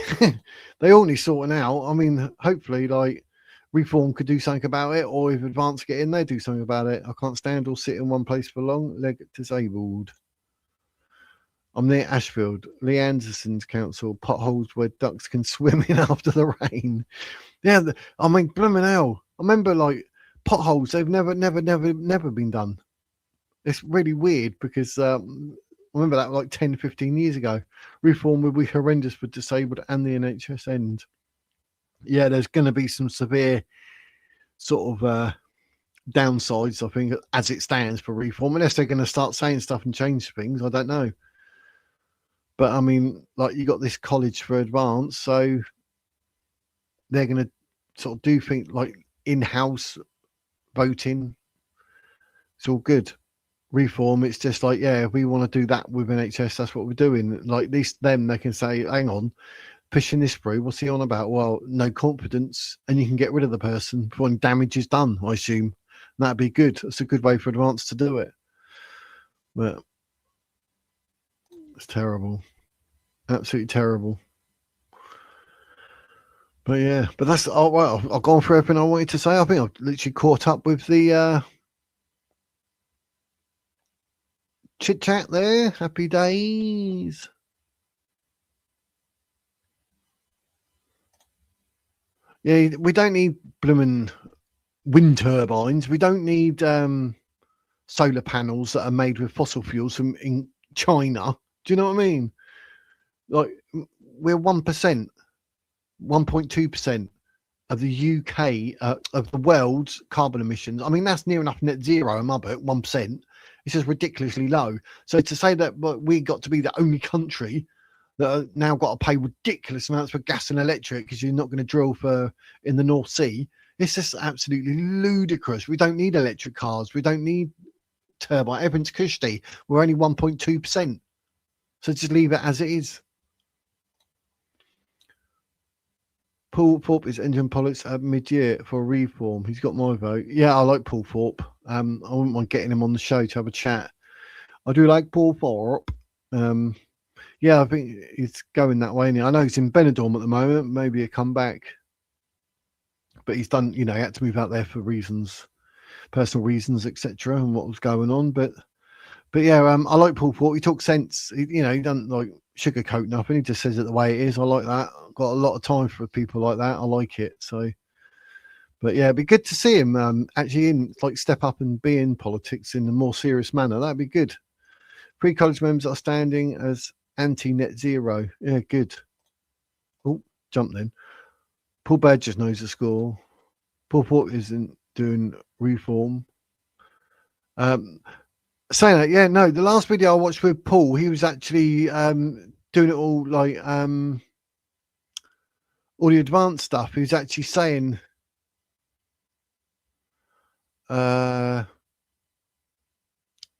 They all need sorting out. I mean, hopefully, like Reform could do something about it, or if Advance get in, they do something about it. I can't stand or sit in one place for long. Leg disabled. I'm near Ashfield. Lee Anderson's council, potholes where ducks can swim in after the rain. Yeah, I mean, blooming hell. I remember like potholes. They've never been done. It's really weird because I remember that like 10, 15 years ago. Reform would be horrendous for disabled and the NHS end. Yeah, there's going to be some severe sort of downsides, I think, as it stands for Reform, unless they're going to start saying stuff and change things. I don't know. But I mean, like you got this college for Advance, so they're going to sort of do things like in-house voting. It's all good. Reform, it's just like, yeah, if we want to do that with NHS, that's what we're doing. Like at least them, they can say, hang on, pushing this through, what's he on about? Well, no confidence, and you can get rid of the person before damage is done, I assume. And that'd be good. It's a good way for Advance to do it. But it's terrible. Absolutely terrible. But yeah, but that's, oh well, I've gone through everything I wanted to say. I think I've literally caught up with the chit chat there. Happy days. Yeah, we don't need blooming wind turbines. We don't need solar panels that are made with fossil fuels from in China. Do you know what I mean? Like, we're 1%. 1.2% of the UK, of the world's carbon emissions. I mean, that's near enough net zero in my book, 1%. It's just ridiculously low. So to say that we got to be the only country that are now got to pay ridiculous amounts for gas and electric because you're not going to drill for in the North Sea, it's just absolutely ludicrous. We don't need electric cars. We don't need turbine. Everything's cushy. We're only 1.2%. So just leave it as it is. Paul Thorpe is entering politics at mid-year for a reform. He's got my vote. Yeah, I like Paul Thorpe. I wouldn't mind getting him on the show to have a chat. I do like Paul Thorpe. Yeah, I think he's going that way. I know he's in Benidorm at the moment. Maybe he'll come back. But he's done, he had to move out there for reasons, personal reasons, etc., and what was going on. But yeah, I like Paul Thorpe. He talks sense. He doesn't like sugarcoat nothing. He just says it the way it is. I like that. I've got a lot of time for people like that. I like it. So, but yeah, it'd be good to see him actually step up and be in politics in a more serious manner. That'd be good. Pre-college members are standing as anti-net zero. Yeah, good. Oh, jump then. Paul Badgers knows the score. Paul Thorpe isn't doing reform. Saying that, yeah, no, the last video I watched with Paul, he was actually doing it all like all the advanced stuff. He was actually saying with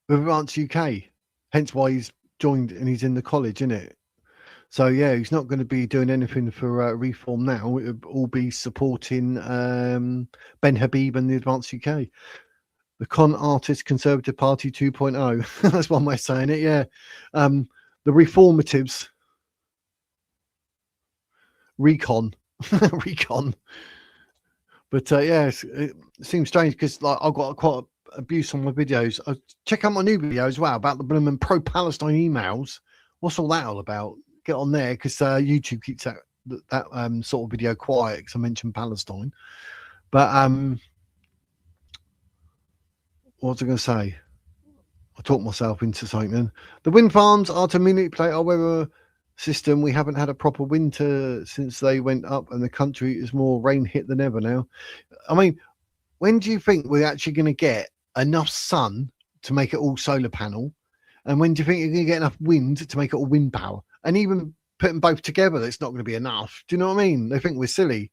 Advanced UK, hence why he's joined and he's in the college, isn't it? So yeah, he's not going to be doing anything for reform now. It will all be supporting Ben Habib and the Advanced UK. The Con Artist Conservative Party 2.0. That's one way of saying it, yeah. The Reformatives. Recon. Recon. But yeah, it seems strange because I've got quite abuse on my videos. Check out my new video as well about the blooming pro-Palestine emails. What's all that all about? Get on there because YouTube keeps that sort of video quiet because I mentioned Palestine. But what was I going to say? I talked myself into something. The wind farms are to manipulate our weather system. We haven't had a proper winter since they went up, and the country is more rain hit than ever now. I mean, when do you think we're actually going to get enough sun to make it all solar panel? And when do you think you're going to get enough wind to make it all wind power? And even putting both together, it's not going to be enough. Do you know what I mean? They think we're silly.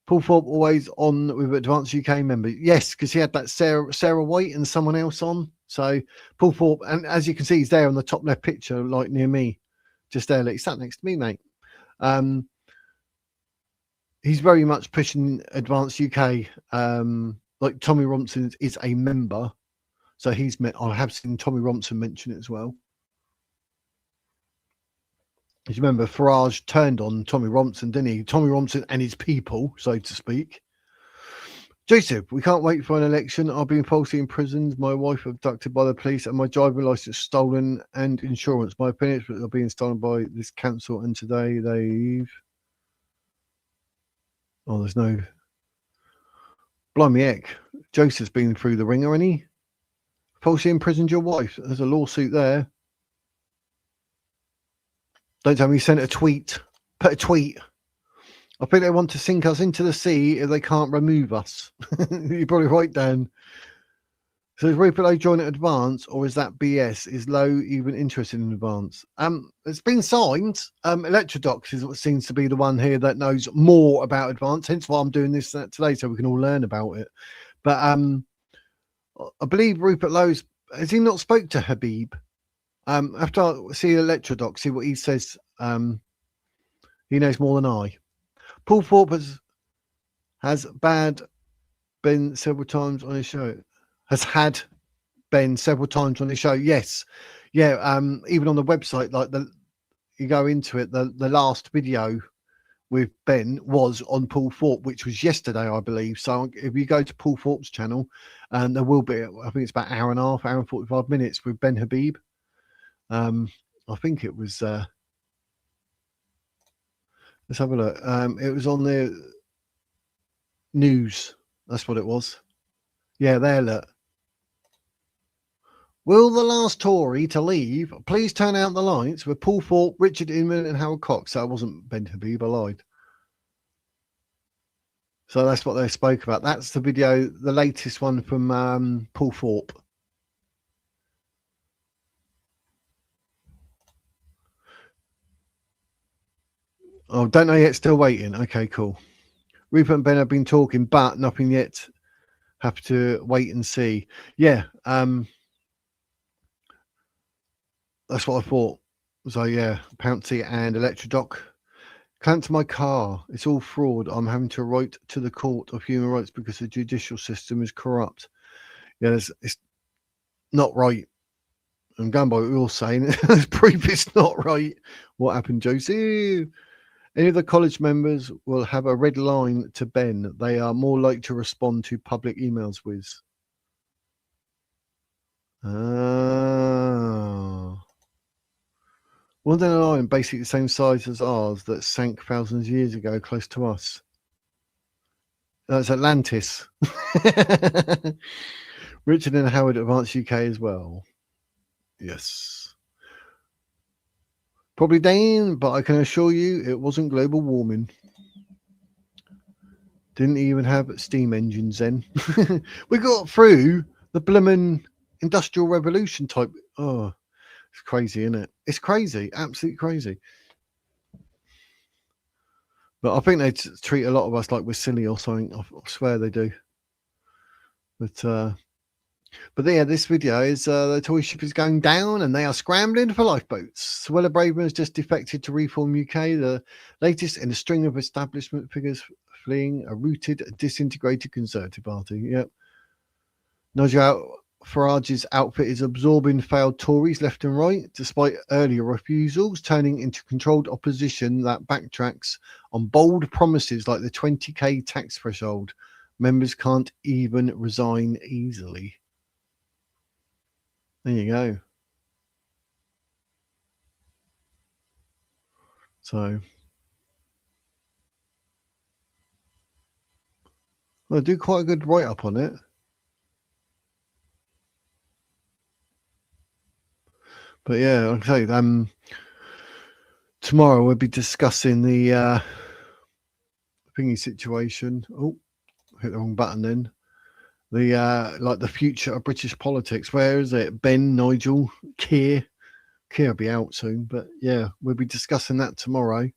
Paul Thorpe always on with Advanced UK member. Yes, because he had that Sarah White and someone else on. So Paul Thorpe, and as you can see, he's there on the top left picture, like near me. Just there, like, he sat next to me, mate. He's very much pushing Advanced UK. Like Tommy Robinson is a member. So he's met. I have seen Tommy Robinson mention it as well. As you remember, Farage turned on Tommy Robinson, didn't he? Tommy Robinson and his people, so to speak. Joseph, we can't wait for an election. I've been falsely imprisoned. My wife abducted by the police and my driving license stolen and insurance. My opinions are being stolen by this council, and today they've... Oh, there's no... Blimey heck. Joseph's been through the ringer, hasn't he? Falsely imprisoned your wife. There's a lawsuit there. Don't tell me you sent a tweet. Put a tweet. I think they want to sink us into the sea if they can't remove us. You're probably right, Dan. So is Rupert Lowe joining Advance, or is that BS? Is Lowe even interested in Advance? It's been signed. Electrodox is what seems to be the one here that knows more about Advance. Hence why I'm doing this today, so we can all learn about it. But I believe Rupert Lowe's, has he not spoke to Habib? After I see Electrodox, see what he says. He knows more than I. Paul Thorpe has been several times on his show. Has had Ben several times on his show. Yes, yeah. Even on the website, like you go into it, the last video with Ben was on Paul Thorpe, which was yesterday, I believe. So if you go to Paul Thorpe's channel, there will be, I think it's about an hour and a half, hour and 45 minutes with Ben Habib. I think it was let's have a look. It was on the news. That's what it was. Yeah, there, look. Will the last Tory to leave please turn out the lights with Paul Thorpe, Richard Inman and Howard Cox? That wasn't Ben Habib, I lied. So that's what they spoke about. That's the video, the latest one from Paul Thorpe. Oh, don't know yet. Still waiting. Okay, cool. Rupert and Ben have been talking, but nothing yet. Have to wait and see. Yeah, that's what I thought. So yeah, Pouncy and Electrodoc. Clamped my car. It's all fraud. I'm having to write to the Court of Human Rights because the judicial system is corrupt. Yeah, it's not right. I'm going by what you're saying. There's proof it's not right. What happened, Josie? Any of the college members will have a red line to Ben. They are more likely to respond to public emails with. Well, then an island basically the same size as ours that sank thousands of years ago close to us. That's Atlantis. Richard and Howard Advanced UK as well. Yes. Probably Dane, but I can assure you it wasn't global warming. Didn't even have steam engines then. We got through the blooming industrial revolution type. Oh, it's crazy, isn't it? It's crazy, absolutely crazy. But I think they treat a lot of us like we're silly or something. I swear they do. But yeah, this video is the toy ship is going down and they are scrambling for lifeboats. Suella Braverman has just defected to Reform UK, the latest in a string of establishment figures fleeing a rooted, disintegrated Conservative Party. Yep. Nigel Farage's outfit is absorbing failed Tories left and right, despite earlier refusals, turning into controlled opposition that backtracks on bold promises like the 20k tax threshold. Members can't even resign easily. There you go. So, I do quite a good write-up on it. But yeah, like I say, tomorrow we'll be discussing the thingy situation. Oh, hit the wrong button then. The like the future of British politics. Where is it? Ben, Nigel, Keir will be out soon, but yeah, we'll be discussing that tomorrow.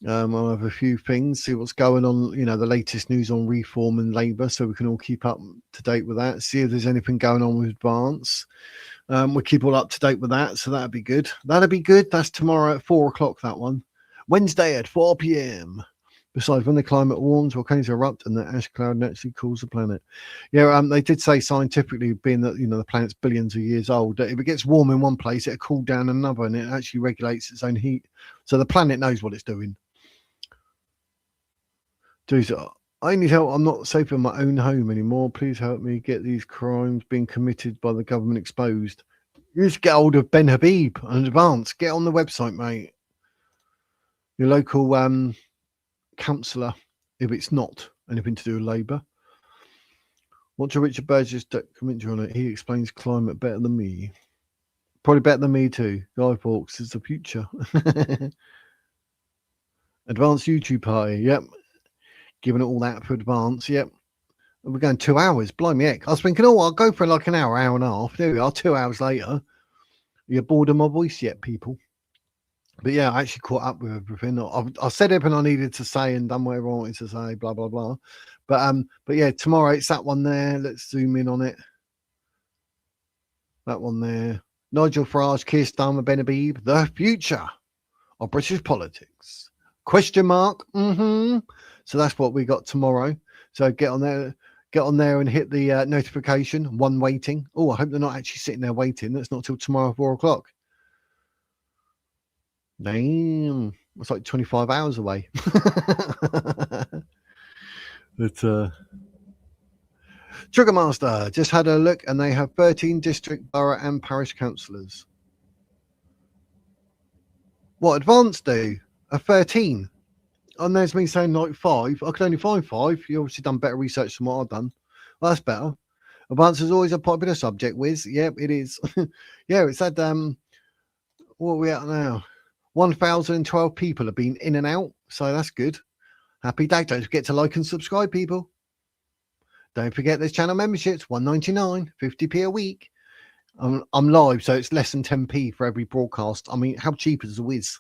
I'll have a few things, see what's going on, you know, the latest news on Reform and Labour, so we can all keep up to date with that, see if there's anything going on with Advance. We'll keep all up to date with that, so that'd be good. That's tomorrow at 4 o'clock, that one. Wednesday at 4 p.m. Besides, when the climate warms, volcanoes erupt and the ash cloud naturally cools the planet. Yeah, they did say scientifically, being that, you know, the planet's billions of years old, that if it gets warm in one place, it'll cool down another, and it actually regulates its own heat. So the planet knows what it's doing. I need help. I'm not safe in my own home anymore. Please help me get these crimes being committed by the government exposed. You just get hold of Ben Habib and Advance. Get on the website, mate. Your local councillor, if it's not anything to do with Labour. What's your Richard Burgess documentary on it? He explains climate better than me. Probably better than me too. Guy Fawkes is the future. Advanced YouTube party, yep. Giving it all that for Advance, yep. We're going 2 hours, blimey heck. I was thinking, oh, I'll go for like an hour and a half. There we are, 2 hours later. You're bored of my voice yet, people? But yeah, I actually caught up with everything. I said everything I needed to say and done whatever I wanted to say, blah, blah, blah. But yeah, tomorrow it's that one there. Let's zoom in on it. That one there. Nigel Farage, Keir Starmer, Ben Habib, the future of British politics. Question mark. So that's what we got tomorrow. So get on there and hit the notification. One waiting. Oh, I hope they're not actually sitting there waiting. That's not till tomorrow 4 o'clock. Damn, it's like 25 hours away. But Triggermaster just had a look and they have 13 district, borough and parish councillors. What Advance do? A 13. And there's me saying like 5. I could only find 5. You obviously done better research than what I've done. Well, that's better. Advance is always a popular subject, Wiz. Yep, it is. Yeah, it's had what are we at now? 1,012 people have been in and out, so that's good. Happy day. Don't forget to like and subscribe, people. Don't forget there's channel memberships, $1.99, 50p a week. I'm live, so it's less than 10p for every broadcast. I mean, how cheap is the Wiz?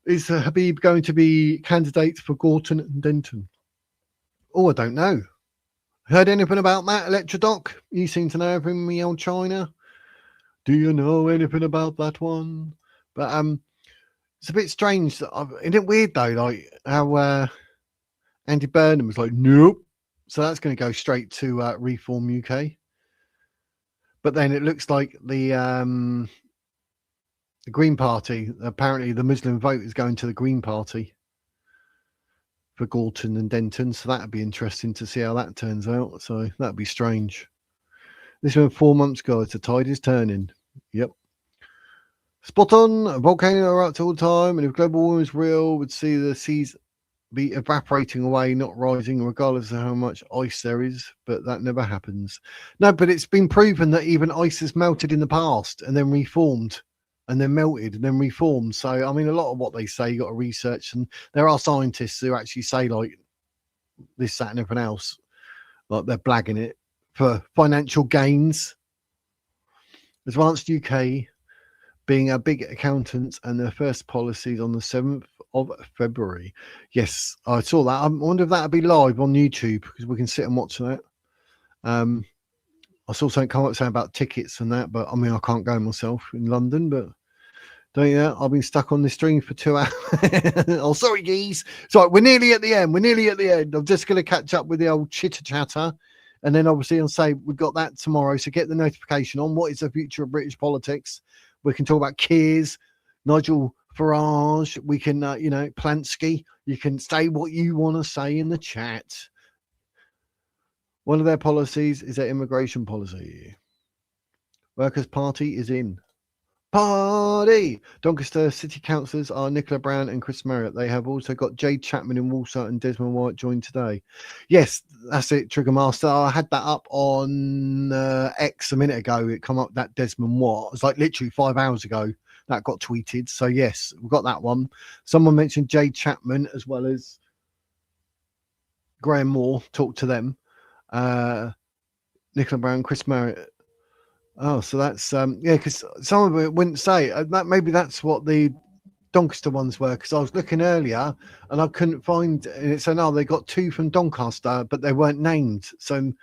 Is Habib going to be candidate for Gorton and Denton? Oh, I don't know. Heard anything about that, Electrodoc? You seem to know everything, me old China. Do you know anything about that one? But it's a bit strange. Isn't it weird though, like how Andy Burnham was like, nope. So that's going to go straight to Reform UK. But then it looks like the Green Party, apparently the Muslim vote is going to the Green Party for Gorton and Denton. So that'd be interesting to see how that turns out. So that'd be strange. This one 4 months ago, the tide is turning. Yep. Spot on. A volcano erupts all the time, and if global warming is real, we'd see the seas be evaporating away, not rising, regardless of how much ice there is. But that never happens. No, but it's been proven that even ice has melted in the past and then reformed, and then melted and then reformed. So, I mean, a lot of what they say, you got to research, and there are scientists who actually say like this, that, and everything else, like they're blagging it for financial gains. Advanced UK being a big accountant and their first policies on the 7th of February. Yes, I saw that. I wonder if that'll be live on YouTube because we can sit and watch that. I saw something come up saying about tickets and that, but I mean, I can't go myself in London, but don't you know, I've been stuck on the stream for 2 hours. Oh, sorry, geez. Sorry, we're nearly at the end. I'm just going to catch up with the old chitter chatter. And then obviously I'll say we've got that tomorrow. So get the notification on. What is the future of British politics? We can talk about Kears, Nigel Farage. We can, Plansky. You can say what you want to say in the chat. One of their policies is their immigration policy. Workers' Party is in. Party! Doncaster City Councillors are Nicola Brown and Chris Marriott. They have also got Jade Chapman in Walsall and Desmond White joined today. Yes, that's it, Trigger Master. I had that up on X a minute ago. It come up that Desmond White. It was like literally 5 hours ago that got tweeted. So yes, we've got that one. Someone mentioned Jade Chapman as well as Graham Moore. Talk to them. Nicola Brown, Chris Marriott. Oh, so that's because some of it wouldn't say that. Maybe that's what the Doncaster ones were. Because I was looking earlier and I couldn't find. And it said, no, they got 2 from Doncaster, but they weren't named. So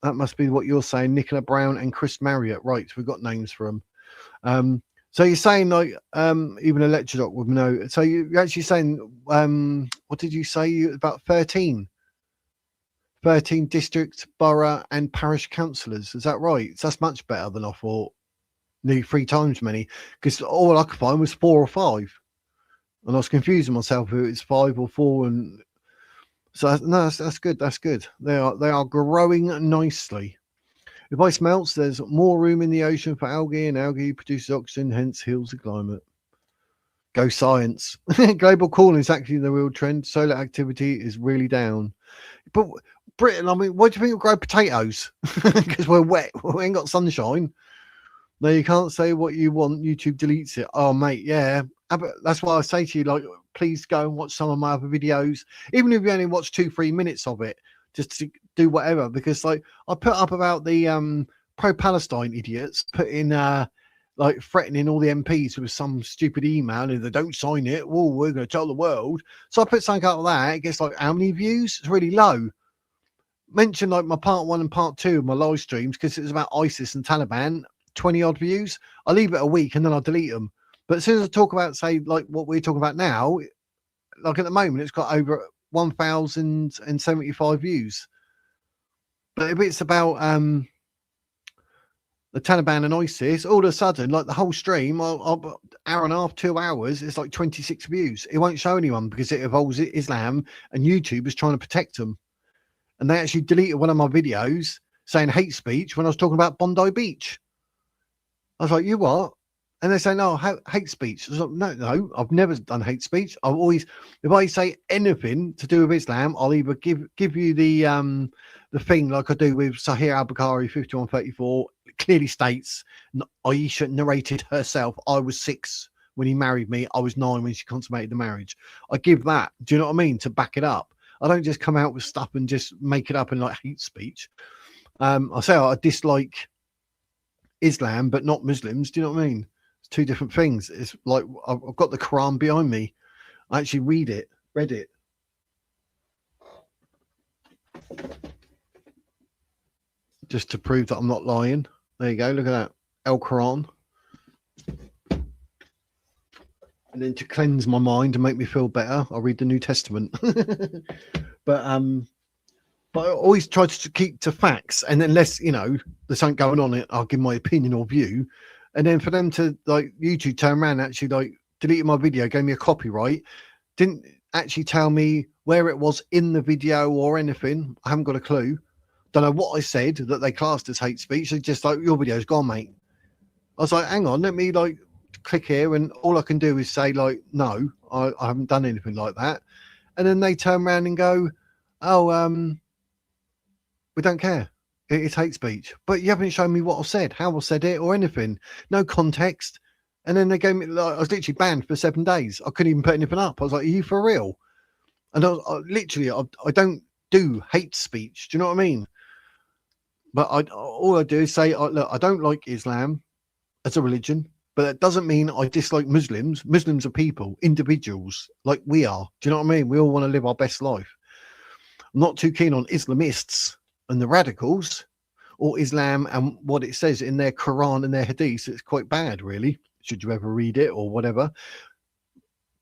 that must be what you're saying. Nicola Brown and Chris Marriott, right? So we've got names for them. So you're saying like even Electrodoc would know. So you're actually saying what did you say? About 13 district, borough and parish councillors. Is that right? So that's much better than I thought. Nearly 3 times many. Because all I could find was 4 or 5. And I was confusing myself if it's 5 or 4. And so no, that's good. That's good. They are growing nicely. If ice melts, there's more room in the ocean for algae, and algae produces oxygen, hence heals the climate. Go science. Global cooling is actually the real trend. Solar activity is really down. But Britain, I mean, why do you think we grow potatoes? Because we're wet. We ain't got sunshine. No, you can't say what you want. YouTube deletes it. Oh, mate, yeah. That's why I say to you, like, please go and watch some of my other videos. Even if you only watch 2-3 minutes of it, just to do whatever. Because, like, I put up about the pro-Palestine idiots putting, like, threatening all the MPs with some stupid email. And if they don't sign it, well, we're going to tell the world. So I put something out of that. It gets, like, how many views? It's really low. Mention like my part 1 and part 2 of my live streams because it was about ISIS and Taliban, 20 odd views. I leave it a week and then I delete them. But as soon as I talk about, say, like what we're talking about now, like at the moment, it's got over 1,075 views. But if it's about the Taliban and ISIS, all of a sudden, like the whole stream, hour and a half, 2 hours, it's like 26 views. It won't show anyone because it involves Islam and YouTube is trying to protect them. And they actually deleted one of my videos saying hate speech when I was talking about Bondi Beach. I was like, you what? And they say, no, hate speech. Like, no, I've never done hate speech. I've always, if I say anything to do with Islam, I'll either give you the thing like I do with Sahir Al-Bukhari 5134. It clearly states, Aisha narrated herself, I was 6 when he married me. I was 9 when she consummated the marriage. I give that, do you know what I mean, to back it up. I don't just come out with stuff and just make it up and like hate speech. I say I dislike Islam, but not Muslims. Do you know what I mean? It's two different things. It's like I've got the Quran behind me. I actually read it. Just to prove that I'm not lying. There you go. Look at that. El Quran. And then to cleanse my mind and make me feel better, I'll read the New Testament. But I always try to keep to facts. And unless, you know, there's something going on, I'll give my opinion or view. And then for them to, like, YouTube turn around, actually, like, deleted my video, gave me a copyright, didn't actually tell me where it was in the video or anything. I haven't got a clue. Don't know what I said that they classed as hate speech. They're just like, your video's gone, mate. I was like, hang on, let me, like, click here. And all I can do is say, like, no, I haven't done anything like that. And then they turn around and go, oh, we don't care. It's hate speech. But you haven't shown me what I said, how I said it, or anything. No context. And then they gave me, like, I was literally banned for 7 days. I couldn't even put anything up. I was like, are you for real? And I don't do hate speech. Do you know what I mean? But all I do is say, look, I don't like Islam as a religion, but that doesn't mean I dislike Muslims. Muslims are people, individuals, like we are. Do you know what I mean? We all want to live our best life. I'm not too keen on Islamists and the radicals, or Islam and what it says in their Quran and their Hadith. It's quite bad, really, should you ever read it or whatever.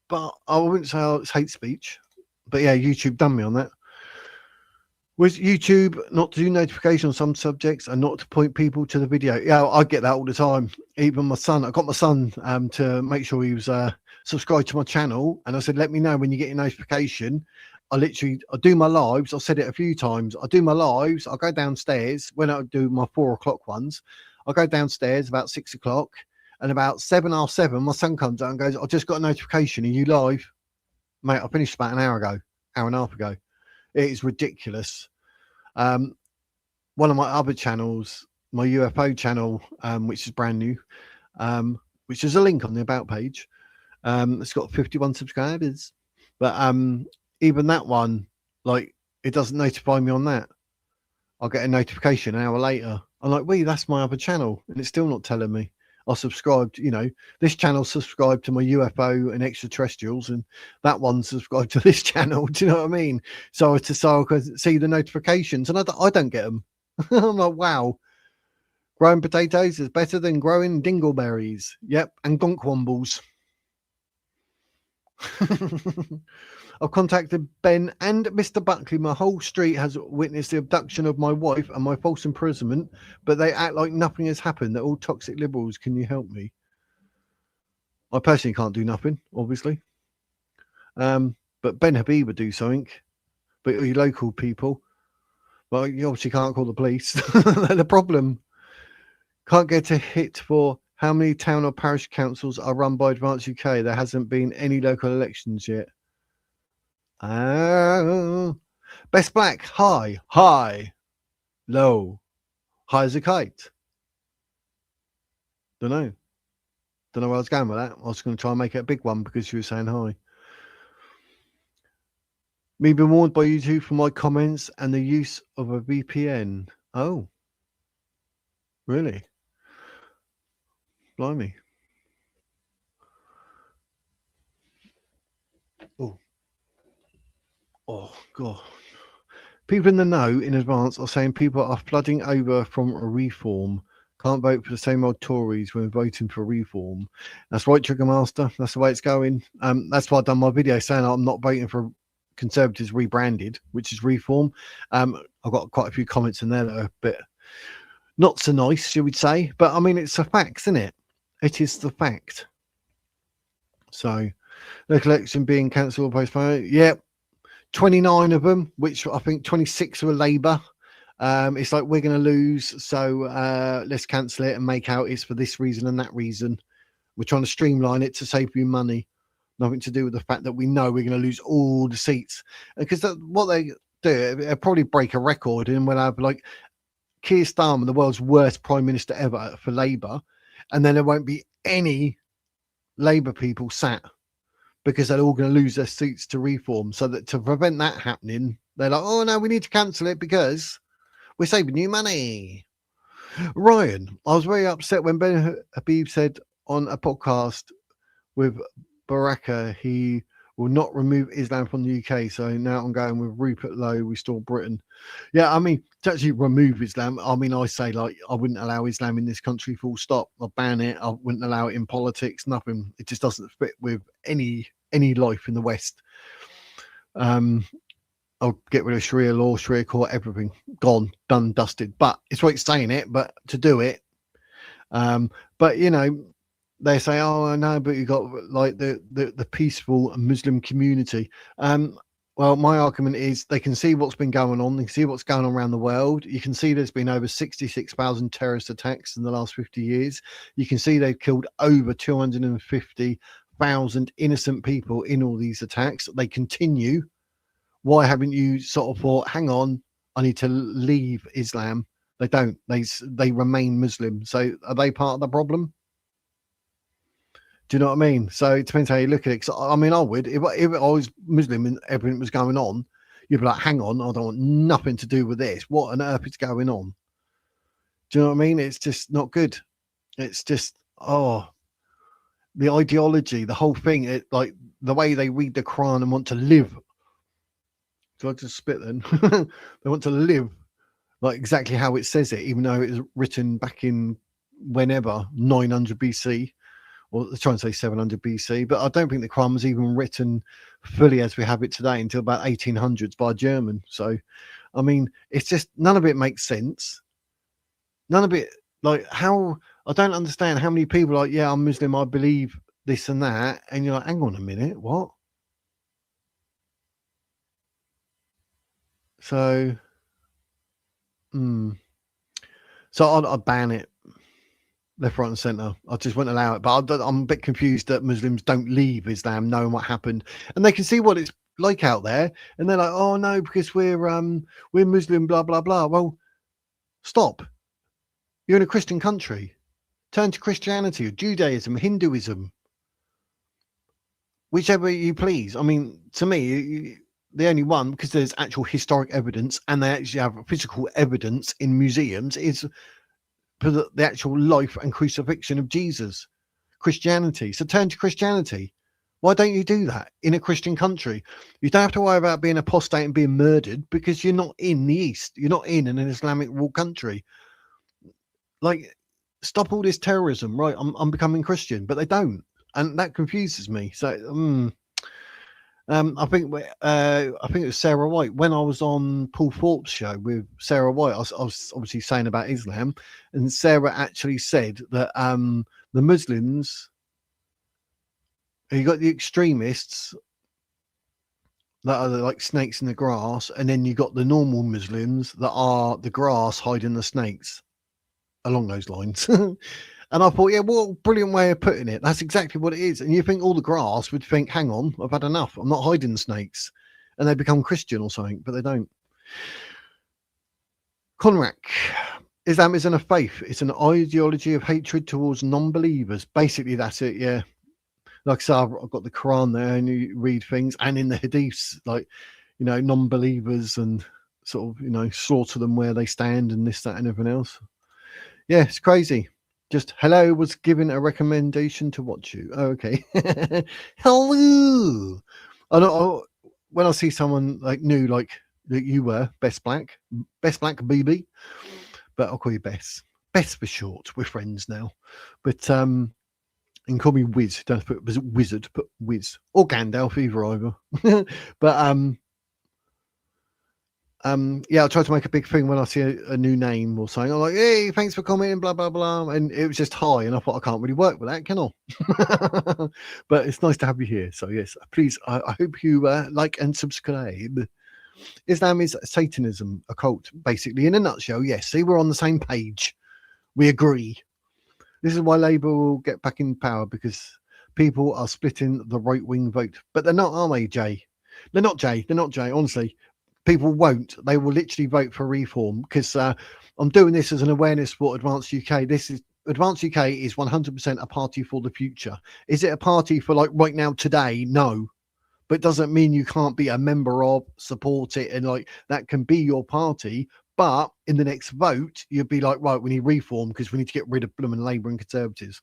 But I wouldn't say it's hate speech. But yeah, YouTube done me on that. Was YouTube not to do notification on some subjects and not to point people to the video? Yeah, I get that all the time. Even my son, I got my son to make sure he was subscribed to my channel, and I said, let me know when you get your notification. I do my lives. I've said it a few times. I do my lives. I go downstairs when I do my 4 o'clock ones. I go downstairs about 6 o'clock, and about 7:30, my son comes out and goes, I just got a notification. Are you live? Mate, I finished about an hour and a half ago. It is ridiculous. One of my other channels, my UFO channel, which is brand new, which is a link on the about page. It's got 51 subscribers, but even that one, like, it doesn't notify me on that. I'll get a notification an hour later. I'm like, wait, that's my other channel, and it's still not telling me. I subscribed, you know, this channel subscribed to my UFO and extraterrestrials, and that one subscribed to this channel. Do you know what I mean? So I could see the notifications, and I don't get them. I'm like, wow, growing potatoes is better than growing dingleberries. Yep, and gonkwombles. I've contacted Ben and Mr. Buckley. My whole street has witnessed the abduction of my wife and my false imprisonment, but they act like nothing has happened. They're all toxic liberals. Can you help me? I personally can't do nothing, obviously. But Ben Habib would do something. But your local people, well, you obviously can't call the police. They're the problem. Can't get a hit for how many town or parish councils are run by Advance UK. There hasn't been any local elections yet. Best Black, high, low, high as a kite. Don't know where I was going with that. I was going to try and make it a big one because you were saying hi. Me been warned by YouTube for my comments and the use of a VPN. Oh, really? Blimey. Oh, God. People in the know in advance are saying people are flooding over from a reform. Can't vote for the same old Tories when voting for reform. That's right, Trigger Master. That's the way it's going. That's why I've done my video saying I'm not voting for Conservatives rebranded, which is reform. I've got quite a few comments in there that are a bit not so nice, should we say. But, I mean, it's a fact, isn't it? It is the fact. So, local election being cancelled or postponed. Yeah. 29 of them, which I think 26 were Labour. It's like, we're going to lose, so let's cancel it and make out it's for this reason and that reason. We're trying to streamline it to save you money. Nothing to do with the fact that we know we're going to lose all the seats. Because what they do, they'll probably break a record and we'll have like Keir Starmer, the world's worst prime minister ever for Labour, and then there won't be any Labour people sat because they're all going to lose their seats to reform. So that to prevent that happening, they're like, oh no, we need to cancel it because we're saving you money. Ryan, I was very upset when Ben Habib said on a podcast with Baraka he will not remove Islam from the UK. So now I'm going with Rupert Lowe, restore Britain. Yeah, I mean, to actually remove Islam, I mean, I say like I wouldn't allow Islam in this country, full stop. I'll ban it. I wouldn't allow it in politics, nothing. It just doesn't fit with any life in the West. I'll get rid of Sharia law, Sharia court, everything. Gone, done, dusted. But it's right saying it, but to do it. But, you know, they say, oh, no, but you got like the peaceful Muslim community. Well, my argument is they can see what's been going on. They can see what's going on around the world. You can see there's been over 66,000 terrorist attacks in the last 50 years. You can see they've killed over 250,000 innocent people in all these attacks. They continue. Why haven't you sort of thought, hang on, I need to leave Islam? They don't. They remain Muslim. So are they part of the problem? Do you know what I mean? So it depends how you look at it. I mean, I would. If I was Muslim and everything was going on, you'd be like, hang on, I don't want nothing to do with this. What on earth is going on? Do you know what I mean? It's just not good. It's just, the ideology, the whole thing, it like the way they read the Quran and want to live. Do I just spit then? They want to live like exactly how it says it, even though it was written back in whenever, 900 BC. Or they're trying to say 700 BC, but I don't think the Quran was even written fully as we have it today until about 1800s by a German. So, I mean, it's just none of it makes sense. None of it, like how, I don't understand how many people are like, yeah, I'm Muslim, I believe this and that. And you're like, hang on a minute, what? So, so I'd ban it. Left, right, and centre. I just wouldn't allow it. But I'm a bit confused that Muslims don't leave Islam knowing what happened, and they can see what it's like out there, and they're like, "Oh no, because we're Muslim, blah blah blah." Well, stop. You're in a Christian country. Turn to Christianity, or Judaism, Hinduism, whichever you please. I mean, to me, the only one, because there's actual historic evidence, and they actually have physical evidence in museums, is for the actual life and crucifixion of Jesus, Christianity. So turn to Christianity. Why don't you do that in a Christian country? You don't have to worry about being apostate and being murdered because you're not in the East. You're not in an Islamic ruled country. Like, stop all this terrorism, right? I'm becoming Christian, but they don't, and that confuses me. So, I think it was Sarah White when I was on Paul Thorpe's show with Sarah White. I was obviously saying about Islam, and Sarah actually said that the Muslims, you got the extremists that are like snakes in the grass, and then you got the normal Muslims that are the grass hiding the snakes, along those lines. And I thought, yeah, what a brilliant way of putting it. That's exactly what it is. And you think all the grass would think, hang on, I've had enough. I'm not hiding snakes. And they become Christian or something, but they don't. Conrack, Islam isn't a faith. It's an ideology of hatred towards non-believers. Basically, that's it, yeah. Like I said, I've got the Quran there and you read things. And in the Hadiths, like, you know, non-believers and sort of, you know, slaughter them where they stand and this, that, and everything else. Yeah, it's crazy. Just hello was given a recommendation to watch you. Oh, okay. Hello. I know when I see someone like new, like that you were, Best Black BB, but I'll call you Bess. Bess for short. We're friends now. But and call me Wiz. Don't put Wizard, put Wiz or Gandalf, either. But yeah, I try to make a big thing when I see a new name or something. I'm like, hey, thanks for commenting, blah blah blah, and it was just hi, and I thought I can't really work with that, can I? But it's nice to have you here. So yes, please, I hope you like and subscribe. Islam is Satanism, a cult, basically, in a nutshell. Yes, see, we're on the same page. We agree. This is why Labour will get back in power, because people are splitting the right-wing vote. But they're not, are they, Jay? They're not, Jay. They're not, Jay. Honestly, people won't. They will literally vote for reform, because I'm doing this as an awareness for Advanced UK. Advanced UK is 100% a party for the future. Is it a party for like right now, today? No. But it doesn't mean you can't be a member of, support it, and like that can be your party. But in the next vote, you'd be like, right, we need reform because we need to get rid of blooming Labour and Conservatives.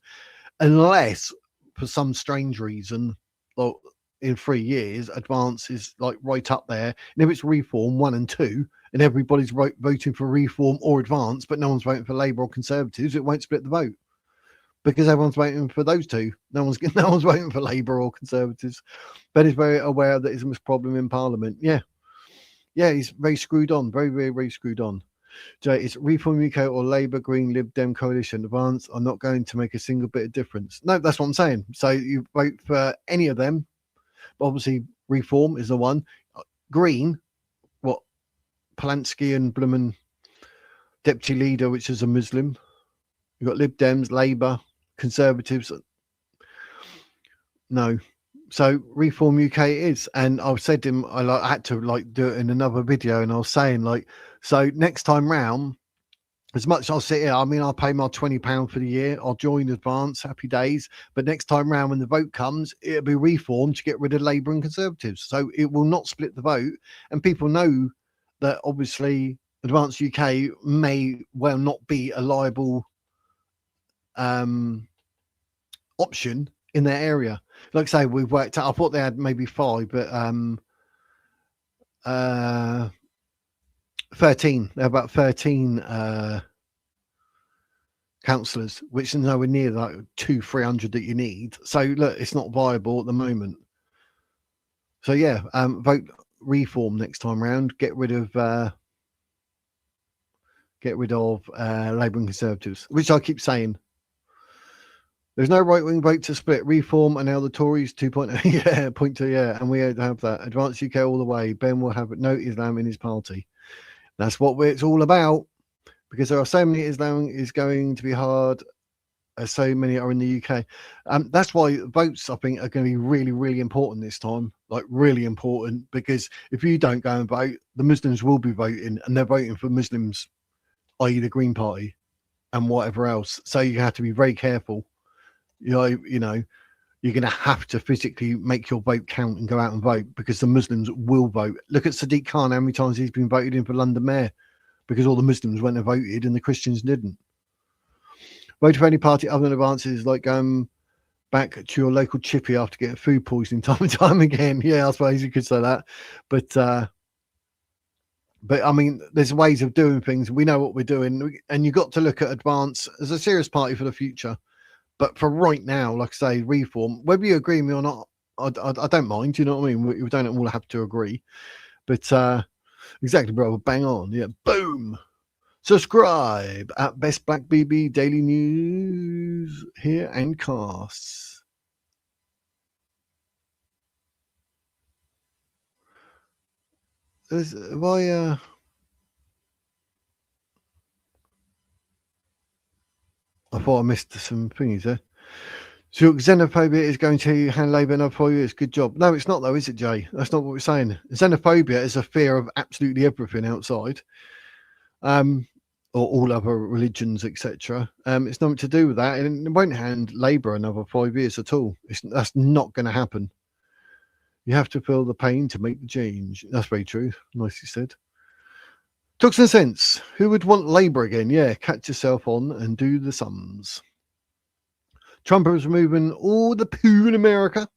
Unless, for some strange reason, like in 3 years, Advance is like right up there. And if it's reform 1 and 2, and everybody's voting for reform or Advance, but no one's voting for Labour or Conservatives, it won't split the vote. Because everyone's voting for those two. No one's voting for Labour or Conservatives. Ben is very aware that there's a problem in Parliament. Yeah, he's very screwed on. Very, very, very screwed on. Jay, it's Reform UK or Labour, Green, Lib Dem coalition. Advance are not going to make a single bit of difference. No, that's what I'm saying. So you vote for any of them. Obviously, Reform is the one. Green, what? Polanski and Bloomin' Deputy Leader, which is a Muslim. You've got Lib Dems, Labour, Conservatives. No. So Reform UK is, and I've said to him, I had to like do it in another video, and I was saying like, so next time round, as much as I'll sit here, I mean, I'll pay my £20 for the year, I'll join Advance, happy days. But next time round, when the vote comes, it'll be Reform to get rid of Labour and Conservatives. So it will not split the vote, and people know that obviously Advance UK may well not be a liable option in their area. Like I say, we've worked out, I thought they had maybe 5, but 13. They're about 13 councillors, which is nowhere near like 200-300 that you need. So look, it's not viable at the moment. So yeah, vote Reform next time round. Get rid of Labour and Conservatives, which I keep saying. There's no right-wing vote to split. Reform and now the Tories 2.0. Yeah, point to, yeah. And we have that. Advance UK all the way. Ben will have no Islam in his party. That's what it's all about. Because there are so many Islam is going to be hard as so many are in the UK. That's why votes, I think, are going to be really, really important this time. Like, really important. Because if you don't go and vote, the Muslims will be voting. And they're voting for Muslims, i.e. the Green Party and whatever else. So you have to be very careful. You know, you're going to have to physically make your vote count and go out and vote, because the Muslims will vote. Look at Sadiq Khan, how many times he's been voted in for London Mayor, because all the Muslims went and voted and the Christians didn't. Vote for any party other than Advance is like going back to your local chippy after getting food poisoning time and time again. Yeah, I suppose you could say that. But I mean, there's ways of doing things. We know what we're doing. And you've got to look at Advance as a serious party for the future. But for right now, like I say, Reform, whether you agree with me or not, I don't mind. You know what I mean? We don't all have to agree. But exactly, bro. Bang on. Yeah. Boom. Subscribe at Best Black BB Daily News here and casts. Have I thought I missed some thingies there. So xenophobia is going to hand Labour another 4 years. Good job. No, it's not though, is it, Jay? That's not what we're saying. Xenophobia is a fear of absolutely everything outside, or all other religions, etc. It's nothing to do with that, and it won't hand Labour another 5 years at all. That's not going to happen. You have to feel the pain to make the change. That's very true. Nicely said. Talk some sense. Who would want Labour again? Yeah, catch yourself on and do the sums. Trump is removing all the poo in America,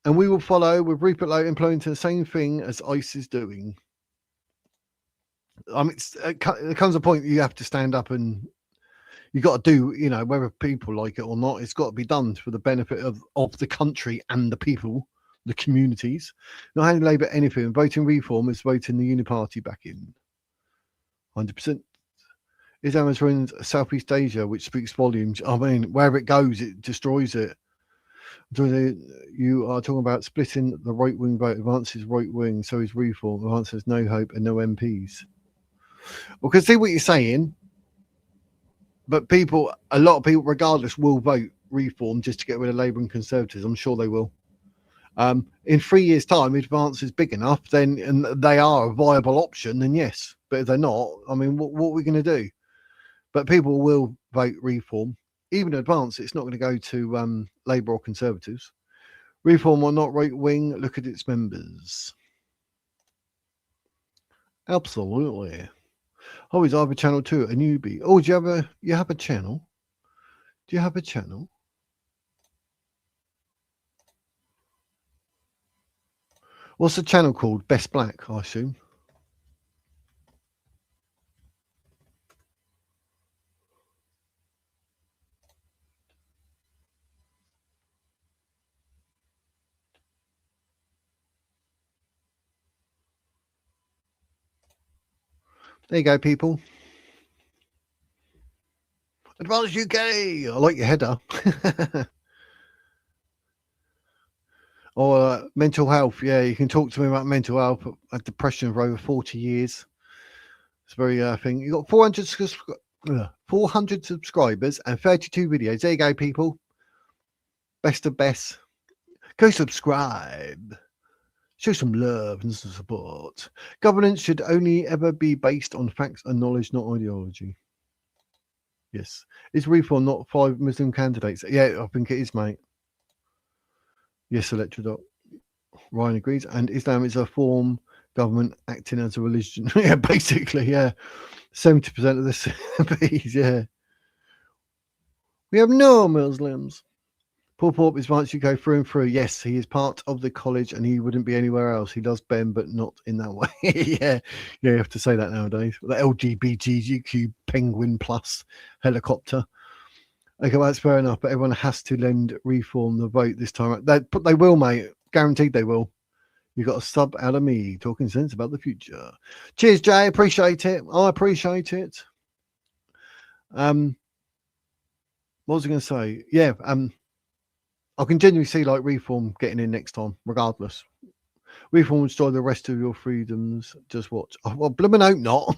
and we will follow with Rupert Lowe implementing the same thing as ICE is doing. I mean, there comes a point you have to stand up and you got to do, you know, whether people like it or not, it's got to be done for the benefit of the country and the people, the communities. Not handing Labour anything. Voting Reform is voting the Uniparty back in. 100%. Islam has ruined Southeast Asia, which speaks volumes. I mean, wherever it goes, it destroys it. You are talking about splitting the right-wing vote. Advance is right-wing, so is Reform. Advance has no hope and no MPs. Well, can see what you're saying. But people, a lot of people, regardless, will vote reform just to get rid of Labour and Conservatives. I'm sure they will. In 3 years' time, if Advance is big enough, then and they are a viable option, then yes. But if they're not, I mean, what are we going to do? But people will vote reform. Even Advance, it's not going to go to Labour or Conservatives. Reform or not right wing, look at its members. Absolutely. Oh, is either channel 2 a newbie? Oh, do you have a channel? Do you have a channel? What's the channel called? Best Black, I assume. There you go, people. Advance UK. I like your header. Or mental health. Yeah, you can talk to me about mental health. I had depression for over 40 years. It's very thing. You got 400 subscribers and 32 videos. There you go, people. Best of best. Go subscribe. Show some love and some support. Governance should only ever be based on facts and knowledge, not ideology. Yes. Is reform not 5 Muslim candidates? Yeah, I think it is, mate. Yes, Electrodot. Ryan agrees. And Islam is a form government acting as a religion. Yeah, basically, yeah. 70% of the CPs, yeah. We have no Muslims. Paul Porp is once you go through and through. Yes, he is part of the college and he wouldn't be anywhere else. He loves Ben, but not in that way. Yeah, you have to say that nowadays. The LGBTQ penguin plus helicopter. Okay, well, that's fair enough, but everyone has to lend reform the vote this time. They will, mate. Guaranteed they will. You got a sub out of me talking sense about the future. Cheers, Jay. Appreciate it. I appreciate it. What was I going to say? Yeah, I can genuinely see like reform getting in next time, regardless. Reform will destroy the rest of your freedoms. Just watch. Oh, well, blooming hope not.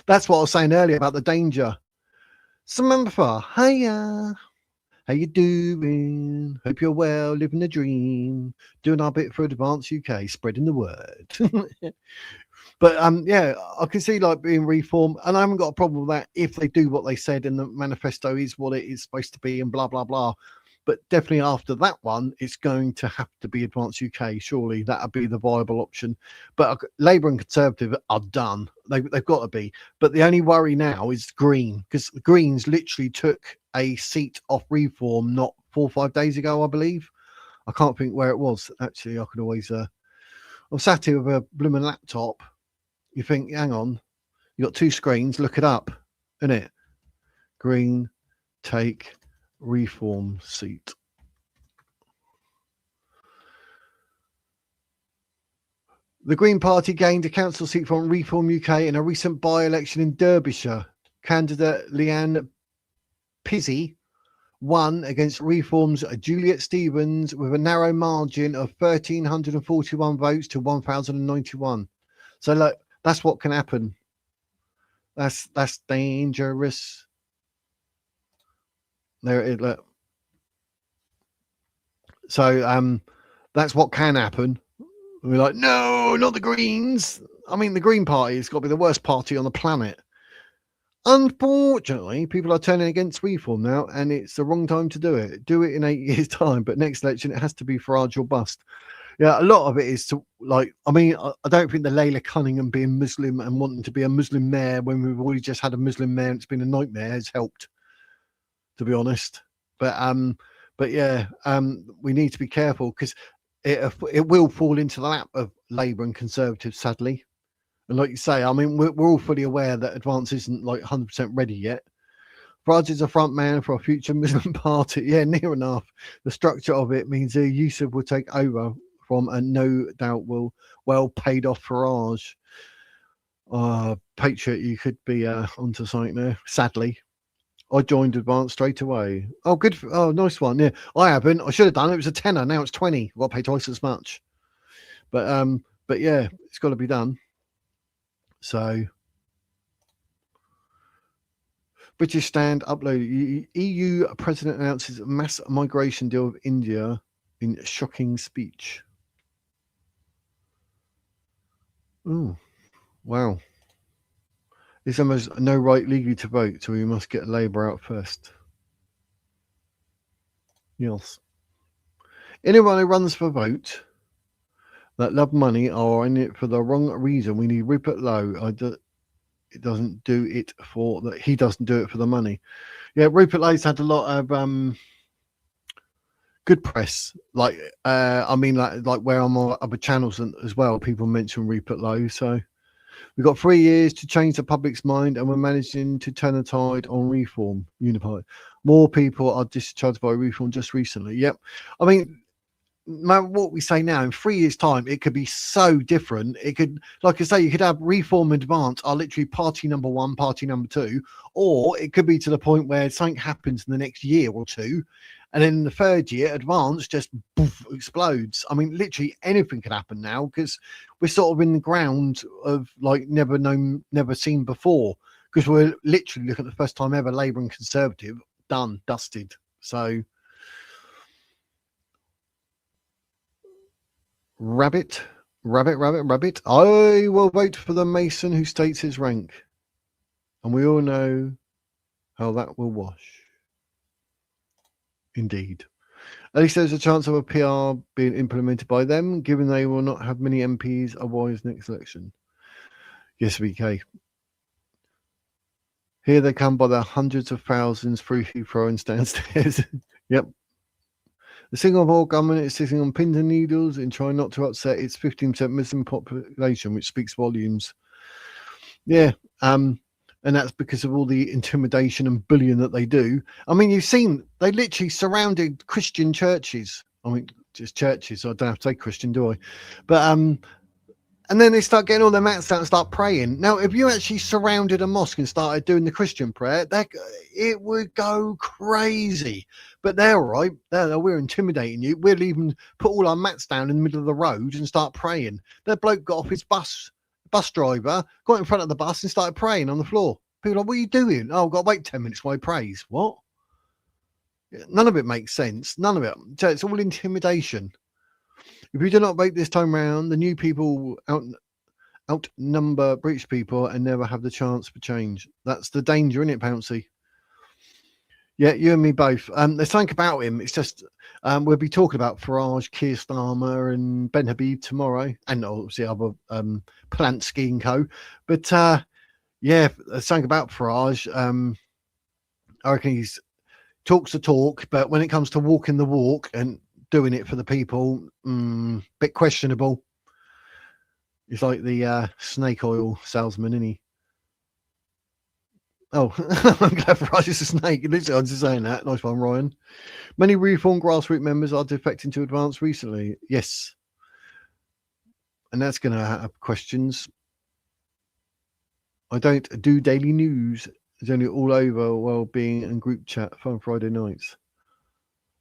That's what I was saying earlier about the danger. Samantha, hiya. How you doing? Hope you're well, living the dream. Doing our bit for Advance UK, spreading the word. But yeah, I can see like being reformed, and I haven't got a problem with that if they do what they said in the manifesto is what it is supposed to be, and blah blah blah. But definitely after that one, it's going to have to be Advance UK. Surely that would be the viable option. But Labour and Conservative are done. They've got to be. But the only worry now is Green, because the Greens literally took a seat off reform not 4 or 5 days ago, I believe. I can't think where it was. Actually, I could always... I'm sat here with a blooming laptop. You think, hang on, you got 2 screens. Look it up, innit? Green take reform seat. The Green Party gained a council seat from Reform UK in a recent by-election in Derbyshire. Candidate Leanne Pizzey won against Reform's Juliet Stevens with a narrow margin of 1,341 votes to 1,091. So look, that's what can happen. That's dangerous. There it is. Look. So that's what can happen. We're like, no, not the Greens. I mean, the Green Party has got to be the worst party on the planet. Unfortunately, people are turning against reform now, and it's the wrong time to do it. Do it in 8 years' time, but next election it has to be Farage or bust. Yeah, a lot of it is to like. I mean, I don't think the Layla Cunningham being Muslim and wanting to be a Muslim mayor when we've already just had a Muslim mayor and it's been a nightmare has helped, to be honest. But yeah, we need to be careful because it will fall into the lap of Labour and Conservatives, sadly. And like you say, I mean, we're all fully aware that Advance isn't like 100% ready yet. Farage is a front man for a future Muslim party. Yeah, near enough. The structure of it means Yusuf will take over from a no doubt well paid off Farage. Patriot, you could be onto something there. Sadly, I joined Advance straight away. Oh, good. Oh, nice one. Yeah, I haven't. I should have done it. It was a tenner. Now it's 20. I've got to pay twice as much. But yeah, it's got to be done. So British Stand uploaded. EU president announces mass migration deal with India in shocking speech. Oh, wow. There's almost no right legally to vote, so we must get Labour out first. Yes. Anyone who runs for vote that love money are in it for the wrong reason. We need Rupert Lowe. It doesn't do it for that. He doesn't do it for the money. Yeah, Rupert Lowe's had a lot of good press. Like where I'm on other channels as well, people mention Rupert Lowe. So we've got 3 years to change the public's mind, and we're managing to turn the tide on reform. Unified. More people are discharged by reform just recently. Yep. I mean, no matter what we say now, in 3 years' time, it could be so different. It could, like I say, you could have Reform Advance are literally party number one, party number two, or it could be to the point where something happens in the next year or two, and then the third year, Advance just poof, explodes. I mean, literally anything could happen now because we're sort of in the ground of like never known, never seen before, because we're literally looking at the first time ever Labour and Conservative done, dusted. So. Rabbit. I will vote for the Mason who states his rank. And we all know how that will wash. Indeed. At least there's a chance of a PR being implemented by them, given they will not have many MPs otherwise next election. Yes, VK. Here they come by their hundreds of thousands through Heathrow and downstairs. Yep. The Singapore government is sitting on pins and needles in trying not to upset its 15% Muslim population, which speaks volumes. Yeah, and that's because of all the intimidation and bullying that they do. I mean, you've seen, they literally surrounded Christian churches. I mean, just churches, so I don't have to say Christian, do I? But, and then they start getting all their mats out and start praying. Now, if you actually surrounded a mosque and started doing the Christian prayer, it would go crazy. But they're all right. We're intimidating you. We'll even put all our mats down in the middle of the road and start praying. That bloke got off his bus driver, got in front of the bus and started praying on the floor. People are like, what are you doing? Oh, I've got to wait 10 minutes while he prays. What? None of it makes sense. None of it. So it's all intimidation. If we do not vote this time round, the new people outnumber British people and never have the chance for change. That's the danger, isn't it, Pouncy? Yeah, you and me both. There's something about him. It's just we'll be talking about Farage, Keir Starmer, and Ben Habib tomorrow, and obviously other Polanski and co. But yeah, there's something about Farage. I reckon he's talks the talk, but when it comes to walking the walk and doing it for the people, bit questionable. He's like the snake oil salesman, isn't he? Oh, I'm glad Farage is a snake. Literally, I'm just saying that. Nice one, Ryan. Many reform grassroots members are defecting to Advance recently. Yes. And that's going to have questions. I don't do daily news. It's only all over well-being and group chat, fun Friday nights.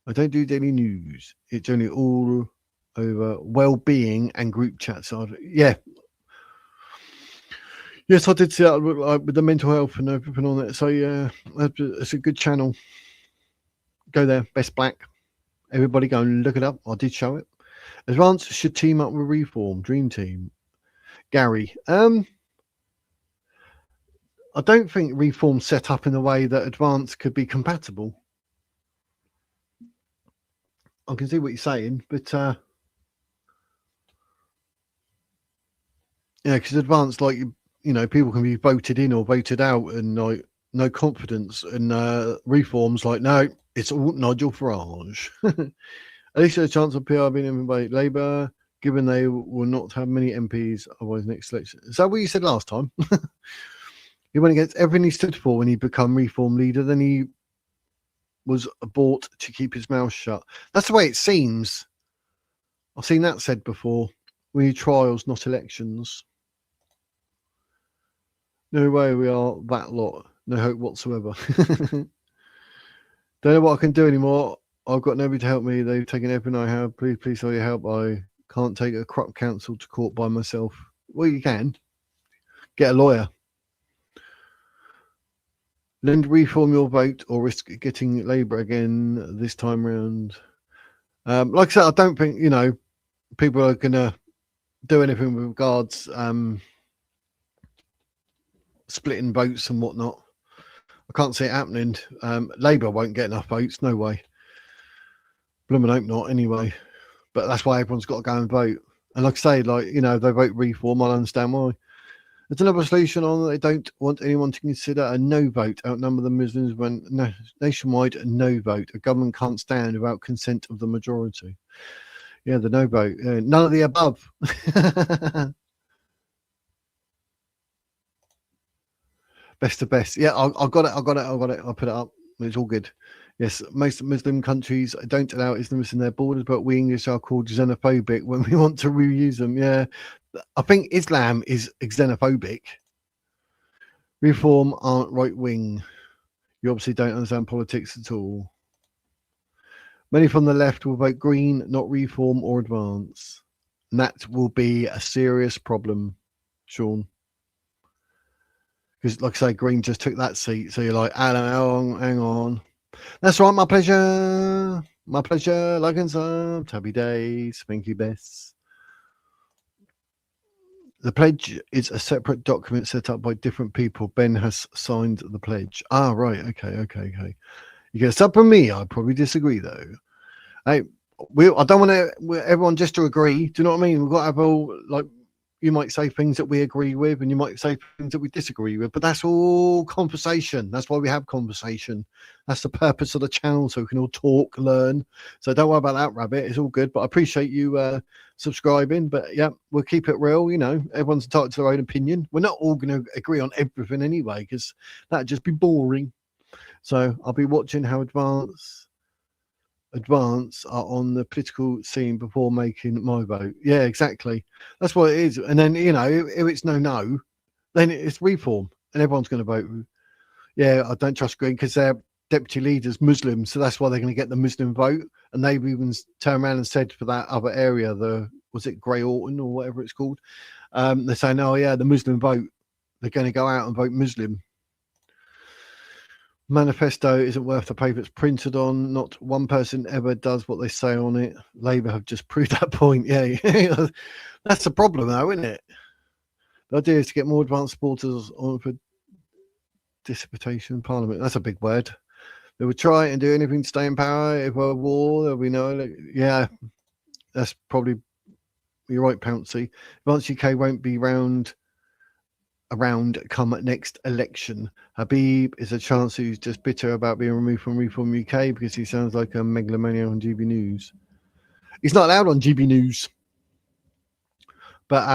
I don't do daily news. It's only all over well-being and group chats. So yeah. Yes, I did see that with the mental health and everything on it. So yeah, it's a good channel. Go there, Best Black. Everybody go and look it up. I did show it. Advance should team up with Reform. Dream Team. Gary. I don't think Reform's set up in a way that Advance could be compatible. I can see what you're saying, but yeah, because Advance, like you know, people can be voted in or voted out, and like no confidence. And Reform's like, no, it's all Nigel Farage. At least there's a chance of PR being in by Labour, given they will not have many MPs otherwise next election. Is that what you said last time? He went against everything he stood for when he became Reform leader. Then he was bought to keep his mouth shut. That's the way it seems. I've seen that said before. We need trials, not elections. No way we are that lot. No hope whatsoever. Don't know what I can do anymore. I've got nobody to help me. They've taken everything I have. Please, all your help. I can't take a crop council to court by myself. Well, you can. Get a lawyer. Lend reform your vote or risk getting Labour again this time round. Like I said, I don't think, people are going to do anything with regards splitting votes and whatnot. I can't see it happening. Labour won't get enough votes, no way. Blooming hope not, anyway. But that's why everyone's got to go and vote. And like I say, if they vote reform, I'll understand why. There's another solution on that they don't want anyone to consider a no vote, outnumber the Muslims when nationwide a no vote. A government can't stand without consent of the majority. Yeah, the no vote. None of the above. Best of best. Yeah, I got it. I'll put it up. It's all good. Yes, most Muslim countries don't allow Islamists in their borders, but we English are called xenophobic when we want to reuse them. Yeah, I think Islam is xenophobic. Reform aren't right wing. You obviously don't understand politics at all. Many from the left will vote green, not reform or advance. And that will be a serious problem, Sean. Because, like I say, Green just took that seat. So you're like, hang on. That's right, my pleasure. My pleasure. Like and sub. Happy days. Thank you, Bess. The pledge is a separate document set up by different people. Ben has signed the pledge. Ah, right. Okay. You get a sub from me. I probably disagree, though. Hey, I don't want everyone just to agree. Do you know what I mean? We've got to have all, you might say things that we agree with and you might say things that we disagree with, but that's all conversation. That's why we have conversation. That's the purpose of the channel, so we can all talk, learn. So don't worry about that, Rabbit. It's all good, but I appreciate you subscribing. But yeah, we'll keep it real. Everyone's entitled to their own opinion. We're not all going to agree on everything anyway, because that'd just be boring. So I'll be watching how advance are on the political scene before making my vote. Yeah, exactly. That's what it is. And then, if it's no, then it's reform and everyone's going to vote. Yeah, I don't trust Green because their deputy leader's Muslim. So that's why they're going to get the Muslim vote. And they've even turned around and said for that other area, was it Grey Orton or whatever it's called? They're saying, oh yeah, the Muslim vote. They're going to go out and vote Muslim. Manifesto isn't worth the paper it's printed on. Not one person ever does what they say on it. Labour have just proved that point. Yeah, that's the problem, though, isn't it? The idea is to get more advanced supporters on for dissipation Parliament. That's a big word. They would try and do anything to stay in power. If a war, there'll be no. Yeah, that's probably. You're right, Pouncy. Advanced UK won't be around come next election. Habib is a chance who's just bitter about being removed from Reform UK because he sounds like a megalomaniac on GB News. He's not allowed on GB News. But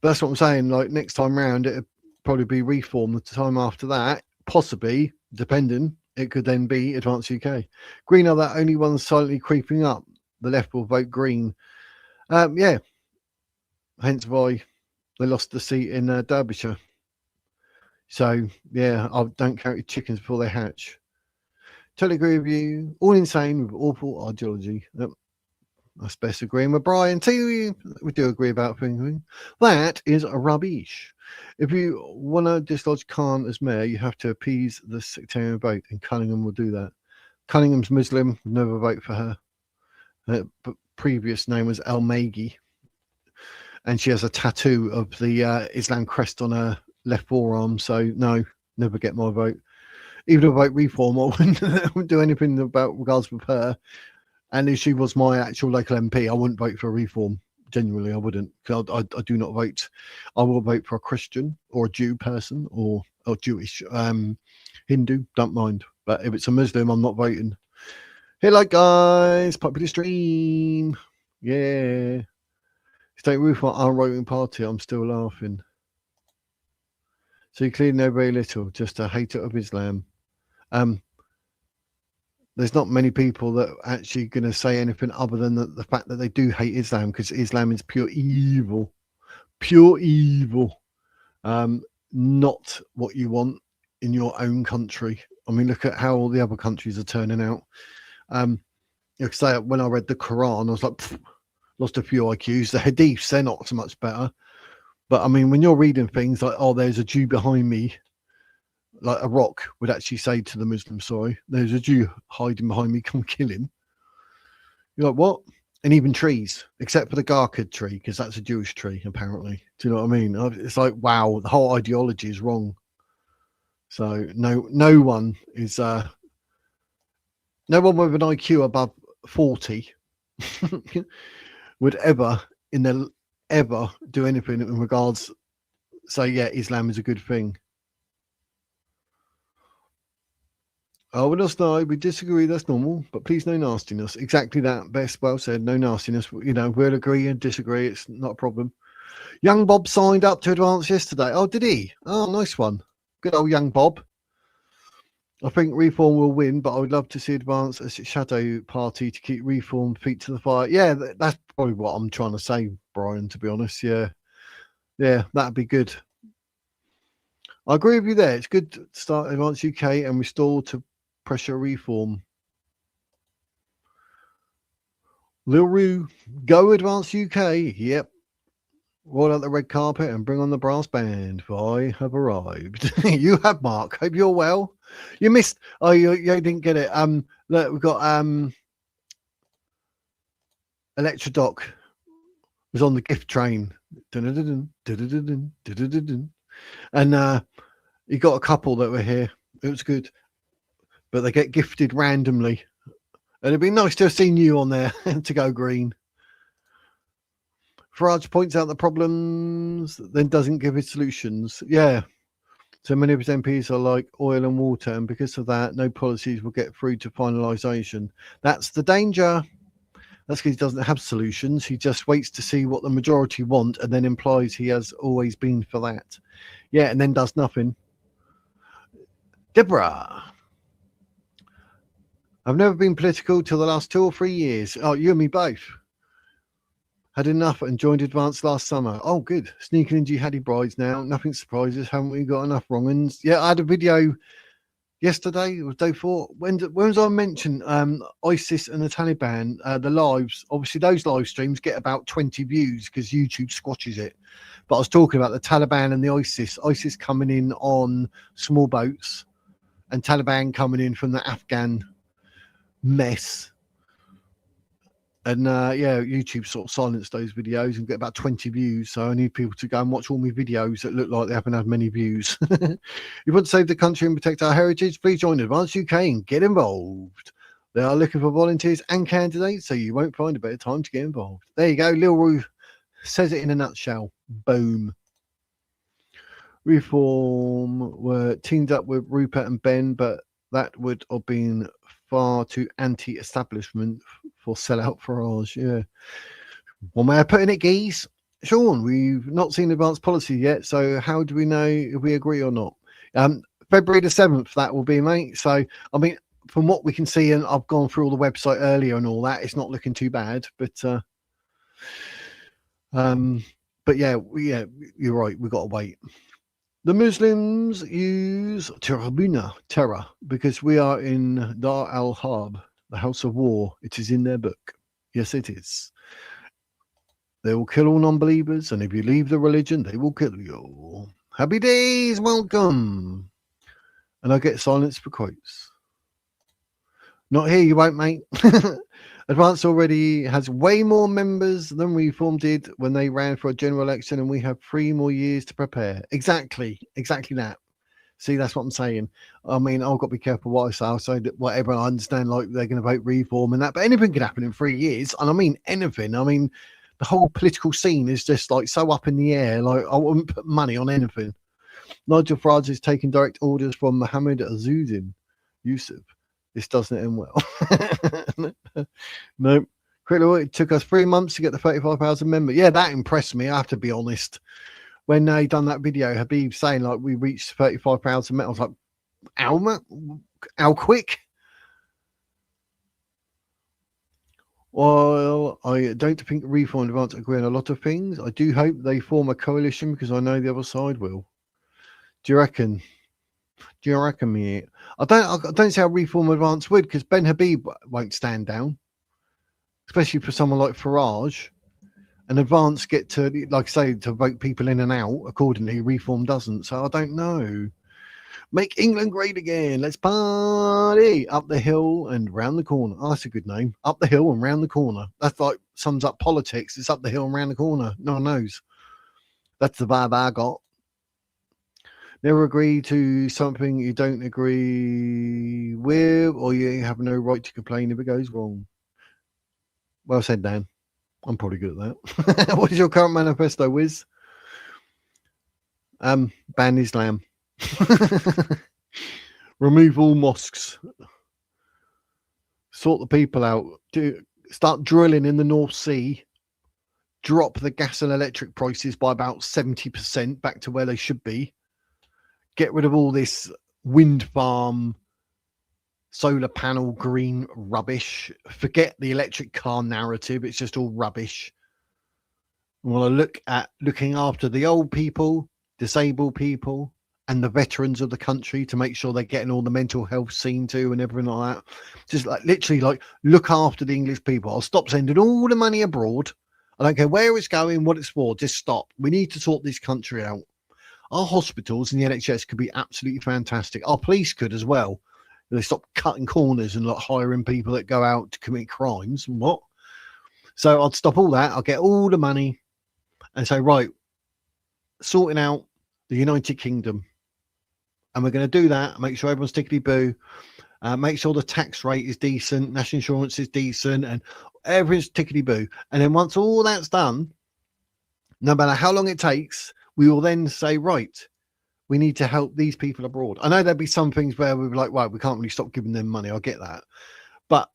that's what I'm saying. Like next time round, it'll probably be Reform. The time after that, possibly, depending, it could then be Advance UK. Green are the only ones silently creeping up. The left will vote Green. Yeah. Hence why they lost the seat in Derbyshire. So, yeah, I don't count your chickens before they hatch. Totally agree with you. All insane with awful ideology. Yep. That's best agreeing with Brian. See, we do agree about things. That is rubbish. If you want to dislodge Khan as mayor, you have to appease the sectarian vote, and Cunningham will do that. Cunningham's Muslim, never vote for her. But previous name was El Maghi. And she has a tattoo of the Islam crest on her left forearm. So, no, never get my vote. Even if I vote Reform, I wouldn't do anything about regards with her. And if she was my actual local MP, I wouldn't vote for Reform. Genuinely, I wouldn't. I do not vote. I will vote for a Christian or a Jew person or Jewish. Hindu, don't mind. But if it's a Muslim, I'm not voting. Hello, guys. Popular stream. Yeah. State roof on our voting party, I'm still laughing. So you clearly know very little, just a hater of Islam. There's not many people that are actually going to say anything other than the fact that they do hate Islam, because Islam is pure evil. Pure evil. Not what you want in your own country. I mean, look at how all the other countries are turning out. Like I say, when I read the Quran, I was like, lost a few IQs. The Hadiths, they're not so much better. But I mean, when you're reading things like, oh, there's a Jew behind me, like a rock would actually say to the Muslim, sorry, there's a Jew hiding behind me, come kill him. You're like, what? And even trees, except for the Garkad tree, because that's a Jewish tree, apparently. Do you know what I mean? It's like, wow, the whole ideology is wrong. So no one is no one with an IQ above 40 would ever do anything in regards say, yeah, Islam is a good thing. Oh, well, that's no, we disagree, that's normal, but please no nastiness. Exactly that. Best well said, no nastiness. You know, we'll agree and disagree, it's not a problem. Young Bob signed up to advance yesterday. Oh, did he? Oh, nice one. Good old young Bob. I think Reform will win, but I would love to see advance as a shadow party to keep Reform feet to the fire. Yeah, that's probably what I'm trying to say, Brian, to be honest. Yeah, that'd be good. I agree with you there. It's good to start advance UK and restore to pressure Reform. Lil Roo, go advance UK. Yep. Roll out the red carpet and bring on the brass band. I have arrived. You have, Mark. Hope you're well. You missed. Oh, you didn't get it. Look, we've got Electra Doc was on the gift train. And you got a couple that were here. It was good, but they get gifted randomly. And it'd be nice to have seen you on there to go green. Farage points out the problems, then doesn't give his solutions. Yeah. So many of his MPs are like oil and water, and because of that, no policies will get through to finalisation. That's the danger. That's because he doesn't have solutions. He just waits to see what the majority want and then implies he has always been for that. Yeah, and then does nothing. Deborah. I've never been political till the last 2 or 3 years. Oh, you and me both. Had enough and joined Advance last summer. Oh, good. Sneaking in jihadi brides now. Nothing surprises. Haven't we got enough wrong-uns? Yeah, I had a video yesterday or day before. When was I mentioned ISIS and the Taliban, the lives? Obviously, those live streams get about 20 views because YouTube squashes it. But I was talking about the Taliban and the ISIS coming in on small boats and Taliban coming in from the Afghan mess. And yeah, YouTube sort of silenced those videos and get about 20 views. So I need people to go and watch all my videos that look like they haven't had many views. You want to save the country and protect our heritage? Please join Advance UK and get involved. They are looking for volunteers and candidates, so you won't find a better time to get involved. There you go. Lil Roo says it in a nutshell. Boom. Reform were teamed up with Rupert and Ben, but that would have been far too anti-establishment for sellout Farage. Yeah. One way of putting it, geese. Sean, we've not seen advanced policy yet, so how do we know if we agree or not? February the 7th, that will be, mate. So, I mean, from what we can see, and I've gone through all the website earlier and all that, it's not looking too bad. But yeah, you're right. We've got to wait. The Muslims use terror because we are in Dar al-Harb, the house of war. It is in their book. Yes, it is. They will kill all non-believers, and if you leave the religion, they will kill you. Happy days, welcome. And I get silenced for quotes. Not here, you won't, mate. Advance already has way more members than Reform did when they ran for a general election, and we have 3 more years to prepare. Exactly that. See, that's what I'm saying. I mean, I've got to be careful what I say. I'll say that whatever. I understand, like, they're going to vote Reform and that, but anything can happen in 3 years. And I mean, anything. I mean, the whole political scene is just like so up in the air. Like, I wouldn't put money on anything. Nigel Farage is taking direct orders from Mohammed Yusuf. This doesn't end well. No. It took us 3 months to get the 35,000 members. Yeah, that impressed me, I have to be honest. When they done that video, Habib saying, like, we reached 35,000 members, I was like, how quick? Well, I don't think Reform and Advance agree on a lot of things. I do hope they form a coalition because I know the other side will. Do you reckon? Me? I don't see how Reform Advance would, because Ben Habib won't stand down, especially for someone like Farage. And Advance get to, like I say, to vote people in and out accordingly. Reform doesn't. So I don't know. Make England great again. Let's party up the hill and round the corner. Oh, that's a good name. Up the hill and round the corner. That's like sums up politics. It's up the hill and round the corner. No one knows. That's the vibe I got. Never agree to something you don't agree with, or you have no right to complain if it goes wrong. Well said, Dan. I'm probably good at that. What is your current manifesto, Wiz? Ban Islam. Remove all mosques. Sort the people out. Start drilling in the North Sea. Drop the gas and electric prices by about 70% back to where they should be. Get rid of all this wind farm, solar panel, green rubbish. Forget the electric car narrative. It's just all rubbish. We want to look at looking after the old people, disabled people, and the veterans of the country to make sure they're getting all the mental health seen to and everything like that. Just like literally like look after the English people. I'll stop sending all the money abroad. I don't care where it's going, what it's for. Just stop. We need to sort this country out. Our hospitals and the NHS could be absolutely fantastic. Our police could as well. They stop cutting corners and like hiring people that go out to commit crimes and what. So I'd stop all that. I'll get all the money and say, right, sorting out the United Kingdom. And we're going to do that. Make sure everyone's tickety-boo. Make sure the tax rate is decent. National insurance is decent. And everything's tickety-boo. And then once all that's done, no matter how long it takes, we will then say, right, we need to help these people abroad. I know there'll be some things where we'll be like, right, we can't really stop giving them money. I get that. But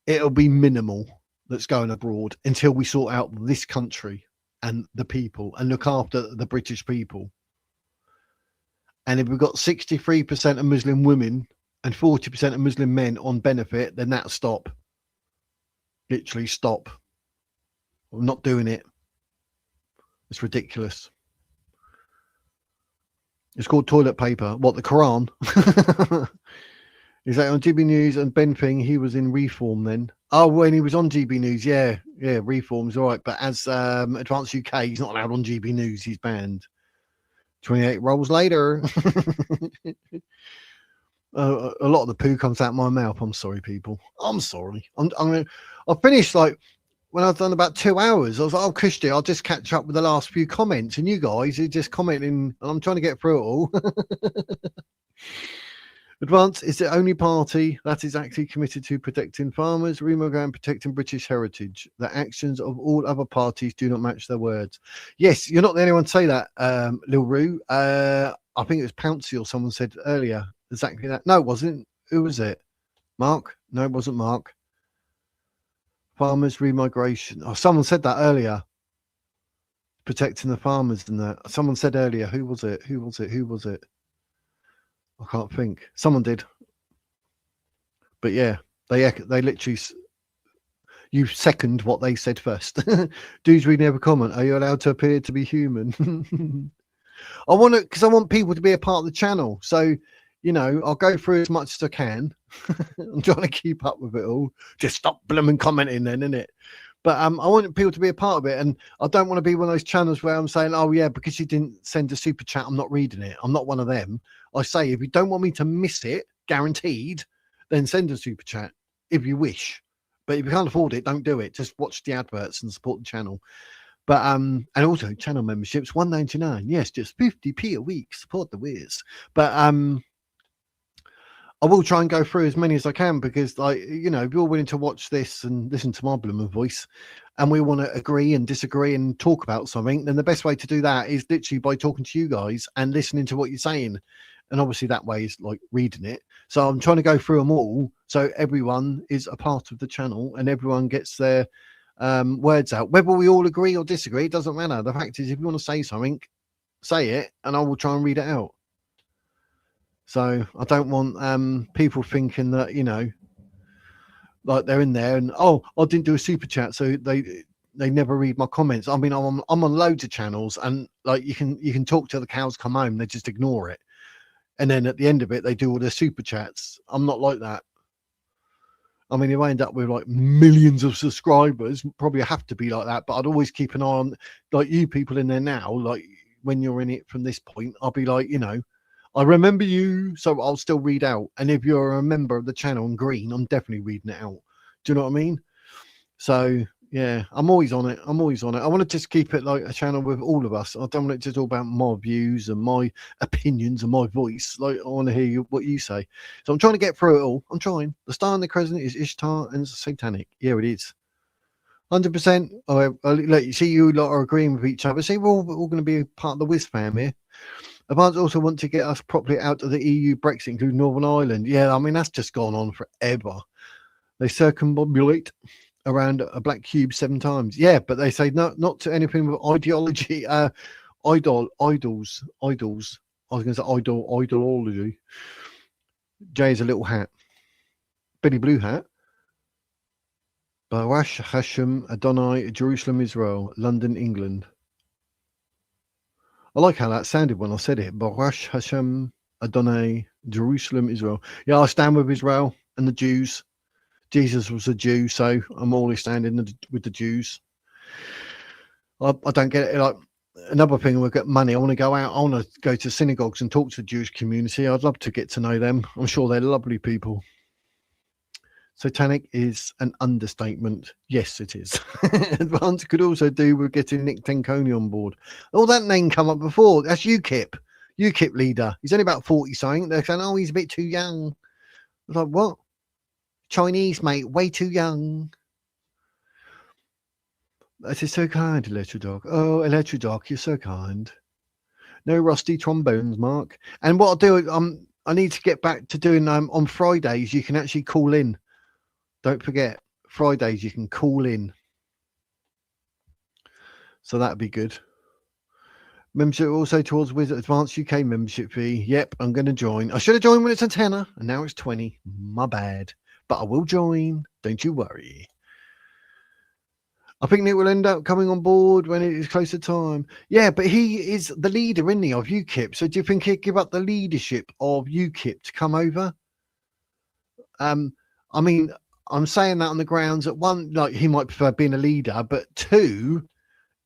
it'll be minimal that's going abroad until we sort out this country and the people and look after the British people. And if we've got 63% of Muslim women and 40% of Muslim men on benefit, then that'll stop. Literally stop. I'm not doing it. It's ridiculous. It's called toilet paper. What, the Quran? Is that on GB News and Ben Thing? He was in Reform then. Oh, when he was on GB News, yeah, Reform's all right. But as Advanced UK, he's not allowed on GB News. He's banned. 28 rolls later. A lot of the poo comes out my mouth. I'm sorry, people. I'm sorry. I finished like when I've done about 2 hours. I was like, oh, Christy, I'll just catch up with the last few comments. And you guys are just commenting, and I'm trying to get through it all. Advance is the only party that is actually committed to protecting farmers, remote and protecting British heritage. The actions of all other parties do not match their words. Yes, you're not the only one to say that, Lil Roo. I think it was Pouncey or someone said earlier exactly that. No, it wasn't. Who was it? Mark? No, it wasn't Mark. Farmers remigration. Oh, someone said that earlier. Protecting the farmers and that. Someone said earlier. Who was it? Who was it? Who was it? I can't think. Someone did. But yeah, they literally, you second what they said first. Dudes reading every comment. Are you allowed to appear to be human? I want to, because I want people to be a part of the channel. So, you know, I'll go through as much as I can. I'm trying to keep up with it all. Just stop blooming commenting then, innit? But I want people to be a part of it. And I don't want to be one of those channels where I'm saying, oh, yeah, because you didn't send a super chat, I'm not reading it. I'm not one of them. I say, if you don't want me to miss it, guaranteed, then send a super chat if you wish. But if you can't afford it, don't do it. Just watch the adverts and support the channel. But and also channel memberships, $1.99. Yes, just 50p a week. Support the Wiz. But I will try and go through as many as I can because, like, you know, if you're willing to watch this and listen to my blooming voice and we want to agree and disagree and talk about something, then the best way to do that is literally by talking to you guys and listening to what you're saying. And obviously that way is like reading it. So I'm trying to go through them all so everyone is a part of the channel and everyone gets their words out. Whether we all agree or disagree, it doesn't matter. The fact is, if you want to say something, say it and I will try and read it out. So I don't want people thinking that, you know, like they're in there and, oh, I didn't do a super chat, so they never read my comments. I mean, I'm on loads of channels and like you can talk till the cows come home, they just ignore it. And then at the end of it, they do all their super chats. I'm not like that. I mean, you end up with like millions of subscribers, probably have to be like that, but I'd always keep an eye on like you people in there now, like when you're in it from this point, I'll be like, you know, I remember you, so I'll still read out. And if you're a member of the channel in green, I'm definitely reading it out. Do you know what I mean? So yeah, I'm always on it. I want to just keep it like a channel with all of us. I don't want it just all about my views and my opinions and my voice. Like, I want to hear what you say. So I'm trying to get through it all. I'm trying. The star and the crescent is Ishtar and it's satanic. Yeah, it is. 100%. Like, you see, you lot are agreeing with each other. See, we're all going to be part of the Wiz fam here. Advance also want to get us properly out of the EU Brexit, including Northern Ireland. Yeah, I mean, that's just gone on forever. They circumambulate around a black cube 7 times. Yeah, but they say no, not to anything with ideology. Idols. I was going to say ideology. Jay's a little hat. Billy Blue hat. Barash Hashem Adonai, Jerusalem, Israel, London, England. I like how that sounded when I said it. Barash Hashem Adonai, Jerusalem, Israel. Yeah, I stand with Israel and the Jews. Jesus was a Jew, so I'm always standing with the Jews. I don't get it. Like, another thing, we've got money. I want to go out. I want to go to synagogues and talk to the Jewish community. I'd love to get to know them. I'm sure they're lovely people. Satanic is an understatement. Yes, it is. Advance could also do with getting Nick Tenconi on board. Oh, that name come up before. That's UKIP. UKIP leader. He's only about 40 something. They're saying, oh, he's a bit too young. I was like, what? Chinese, mate, way too young. That is so kind, Electrodog. Oh, Electrodog, you're so kind. No rusty trombones, Mark. And what I'll do, I need to get back to doing on Fridays. You can actually call in. Don't forget, Fridays you can call in. So that'd be good. Membership also towards Wizard Advanced UK membership fee. Yep, I'm going to join. I should have joined when it's a tenner, and now it's 20. My bad. But I will join. Don't you worry. I think Nick will end up coming on board when it is closer time. Yeah, but he is the leader, isn't he, of UKIP? So do you think he'd give up the leadership of UKIP to come over? I mean, I'm saying that on the grounds that one, like, he might prefer being a leader, but two,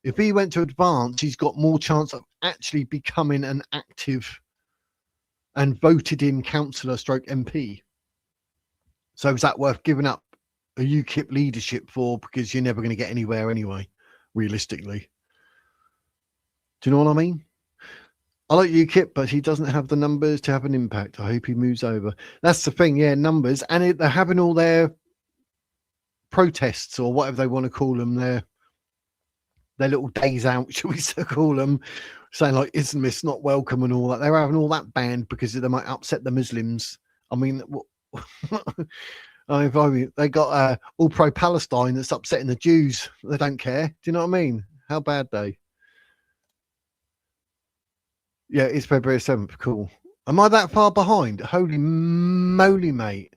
if he went to Advance, he's got more chance of actually becoming an active and voted in councillor stroke MP. So is that worth giving up a UKIP leadership for, because you're never going to get anywhere anyway, realistically? Do you know what I mean? I like UKIP, but he doesn't have the numbers to have an impact. I hope he moves over. That's the thing, yeah, numbers. And they're having all their protests, or whatever they want to call them, their little days out, shall we so call them, saying like Islamists not welcome and all that. They're having all that banned because they might upset the Muslims. I mean, they got all pro-Palestine that's upsetting the Jews. They don't care. Do you know what I mean? How bad they? Yeah, it's February 7th. Cool. Am I that far behind? Holy moly, mate.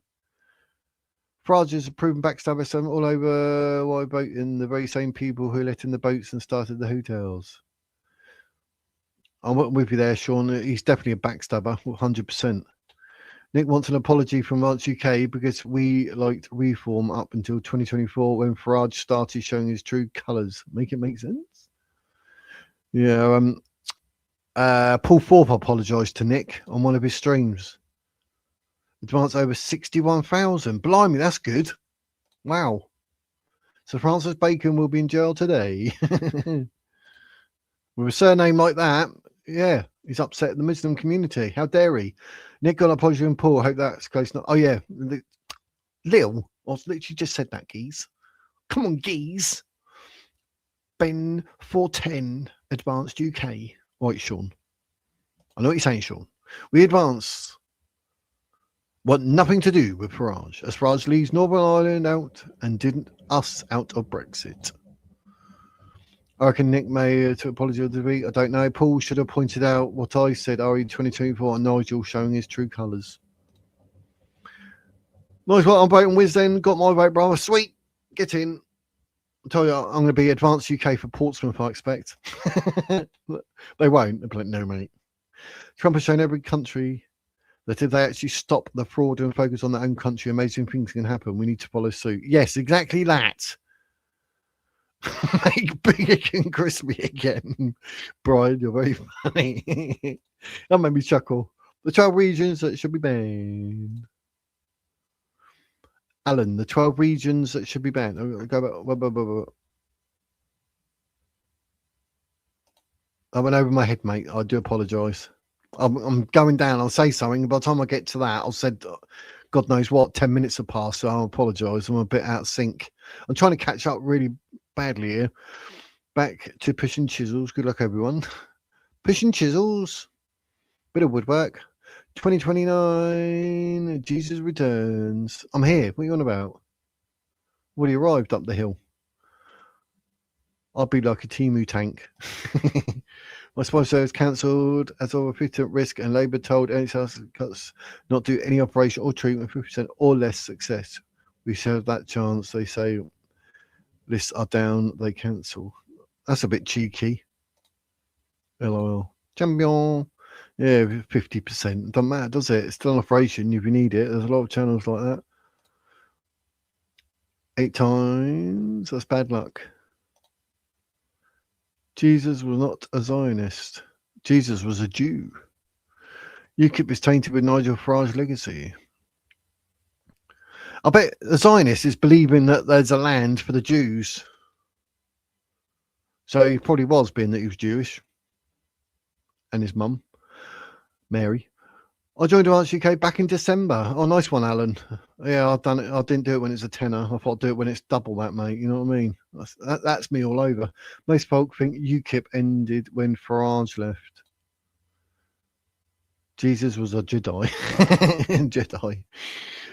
Farages have proven backstabbers all over why voting the very same people who let in the boats and started the hotels. I'm with you there, Sean. He's definitely a backstabber, 100%. Nick wants an apology from Advance UK because we liked reform up until 2024 when Farage started showing his true colours. Make it make sense? Yeah. Paul Thorpe apologised to Nick on one of his streams. Advance over 61,000. Blimey, that's good. Wow. So Francis Bacon will be in jail today. With a surname like that, yeah, he's upset the Muslim community. How dare he? Nick got an apology from Paul. I hope that's close enough. Oh, yeah. Lil, I literally just said that, geez. Come on, geez. Ben 410, Advanced UK. Right, Sean. I know what you're saying, Sean. We Advance want nothing to do with Farage, as Farage leaves Northern Ireland out and didn't us out of Brexit. I reckon Nick may to apology of the week. I don't know. Paul should have pointed out what I said. RE 2024 and Nigel showing his true colours. Nice work on voting Wiz then. Got my vote, brother. Sweet. Get in. I tell you, I'm going to be Advanced UK for Portsmouth, I expect. They won't. They'll be like, no, mate. Trump has shown every country that if they actually stop the fraud and focus on their own country, amazing things can happen. We need to follow suit. Yes, exactly that. Make big and crispy again. Brian, you're very funny. That made me chuckle. The 12 regions that should be banned. Alan, the 12 regions that should be banned. Go back. I went over my head, mate. I do apologise. I'm going down. I'll say something. By the time I get to that, I've said, God knows what, 10 minutes have passed. So I apologise. I'm a bit out of sync. I'm trying to catch up really badly here. Back to pushing chisels. Good luck, everyone. Pushing chisels. Bit of woodwork. 2029. Jesus returns. I'm here. What are you on about? Well, he arrived up the hill. I'd be like a Timu tank. My sponsor is cancelled as of a 50% risk, and Labour told NHS cuts not do any operation or treatment, 50% or less success. We have that chance. They say lists are down, they cancel. That's a bit cheeky. LOL. Champion. Yeah, 50%. Doesn't matter, does it? It's still an operation if you need it. There's a lot of channels like that. 8 times. That's bad luck. Jesus was not a Zionist. Jesus was a Jew. UKIP is tainted with Nigel Farage's legacy. I bet the Zionist is believing that there's a land for the Jews. So he probably was, being that he was Jewish. And his mum, Mary. I joined Advance UK back in December. Oh, nice one, Alan. Yeah, I've done it. I didn't do it when it's a tenner. I thought I'd do it when it's double that, mate. You know what I mean? That's me all over. Most folk think UKIP ended when Farage left. Jesus was a Jedi. Jedi.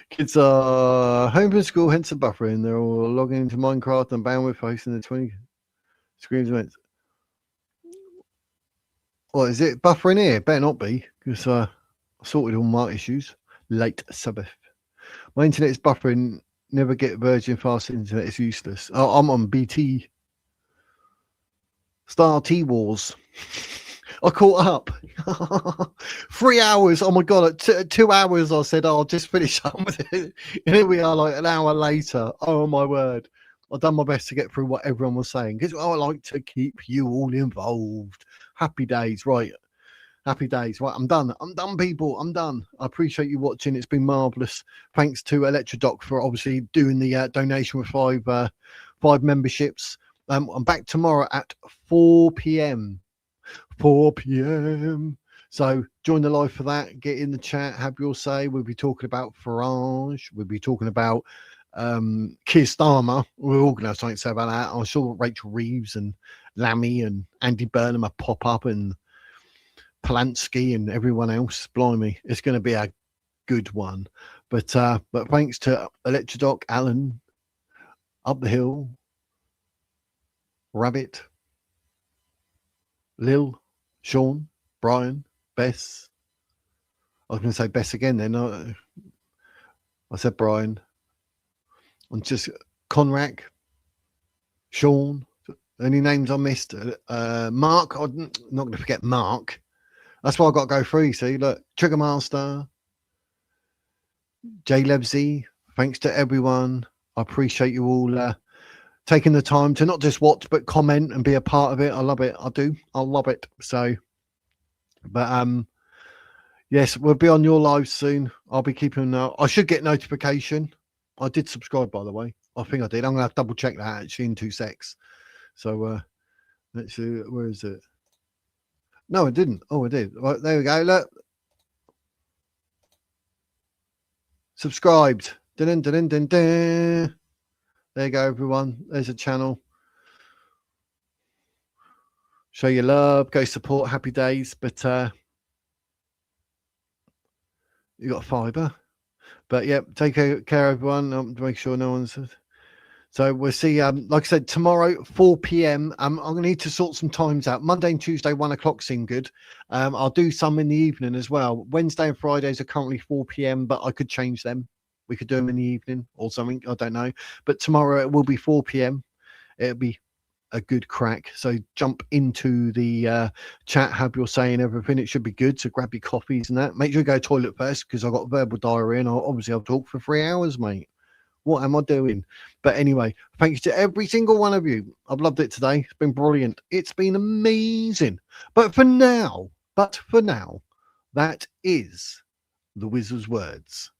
Kids are home from school, hence the buffering. They're all logging into Minecraft and bandwidth facing the 20 screens events. What is it? Buffering here? Better not be, because I sorted all my issues. Late Sabbath. My internet is buffering. Never get Virgin fast internet. It's useless. Oh, I'm on BT. Star T Wars. I caught up. 3 hours. Oh my god! At 2 hours, I said, "Oh, I'll just finish up with it." And here we are, like an hour later. Oh my word! I've done my best to get through what everyone was saying because I like to keep you all involved. Happy days, right? Happy days, right? I'm done. I'm done, people. I'm done. I appreciate you watching. It's been marvelous. Thanks to Electrodoc for obviously doing the donation with five memberships. I'm back tomorrow at 4 p.m. 4 p.m. So join the live for that. Get in the chat. Have your say. We'll be talking about Farage. We'll be talking about Keir Starmer. We're all going to have something to say about that. I'm sure Rachel Reeves and Lammy and Andy Burnham will pop up, and Polanski and everyone else. Blimey, it's going to be a good one. But thanks to Electrodoc, Alan, Up the Hill, Rabbit, Lil, Sean, Brian, Bess. I was going to say Bess again then. I said Brian. And just Conrack, Sean. Any names I missed? Mark. I'm not going to forget Mark. That's why I got to go through. See, look, Triggermaster, Jay Lebsy. Thanks to everyone. I appreciate you all taking the time to not just watch but comment and be a part of it. I love it. I do. I love it. So, but yes, we'll be on your live soon. I'll be keeping. I should get notification. I did subscribe, by the way. I think I did. I'm gonna have to double check that actually in 2 secs. So let's see. Where is it? No, I didn't. Oh, I did. Right, there we go. Look. Subscribed. Dun, dun, dun, dun, dun. There you go, everyone. There's a channel. Show your love. Go support. Happy days. But you got fibre. But yeah, take care, everyone. To make sure no one's. So we'll see. Like I said, tomorrow 4 p.m. I'm gonna need to sort some times out. Monday and Tuesday 1 o'clock seem good. I'll do some in the evening as well. Wednesday and Fridays are currently 4 p.m. but I could change them. We could do them in the evening or something. I don't know. But tomorrow it will be 4 p.m. It'll be a good crack. So jump into the chat, have your say and everything. It should be good. So grab your coffees and that. Make sure you go to the toilet first because I've got verbal diarrhea and I'll talk for 3 hours, mate. What am I doing? But anyway, thanks to every single one of you. I've loved it today. It's been brilliant. It's been amazing. But for now, That is the wizard's words.